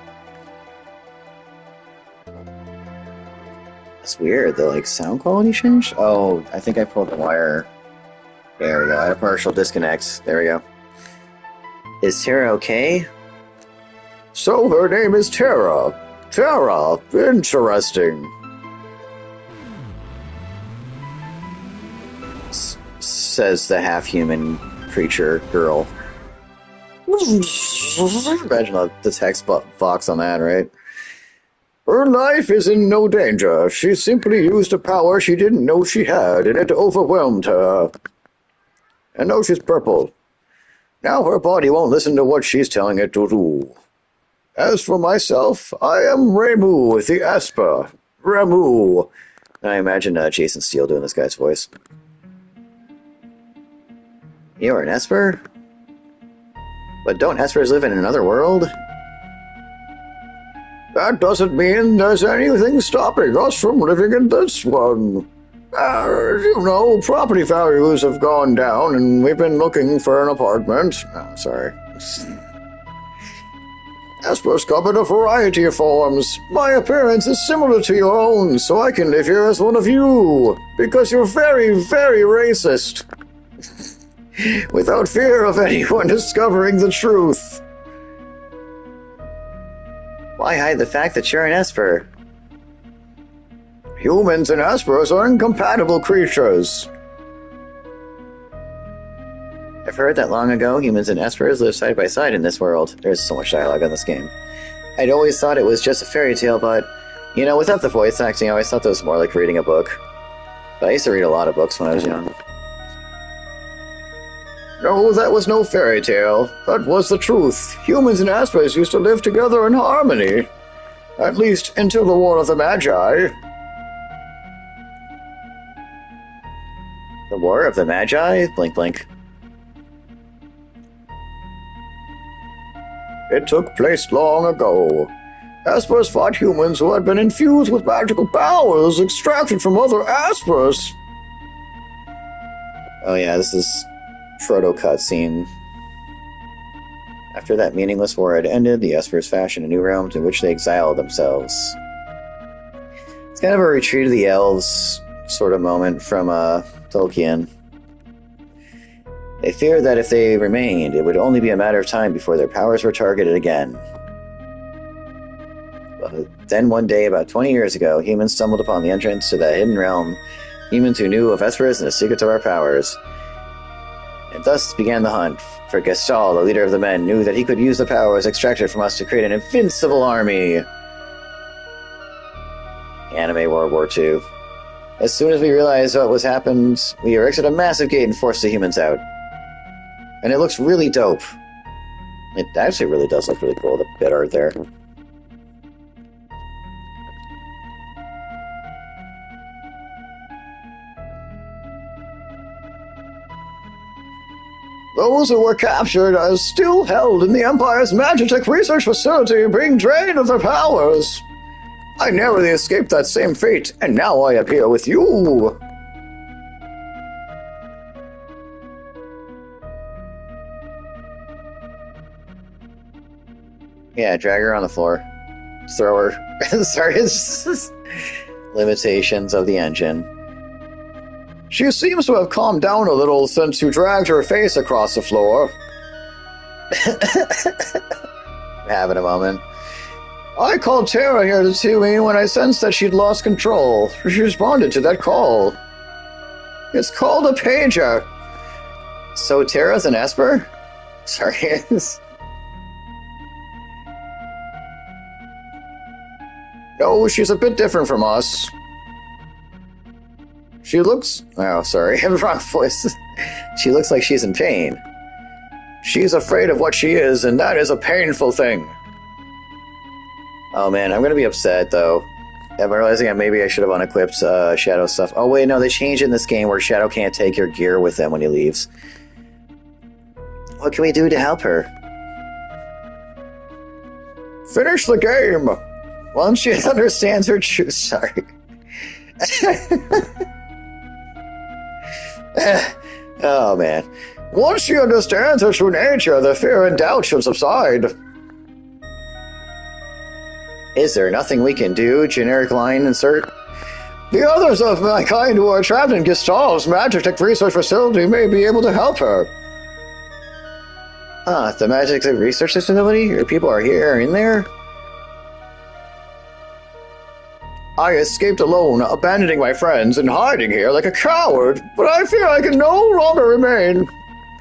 That's weird. The sound quality changed? Oh, I think I pulled the wire. There we go. I had a partial disconnect. There we go. Is Tara okay? So her name is Tara. Tara. Interesting. Says the half-human creature girl. Imagine the text box on that, right? Her life is in no danger. She simply used a power she didn't know she had, and it overwhelmed her. And now she's purple. Now her body won't listen to what she's telling it to do. As for myself, I am Ramu, the Asper. Ramu. I imagine Jason Steele doing this guy's voice. You're an Esper? But don't Espers live in another world? That doesn't mean there's anything stopping us from living in this one. Property values have gone down, and we've been looking for an apartment. Oh, sorry. Espers come in a variety of forms. My appearance is similar to your own, so I can live here as one of you. Because you're very, very racist. Without fear of anyone discovering the truth. Why hide the fact that you're an Esper? Humans and Espers are incompatible creatures. I've heard that long ago humans and Espers live side by side in this world. There's so much dialogue on this game. I'd always thought it was just a fairy tale, but, without the voice acting, I always thought that was more like reading a book. But I used to read a lot of books when I was young. No, that was no fairy tale. That was the truth. Humans and Espers used to live together in harmony. At least until the War of the Magi. The War of the Magi? Blink, blink. It took place long ago. Espers fought humans who had been infused with magical powers extracted from other Espers. Oh yeah, this is proto-cutscene. After that meaningless war had ended, the Espers fashioned a new realm to which they exiled themselves. It's kind of a Retreat of the Elves sort of moment from Tolkien. They feared that if they remained, it would only be a matter of time before their powers were targeted again. But then one day, about 20 years ago, humans stumbled upon the entrance to that hidden realm. Humans who knew of Espers and the secrets of our powers. And thus began the hunt, for Gestal, the leader of the men, knew that he could use the powers extracted from us to create an invincible army. Anime World War II. As soon as we realized what was happened, we erected a massive gate and forced the humans out. And it looks really dope. It actually really does look really cool, the bit art there. Those who were captured are still held in the Empire's Magitech research facility, being drained of their powers. I narrowly escaped that same fate, and now I appear with you. Yeah, drag her on the floor. Throw her. Sorry, it's just limitations of the engine. She seems to have calmed down a little since you dragged her face across the floor. Having a moment. I called Tara here to see me when I sensed that she'd lost control. She responded to that call. It's called a pager. So Tara's an Esper? Sorry. No, she's a bit different from us. She looks... Oh, sorry. Wrong voice. She looks like she's in pain. She's afraid of what she is, and that is a painful thing. Oh man, I'm gonna be upset though. I'm realizing that maybe I should have unequipped Shadow stuff. Oh wait, no, they changed in this game where Shadow can't take your gear with him when he leaves. What can we do to help her? Finish the game! Once she understands her true... Sorry. Oh man. Once she understands her true nature, the fear and doubt should subside. Is there nothing we can do? Generic line insert. The others of my kind who are trapped in Gestalt's Magic Research Facility may be able to help her. Ah, the Magic Research Facility? Your people are here, in there? I escaped alone, abandoning my friends and hiding here like a coward, but I fear I can no longer remain.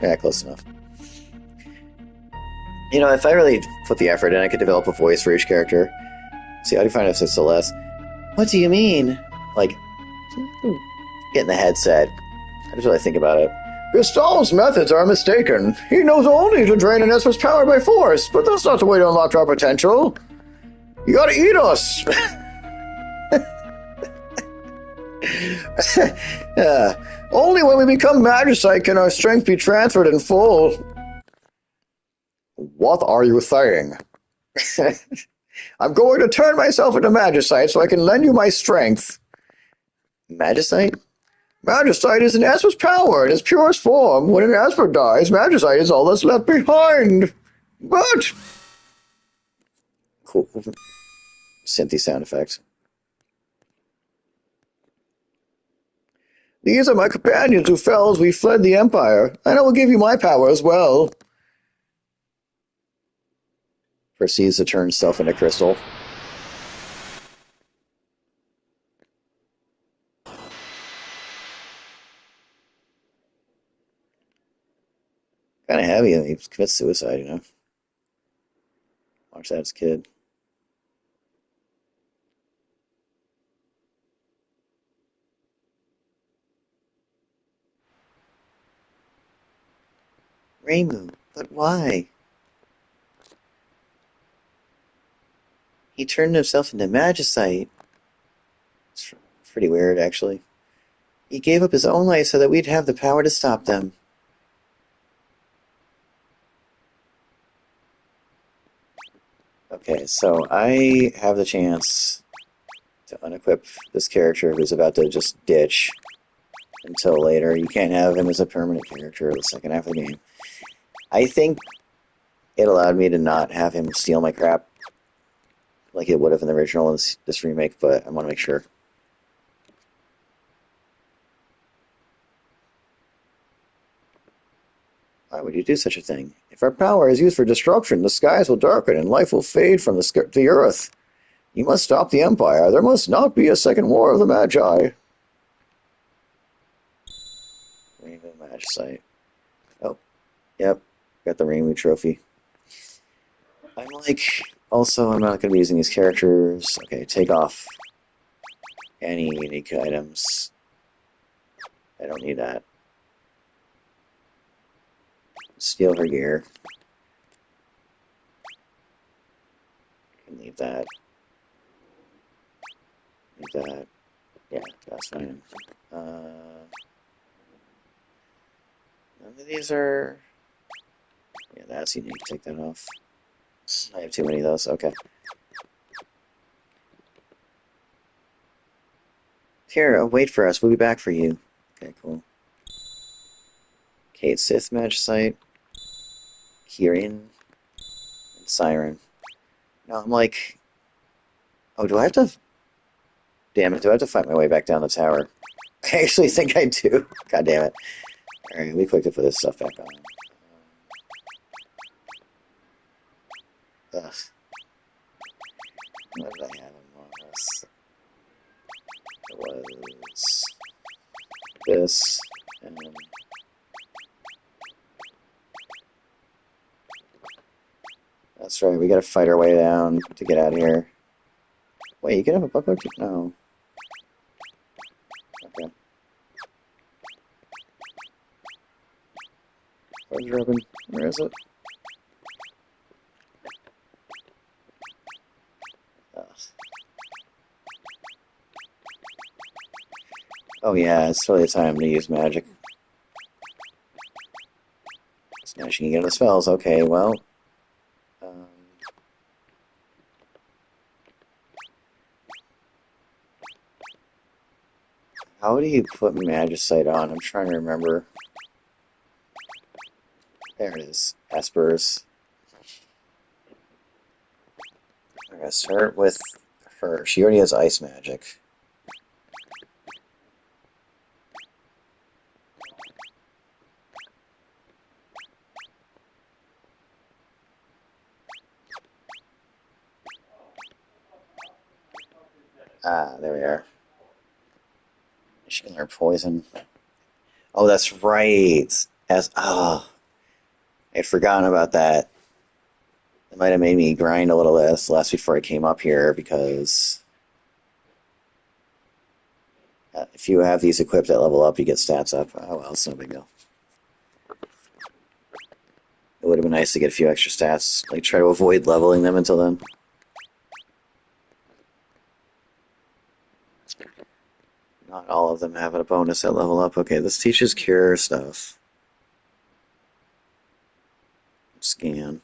Yeah, close enough. You know, if I really put the effort in, I could develop a voice for each character. See, how do you find if it's Celeste? What do you mean? Like, get in the headset. I just really think about it. Gestalt's methods are mistaken. He knows only to drain an Esper's power by force, but that's not the way to unlock our potential. You gotta eat us! Only when we become Magicite can our strength be transferred in full. What are you saying? I'm going to turn myself into Magicite so I can lend you my strength. Magicite? Magicite is an Esper's power in its purest form. When an Esper dies, Magicite is all that's left behind. But... Cool. Synthy sound effects. These are my companions who fell as we fled the Empire, and I will give you my power as well. Proceeds to turn self into crystal. Kind of heavy, and he commits suicide, you know. Watch that as a kid. Reimu, but why? He turned himself into Magicite. It's pretty weird, actually. He gave up his own life so that we'd have the power to stop them. Okay, so I have the chance to unequip this character who's about to just ditch until later. You can't have him as a permanent character the second half of the game. I think it allowed me to not have him steal my crap like it would have in the original in this remake, but I want to make sure. Why would you do such a thing? If our power is used for destruction, the skies will darken and life will fade from the earth. You must stop the Empire. There must not be a second war of the Magi. Rainbow Magicite. Oh, yep. Got the Rainbow Trophy. I'm like... Also, I'm not going to be using these characters. Okay, take off any unique items. I don't need that. Steal her gear. Can leave that. Leave that. Yeah, that's fine. None of these are... Yeah, that's unique. Take that off. I have too many of those. Okay. Here, wait for us. We'll be back for you. Okay, cool. Kate Sith Magicite. Kyrian. And Siren. Now I'm like... Oh, do I have to... Damn it, do I have to fight my way back down the tower? I actually think I do. God damn it. Alright, we quickly put this stuff back on. Ugh. What did I have in this? It was this, and then that's right, we gotta fight our way down to get out of here. Wait, you can have a buckler too? No. Okay. treasure open. Where is it? Ugh. Oh yeah, it's totally the time to use magic. Smashing again the spells. Okay, well. Um, how do you put Magicite on? I'm trying to remember. There it is. Espers. I'm gonna start with her. She already has ice magic. Ah, there we are. She can learn poison. Oh, that's right. I'd forgotten about that. It might have made me grind a little less before I came up here because if you have these equipped at level up, you get stats up. Oh well, it's no big deal. It would have been nice to get a few extra stats. Like try to avoid leveling them until then. Not all of them have a bonus at level up. Okay, this teaches cure stuff. Scan.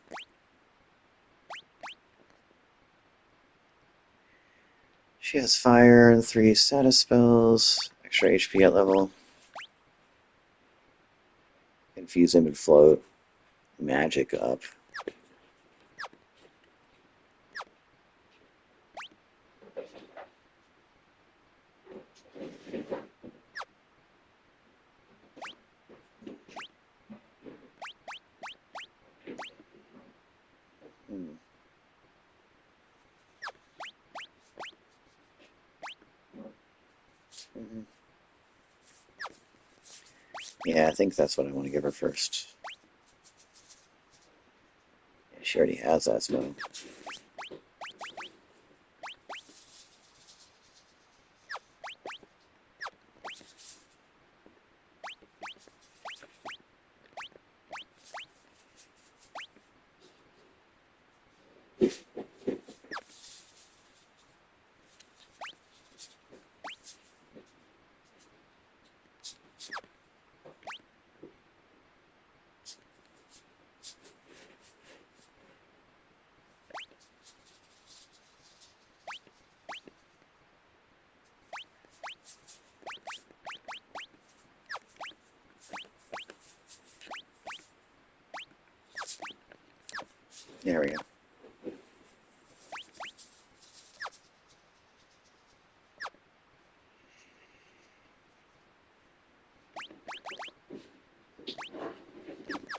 She has fire and 3 status spells. Extra HP at level. Infuse him and float. Magic up. Hmm. Mhm. Yeah, I think that's what I want to give her first. Yeah, she already has that spell. There we go.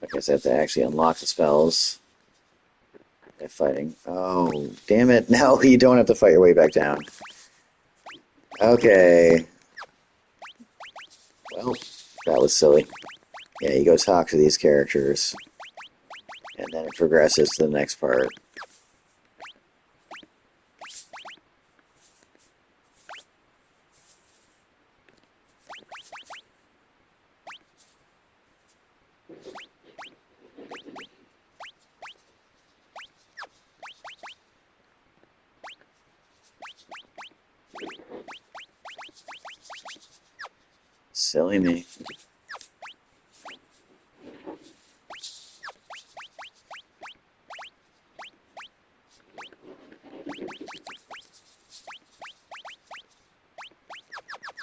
I guess I have to actually unlock the spells by fighting. Oh, damn it. No, you don't have to fight your way back down. Okay. Well, that was silly. Yeah, you go talk to these characters, and then it progresses to the next part. Silly me.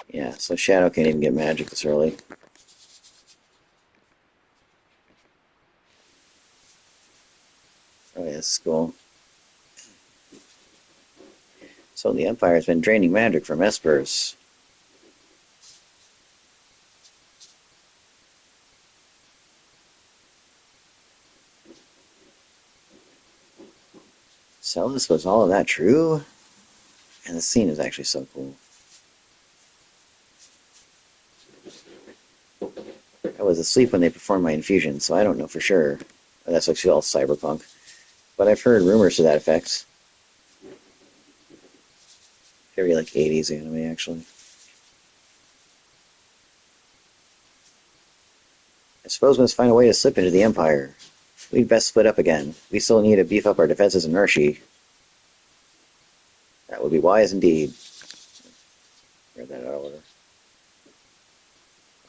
Yeah, so Shadow can't even get magic this early. Oh yeah, this is cool. So the Empire has been draining magic from Espers. Celis, was all of that true? And the scene is actually so cool. I was asleep when they performed my infusion, so I don't know for sure. That's actually all cyberpunk. But I've heard rumors to that effect. Very like 80s anime, actually. I suppose we must find a way to slip into the Empire. We'd best split up again. We still need to beef up our defenses in Urshi. That would be wise indeed. Read that out of order.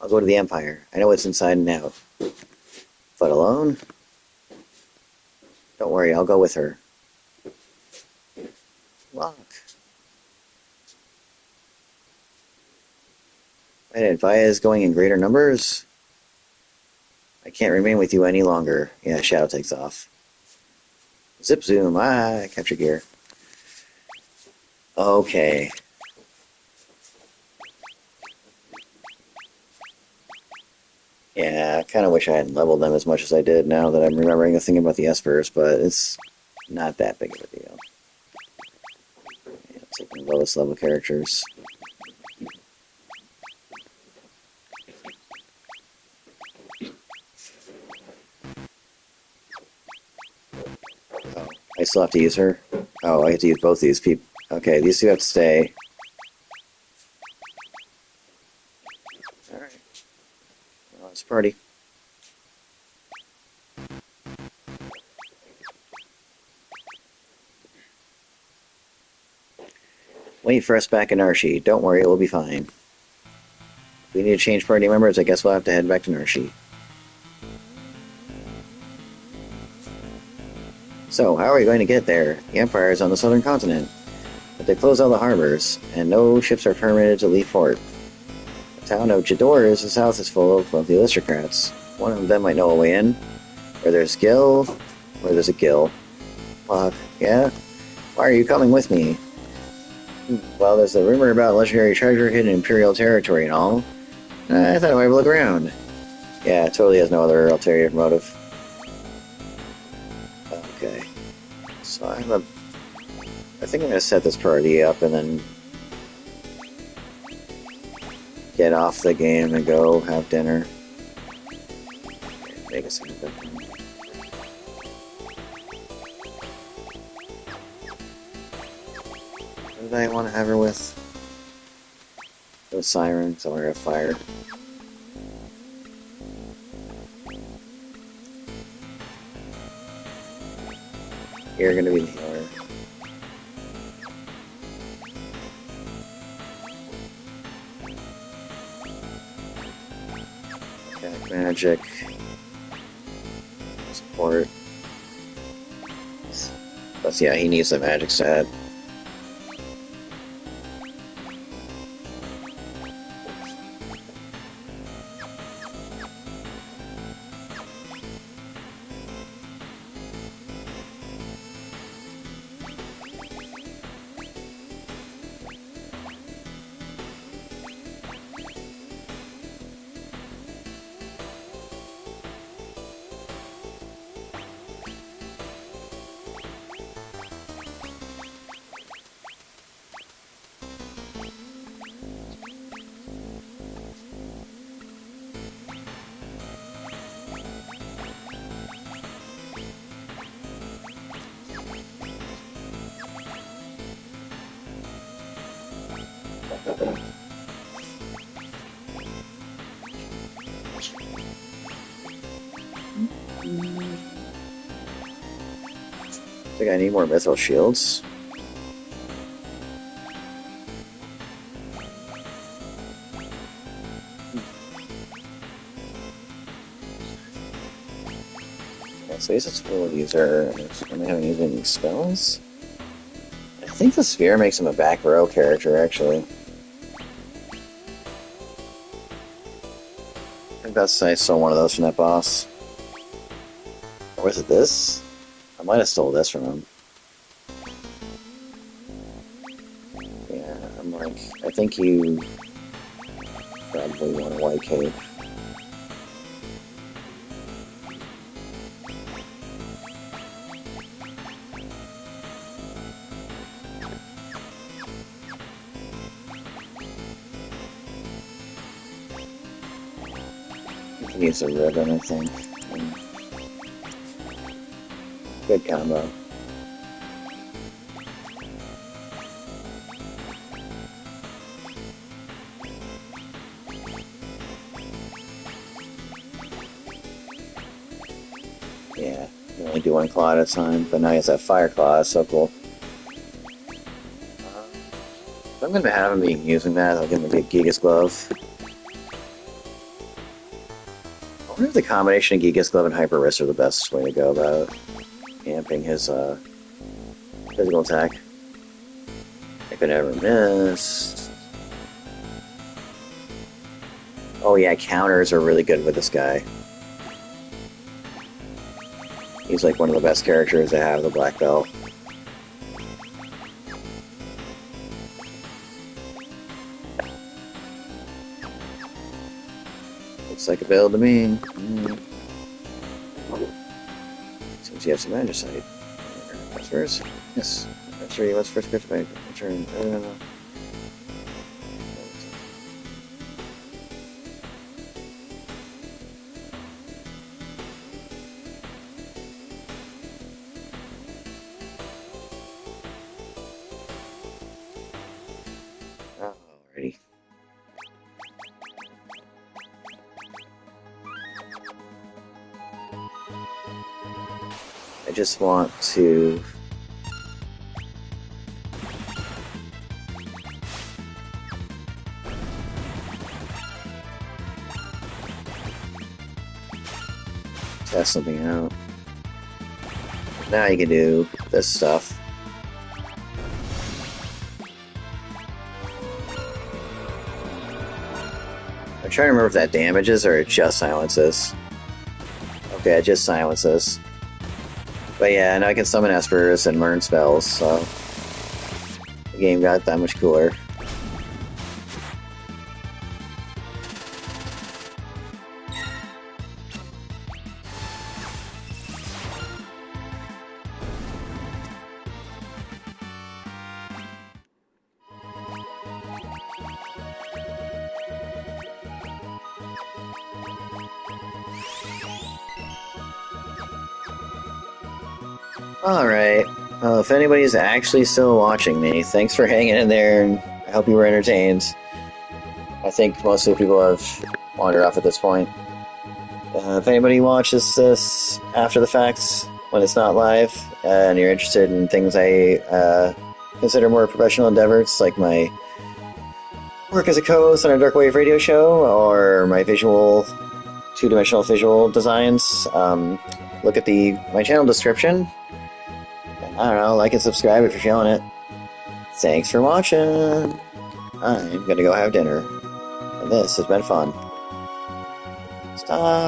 I'll go to the Empire. I know what's inside and out. But alone? Don't worry, I'll go with her. Lock. Wait, Vaya is going in greater numbers? I can't remain with you any longer. Yeah, Shadow takes off. Zip zoom. Capture gear. Okay. Yeah, I kind of wish I hadn't leveled them as much as I did now that I'm remembering the thing about the Espers, but it's not that big of a deal. Yeah, it's like the lowest level characters. Oh, I still have to use her? Oh, I have to use both these people. Okay, these two have to stay. Alright. Well, let's party. Wait for us back in Archie. Don't worry, it will be fine. If we need to change party members, I guess we'll have to head back to Narshi. So, how are we going to get there? The Empire is on the southern continent, but they close all the harbors, and no ships are permitted to leave port. The town of Jador is the south is full of the aristocrats. One of them might know a way in. Where there's a Gil. Yeah? Why are you coming with me? Well, there's a rumor about legendary treasure hidden in Imperial territory and all. I thought I might have a look around. Yeah, it totally has no other ulterior motive. Okay. So I think I'm going to set this party up and then get off the game and go have dinner. Make us happen. What did I want to have her with? The siren, so I want her to fire. You're gonna be the healer. Attack magic. Support. Plus, yeah, he needs the magic stat. I think I need more mithril shields. Yeah, so he's a tool user. Am I having used any spells? I think the sphere makes him a back row character, actually. I think I stole one of those from that boss. Or was it this? I might have stole this from him. Yeah, I'm like, I think you probably want a white cape. You can use a ribbon, I think. Good combo. do one claw at a time, but now he has that fire claw. That's so cool. I'm going to have him be using that. I'll give him a Gigas Glove. I wonder if the combination of Gigas Glove and Hyper Wrist are the best way to go about amping his physical attack. I could never miss. Oh yeah, counters are really good with this guy. He's like one of the best characters to have the black belt. Looks like a build to me. Seems you have some Magicite. What's first? Yes. I'm sure what's first gift by return. I don't know. Alrighty. I just want to test something out. Now you can do this stuff. I'm trying to remember if that damages or it just silences. Okay, it just silences. But yeah, now I can summon Espers and learn spells, so the game got that much cooler. Alright, if anybody's actually still watching me, thanks for hanging in there, and I hope you were entertained. I think most of the people have wandered off at this point. If anybody watches this after the fact, when it's not live, and you're interested in things I consider more professional endeavors, like my work as a co-host on a Dark Wave radio show, or my two-dimensional visual designs, look at my channel description. I don't know, like and subscribe if you're feeling it. Thanks for watching. I'm gonna go have dinner. And this has been fun. Stop.